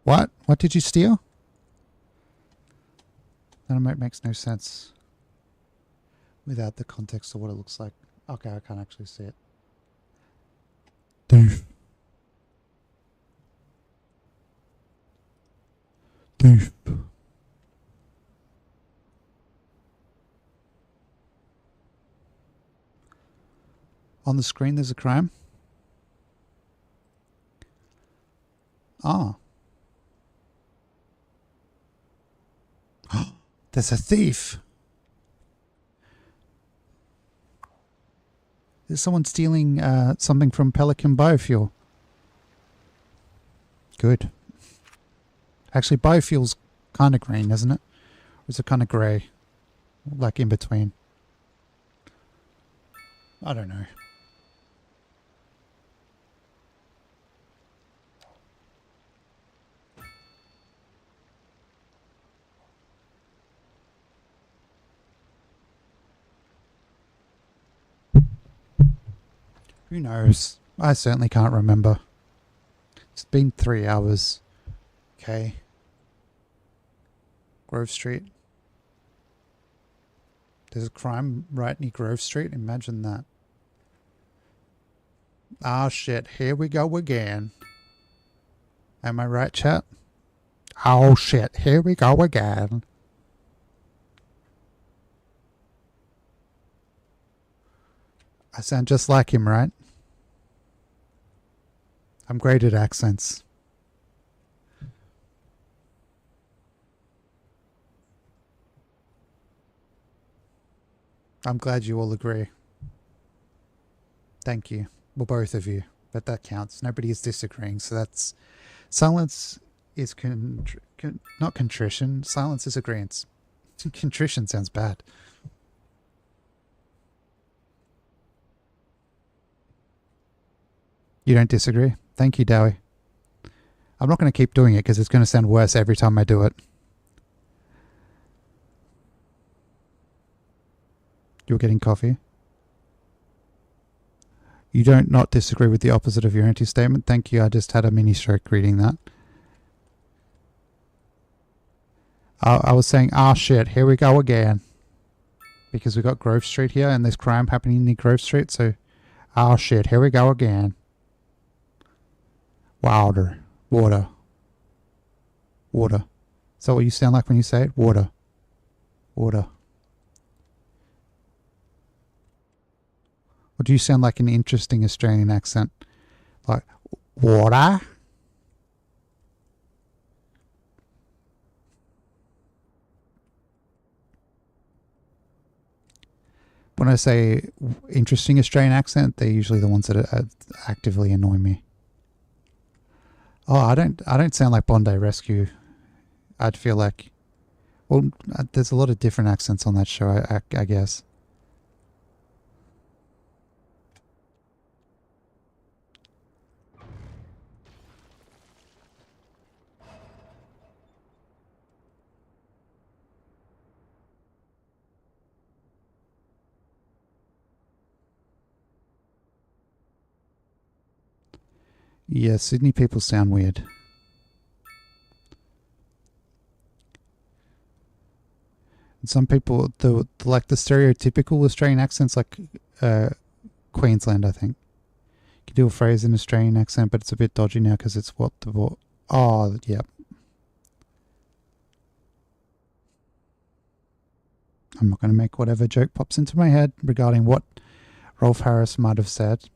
A: What? What did you steal? That makes no sense without the context of what it looks like. Okay, I can't actually see it. Thief. Thief. On the screen there's a crime? Ah. There's a thief. There's someone stealing something from Pelican Biofuel. Good. Actually, biofuel's kind of green, isn't it? Or is it kind of grey? Like in between. I don't know. Who knows? I certainly can't remember. It's been 3 hours. Okay. Grove Street. There's a crime right near Grove Street. Imagine that. Ah, shit. Here we go again. Am I right, chat? Oh, shit. Here we go again. I sound just like him, right? I'm great at accents. I'm glad you all agree. Thank you. Well, both of you. But that counts. Nobody is disagreeing, so that's... Silence is not contrition. Silence is agreement. Contrition sounds bad. You don't disagree? Thank you, Dowie. I'm not going to keep doing it because it's going to sound worse every time I do it. You're getting coffee? You don't not disagree with the opposite of your anti-statement? Thank you. I just had a mini stroke reading that. I was saying, ah, shit, here we go again. Because we got Grove Street here and there's crime happening near Grove Street, so... Ah, shit, here we go again. Wilder. Water. Water. Is that what you sound like when you say it? Water. Water. Or do you sound like an interesting Australian accent? Like, water? When I say interesting Australian accent, they're usually the ones that actively annoy me. Oh, I don't sound like Bondi Rescue. I'd feel like, well, there's a lot of different accents on that show, I guess. Yeah, Sydney people sound weird. And some people, like the stereotypical Australian accents, like Queensland, I think. You can do a phrase in Australian accent, but it's a bit dodgy now because it's what the... Oh, yeah. I'm not going to make whatever joke pops into my head regarding what Rolf Harris might have said,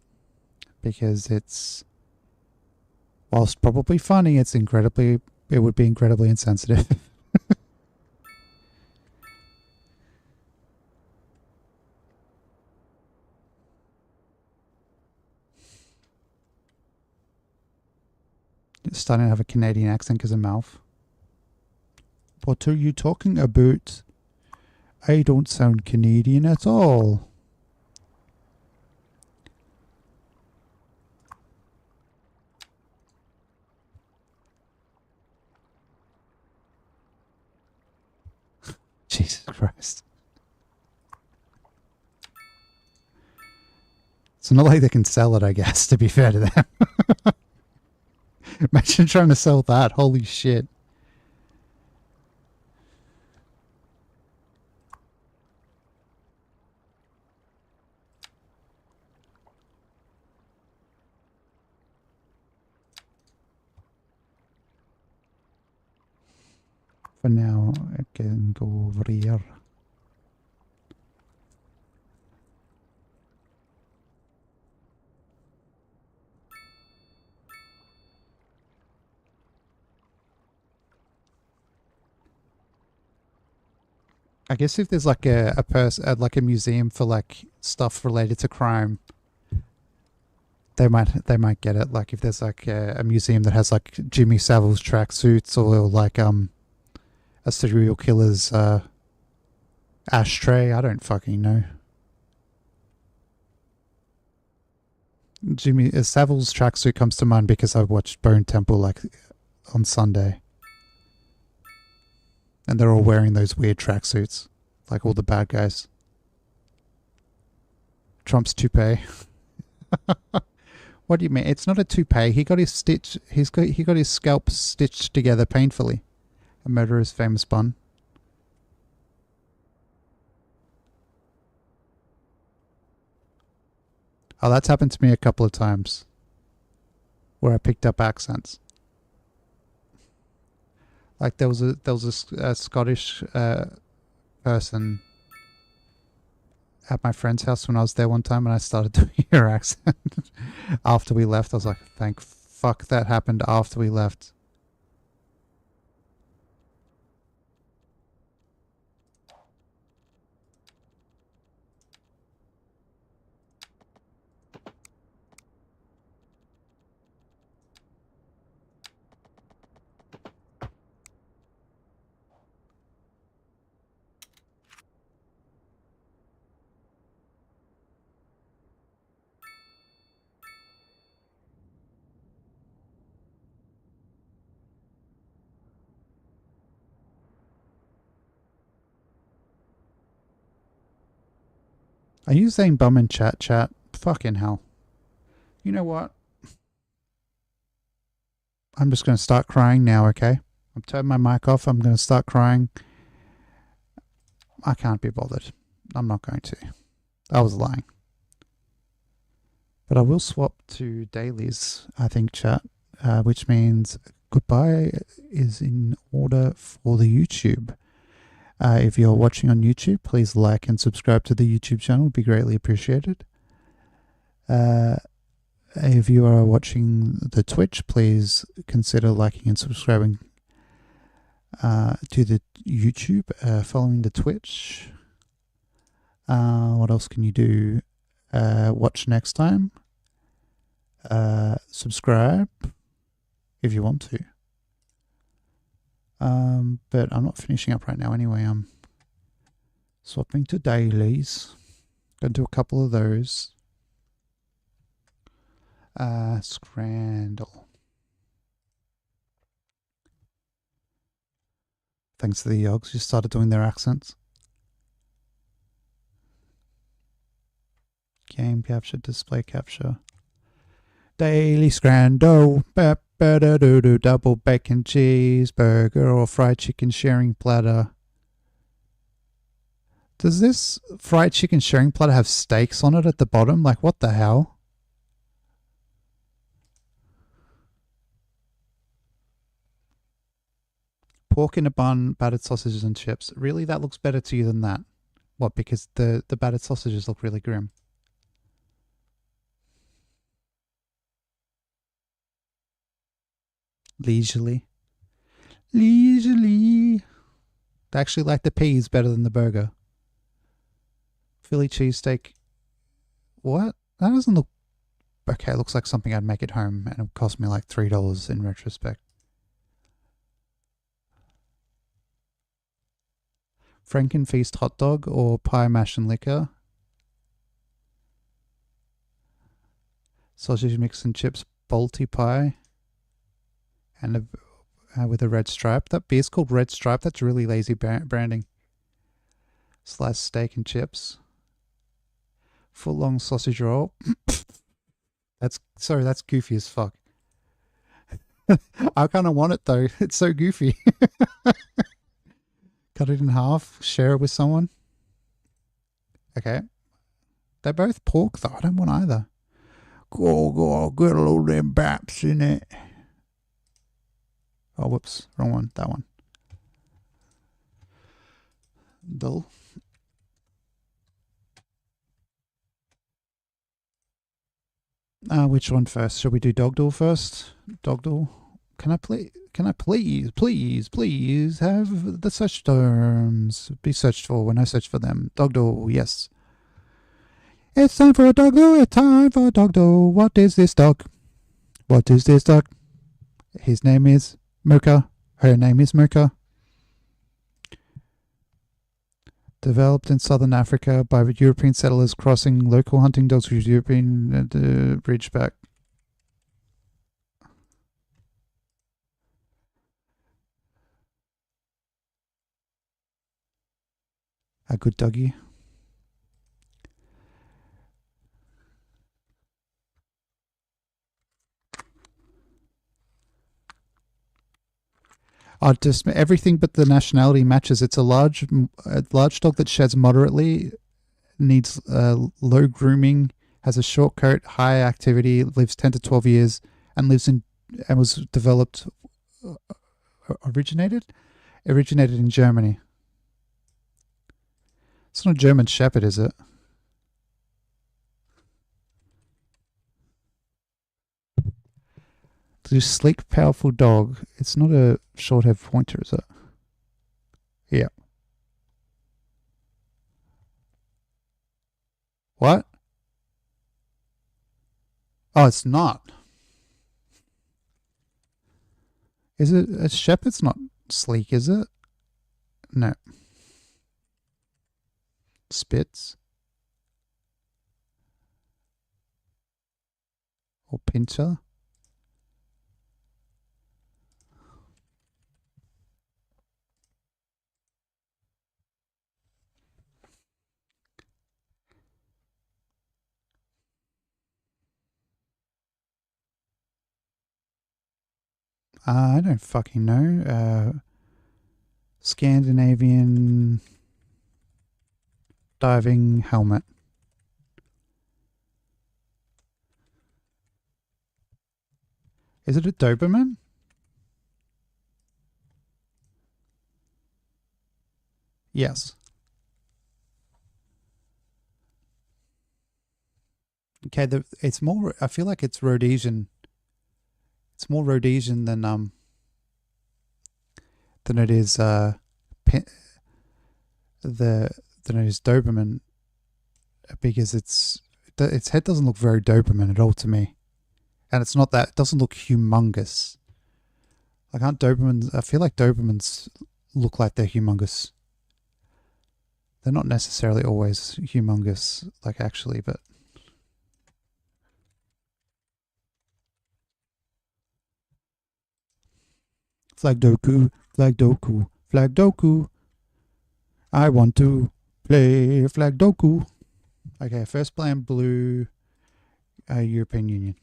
A: because it's, whilst probably funny, it would be incredibly insensitive. Starting to have a Canadian accent because of mouth. What are you talking about? I don't sound Canadian at all. Jesus Christ. It's not like they can sell it, I guess, to be fair to them. Imagine trying to sell that. Holy shit. For now, I can go over here. I guess if there's like a person, like a museum for like stuff related to crime, they might get it. Like if there's like a museum that has like Jimmy Savile's tracksuits, or like a serial killer's ashtray. I don't fucking know. Jimmy Savile's tracksuit comes to mind because I watched Bone Temple like on Sunday, and they're all wearing those weird tracksuits, like all the bad guys. Trump's toupee. What do you mean? It's not a toupee. He got his stitch. He got his scalp stitched together painfully. A murderer's famous bun. Oh, that's happened to me a couple of times, where I picked up accents. Like there was a Scottish person at my friend's house when I was there one time, and I started doing her accent after we left. I was like, thank fuck that happened after we left. Are you saying bum in chat? Fucking hell. You know what? I'm just going to start crying now, okay? I'm turning my mic off. I'm going to start crying. I can't be bothered. I'm not going to. I was lying. But I will swap to dailies, I think, chat, which means goodbye is in order for the YouTube. If you're watching on YouTube, please like and subscribe to the YouTube channel. It would be greatly appreciated. If you are watching the Twitch, please consider liking and subscribing to the YouTube, following the Twitch. What else can you do? Watch next time. Subscribe. if you want to. But I'm not finishing up right now anyway. I'm swapping to dailies. Gonna do a couple of those. Scrandal. Thanks to the Yogs, just started doing their accents. Game capture, display capture. Daily Scrandal. Double bacon cheeseburger or fried chicken sharing platter. Does this fried chicken sharing platter have steaks on it at the bottom? Like, what the hell? Pork in a bun, battered sausages and chips. Really? That looks better to you than that? What, because the battered sausages look really grim? Leisurely. Leisurely. I actually like the peas better than the burger. Philly cheesesteak. What? That doesn't look... Okay, it looks like something I'd make at home, and it would cost me like $3 in retrospect. Frankenfeast hot dog or pie, mash and liquor. Sausage mix and chips, Balti pie. And with a red stripe. That beer's called Red Stripe. That's really lazy branding. Sliced steak and chips. Foot long sausage roll. That's goofy as fuck. I kind of want it though. It's so goofy. Cut it in half. Share it with someone. Okay. They're both pork though. I don't want either. Go, get a little them baps in it. Oh, whoops. Wrong one. That one. Dull. Which one first? Shall we do Dogdall first? Dogdall. Can I please have the search terms be searched for when I search for them? Dogdall, yes. It's time for a Dogdall. It's time for a Dogdall. What is this dog? What is this dog? His name is Mocha. Her name is Mocha. Developed in southern Africa by European settlers crossing local hunting dogs with European Ridgeback. A good doggy. Just everything but the nationality matches. It's a large dog that sheds moderately, needs low grooming, has a short coat, high activity, lives 10 to 12 years, and was developed, originated in Germany. It's not a German Shepherd, is it? This sleek, powerful dog. It's not a short-haired pointer, is it? Yeah. What? Oh, it's not. Is it? A shepherd's not sleek, is it? No. Spitz. Or pincher. I don't fucking know. Scandinavian diving helmet. Is it a Doberman? Yes. Okay, it's more. I feel like it's Rhodesian. It's more Rhodesian than it is than it is Doberman, because its head doesn't look very Doberman at all to me, and it's not that. It doesn't look humongous. Like, aren't Dobermans... I feel like Dobermans look like they're humongous. They're not necessarily always humongous, like, actually, but... Flag Doku, Flag Doku, Flag Doku. I want to play Flag Doku. Okay, first plan blue, European Union.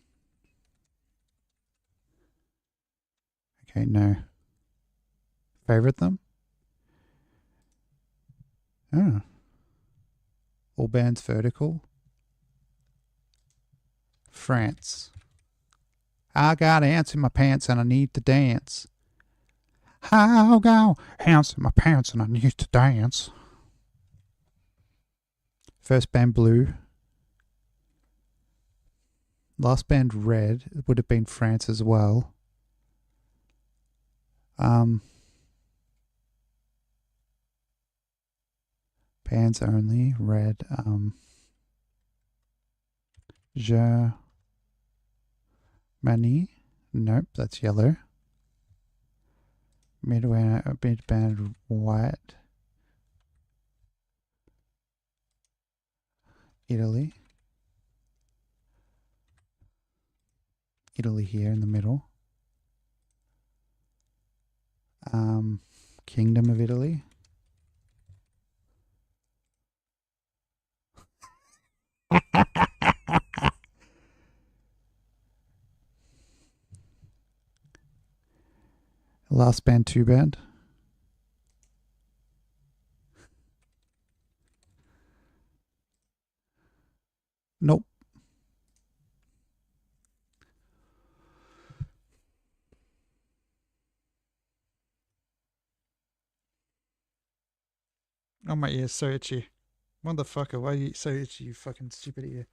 A: Okay, no. Favorite them? Oh. All bands vertical. France. I got ants in my pants and I need to dance. I got ants in my pants and I need to dance. First band blue. Last band red. It would have been France as well. Bands only. Red. Germany. Nope, that's yellow. Mid band white. Italy. Italy here in the middle. Kingdom of Italy. Last band, two band. Nope. Oh, my ear's so itchy. Motherfucker, why are you so itchy, you fucking stupid ear?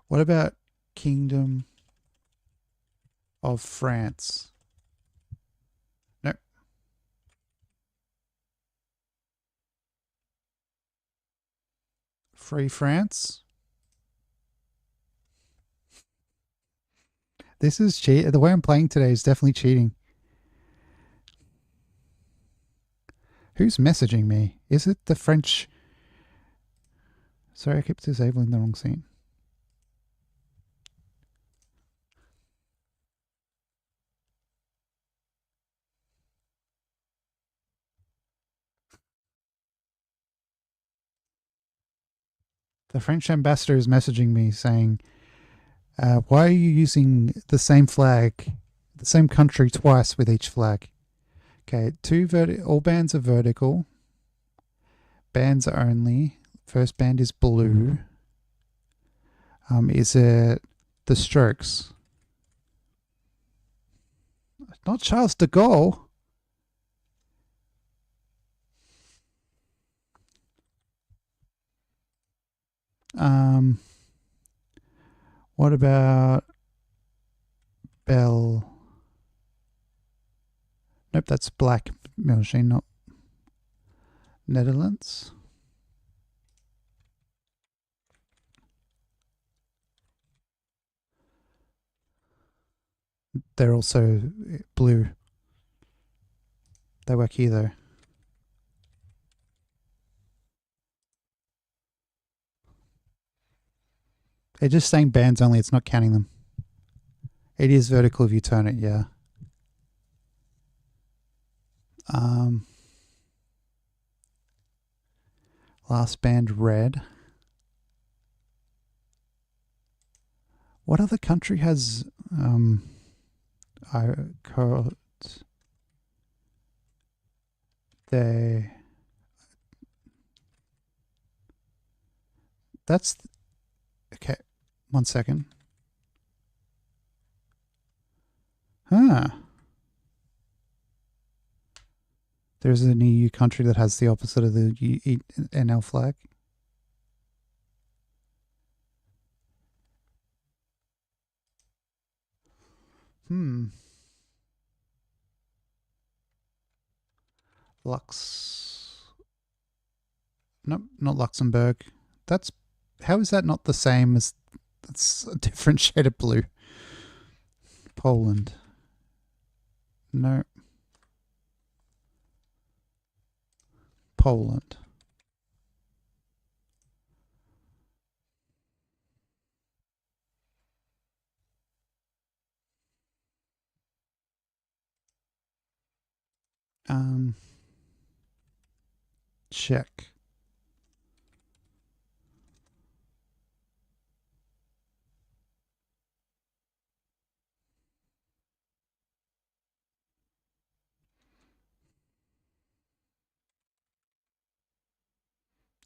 A: What about Kingdom of France? Nope. Free France? This is cheat. The way I'm playing today is definitely cheating. Who's messaging me? Is it the French? Sorry, I keep disabling the wrong scene. The French ambassador is messaging me saying, why are you using the same flag, the same country twice with each flag? Okay, all bands are vertical. Bands are only. First band is blue. Is it the Strokes? Not Charles de Gaulle. What about Bell? Nope, that's Black Machine, not Netherlands. They're also blue. They work here though. They're just saying bands only, it's not counting them. It is vertical if you turn it, yeah. Last band red. What other country has that's okay. 1 second. There's an EU country that has the opposite of the NL flag. Nope, not Luxembourg. How is that not the same as... That's a different shade of blue. Poland. No. Poland. Czech.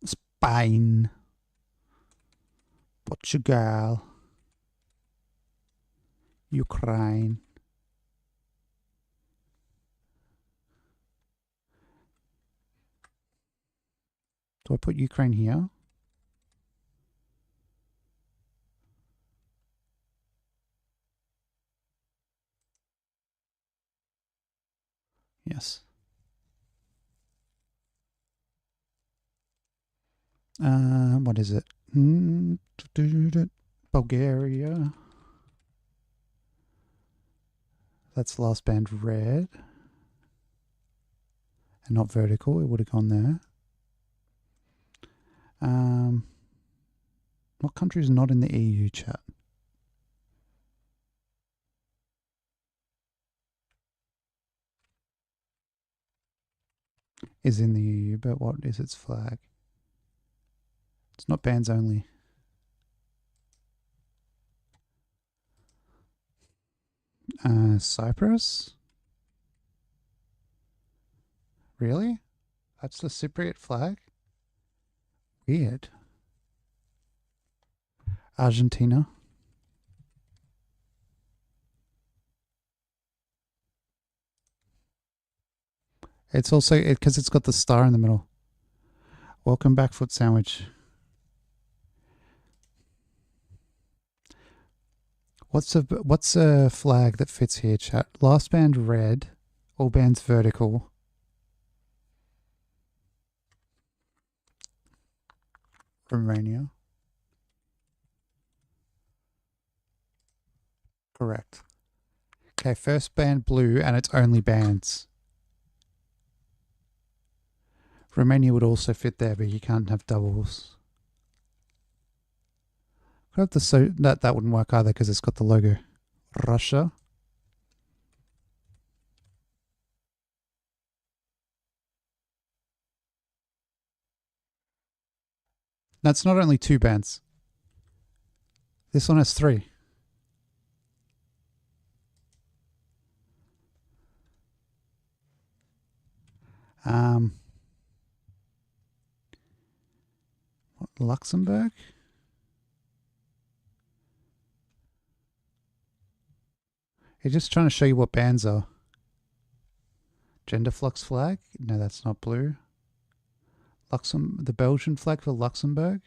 A: Spain. Portugal. Ukraine. Do I put Ukraine here? Yes. What is it? Bulgaria. That's the last band, red. And not vertical, it would have gone there. What country is not in the EU chat? Is in the EU, but what is its flag? It's not bands only. Cyprus? Really? That's the Cypriot flag? Weird. Argentina. It's also because it's got the star in the middle. Welcome back, Foot Sandwich. What's a flag that fits here, chat? Last band red, all bands vertical. Romania. Correct. Okay, first band blue, and it's only bands. Romania would also fit there, but you can't have doubles. Could have the that wouldn't work either because it's got the logo. Russia. That's not only two bands. This one has three. Luxembourg? It's just trying to show you what bands are. Gender flux flag? No, that's not blue. The Belgian flag for Luxembourg?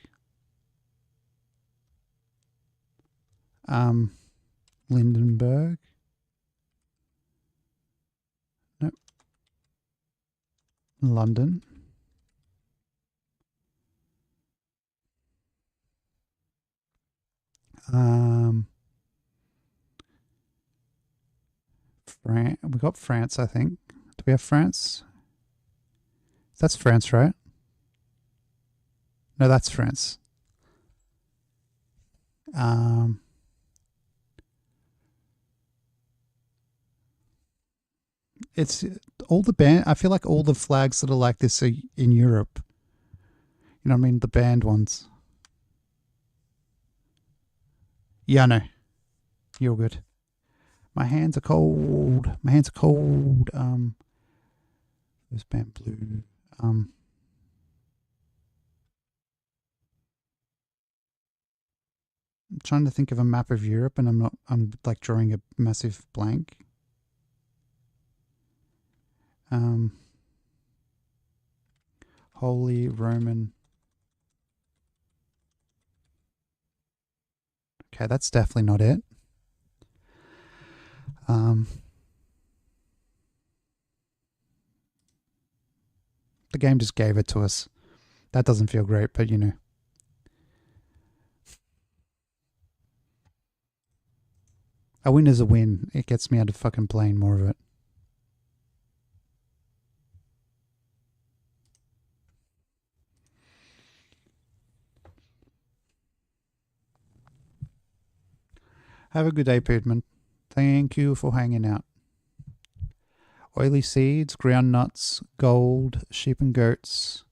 A: Lindenberg? Nope. London? We got France, I think. Do we have France? That's France, right? No, that's France. It's all the band. I feel like all the flags that are like this are in Europe. You know what I mean? The band ones. Yeah, no. You're good. My hands are cold. My hands are cold. There's band blue. I'm trying to think of a map of Europe, and I'm like drawing a massive blank. Holy Roman. Okay, that's definitely not it. The game just gave it to us. That doesn't feel great, but you know. A win is a win. It gets me out of fucking playing more of it. Have a good day, Pudman. Thank you for hanging out. Oily seeds, ground nuts, gold, sheep and goats.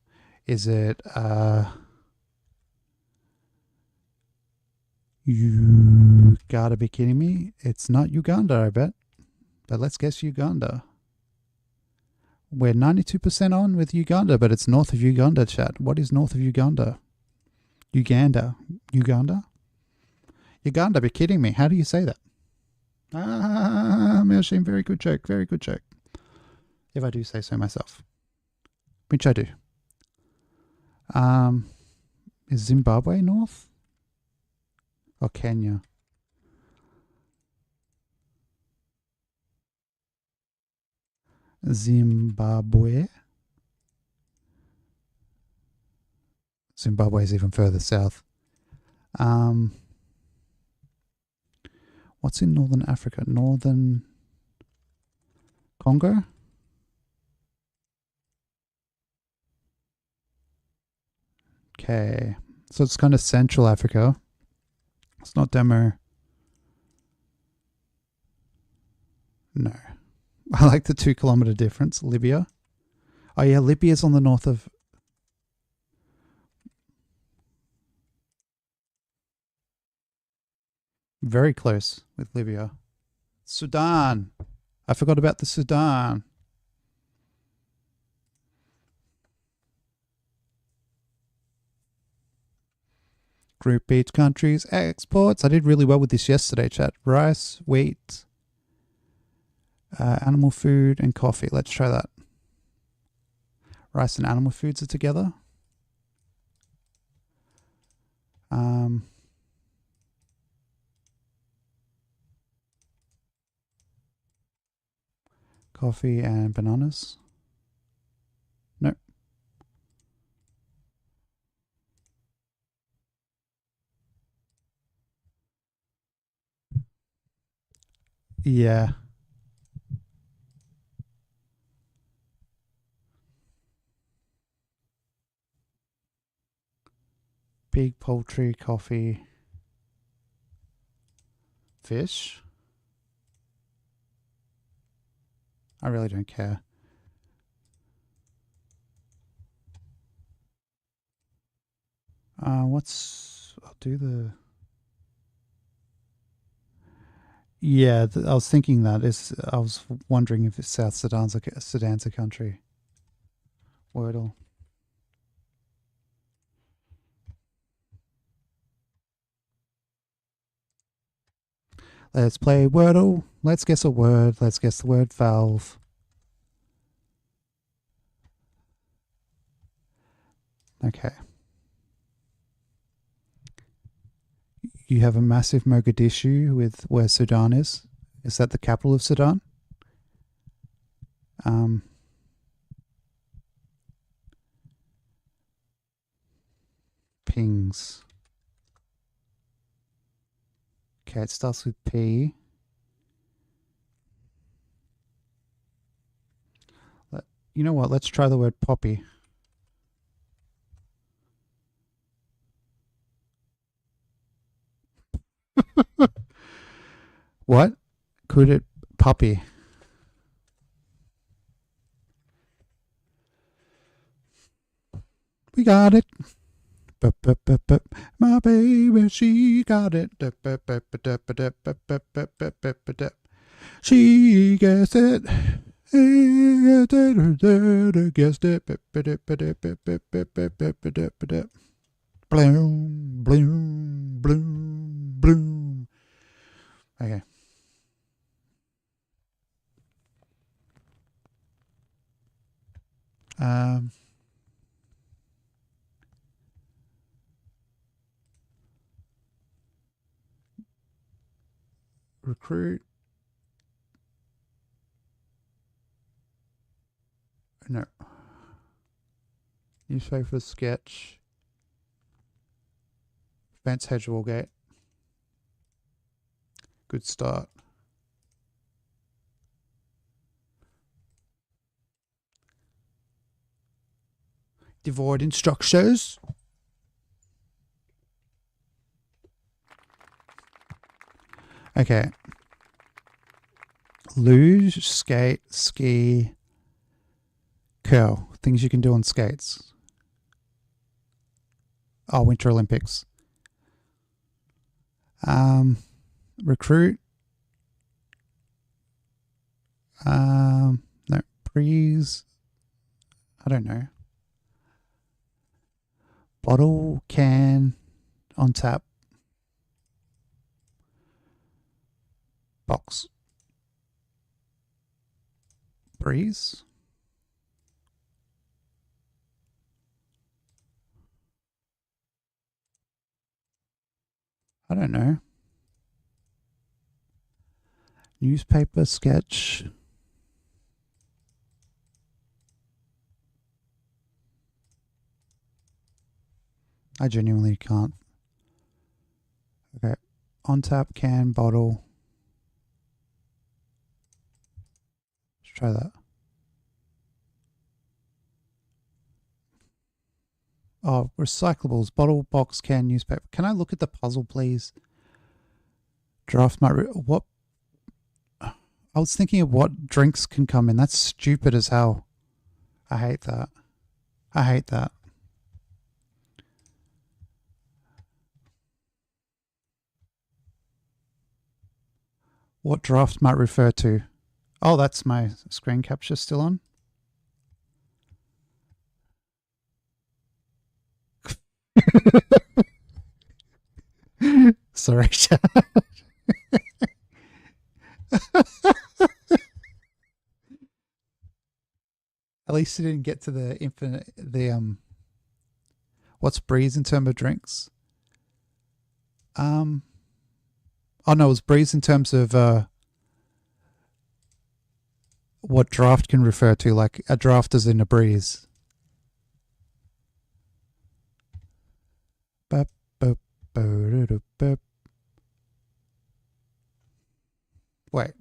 A: Is it, you gotta be kidding me. It's not Uganda, I bet. But let's guess Uganda. We're 92% on with Uganda, but it's north of Uganda, chat. What is north of Uganda? Uganda. Uganda? Uganda, be kidding me. How do you say that? Melshim, very good joke. Very good joke. If I do say so myself. Which I do. Is Zimbabwe north? Or Kenya? Zimbabwe. Zimbabwe is even further south. What's in northern Africa? Northern Congo? Okay. So it's kind of Central Africa. It's not demo. No. I like the 2 kilometer difference. Libya. Oh yeah, Libya's on the north of... Very close with Libya. Sudan. I forgot about the Sudan. Group each countries exports. I did really well with this yesterday, chat. Rice, wheat, animal food, and coffee. Let's try that. Rice and animal foods are together. Coffee and bananas. Nope. Yeah. Pig, poultry, coffee, fish. I really don't care. I'll do the... Yeah, I was thinking that. I was wondering if South Sudan's a country. Wordle. Let's play Wordle. Let's guess a word. Let's guess the word valve. Okay. You have a massive Mogadishu with where Sudan is. Is that the capital of Sudan? Pings. Okay, it starts with P. You know what? Let's try the word poppy. What? Could it puppy? We got it. My baby, she got it. She guessed it. Guessed it. Bloom, bloom, bloom, bloom. Okay. Recruit. No. Newspaper sketch. Fence hedge wall gate. Good start. Devoid instructions. Okay. Luge, skate, ski, curl. Things you can do on skates. Oh, Winter Olympics. Recruit. No, breeze. I don't know. Bottle, can, on tap. Box. Breeze. I don't know. Newspaper, sketch. I genuinely can't. Okay. On tap, can, bottle. Let's try that. Oh, recyclables. Bottle, box, can, newspaper. Can I look at the puzzle, please? Draft my... What? I was thinking of what drinks can come in. That's stupid as hell. I hate that. I hate that. What draft might refer to? Oh, that's my screen capture still on. Sorry, chat. At least you didn't get to the infinite. What's breeze in terms of drinks? Oh no, it was breeze in terms of what draft can refer to, like a draft is in a breeze. Wait.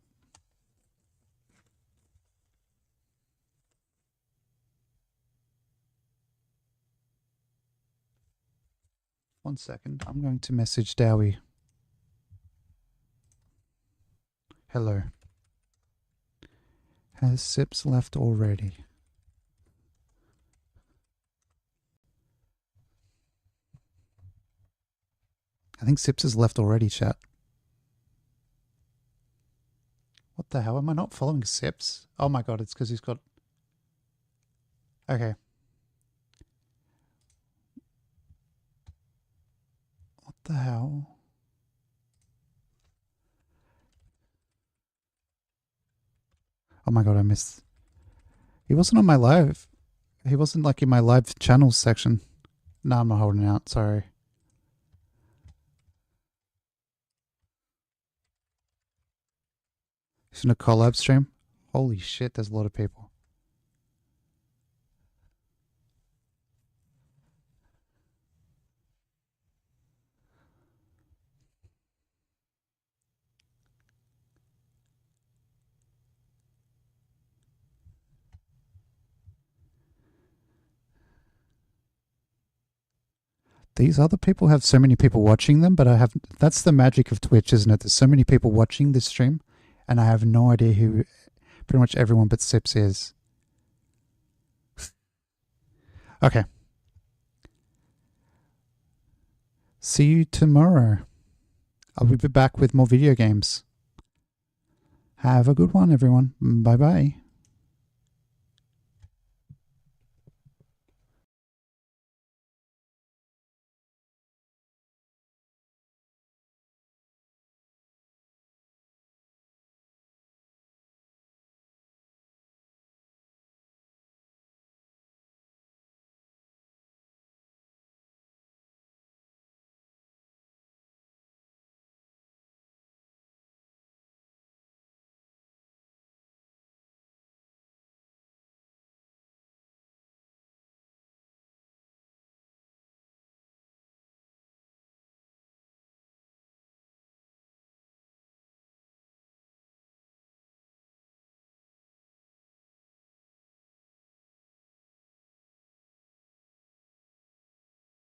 A: One second. I'm going to message Dowie. Hello. Has Sips left already? I think Sips has left already, chat. What the hell? Am I not following Sips? Oh my god, it's because he's got... Okay. What the hell? Oh my god, I missed... He wasn't on my live. He wasn't like in my live channels section. No, I'm not holding out, sorry. He's in a collab stream? Holy shit, there's a lot of people. These other people have so many people watching them, but I have... That's the magic of Twitch, isn't it? There's so many people watching this stream, and I have no idea who pretty much everyone but Sips is. Okay. See you tomorrow. I'll be back with more video games. Have a good one, everyone. Bye-bye.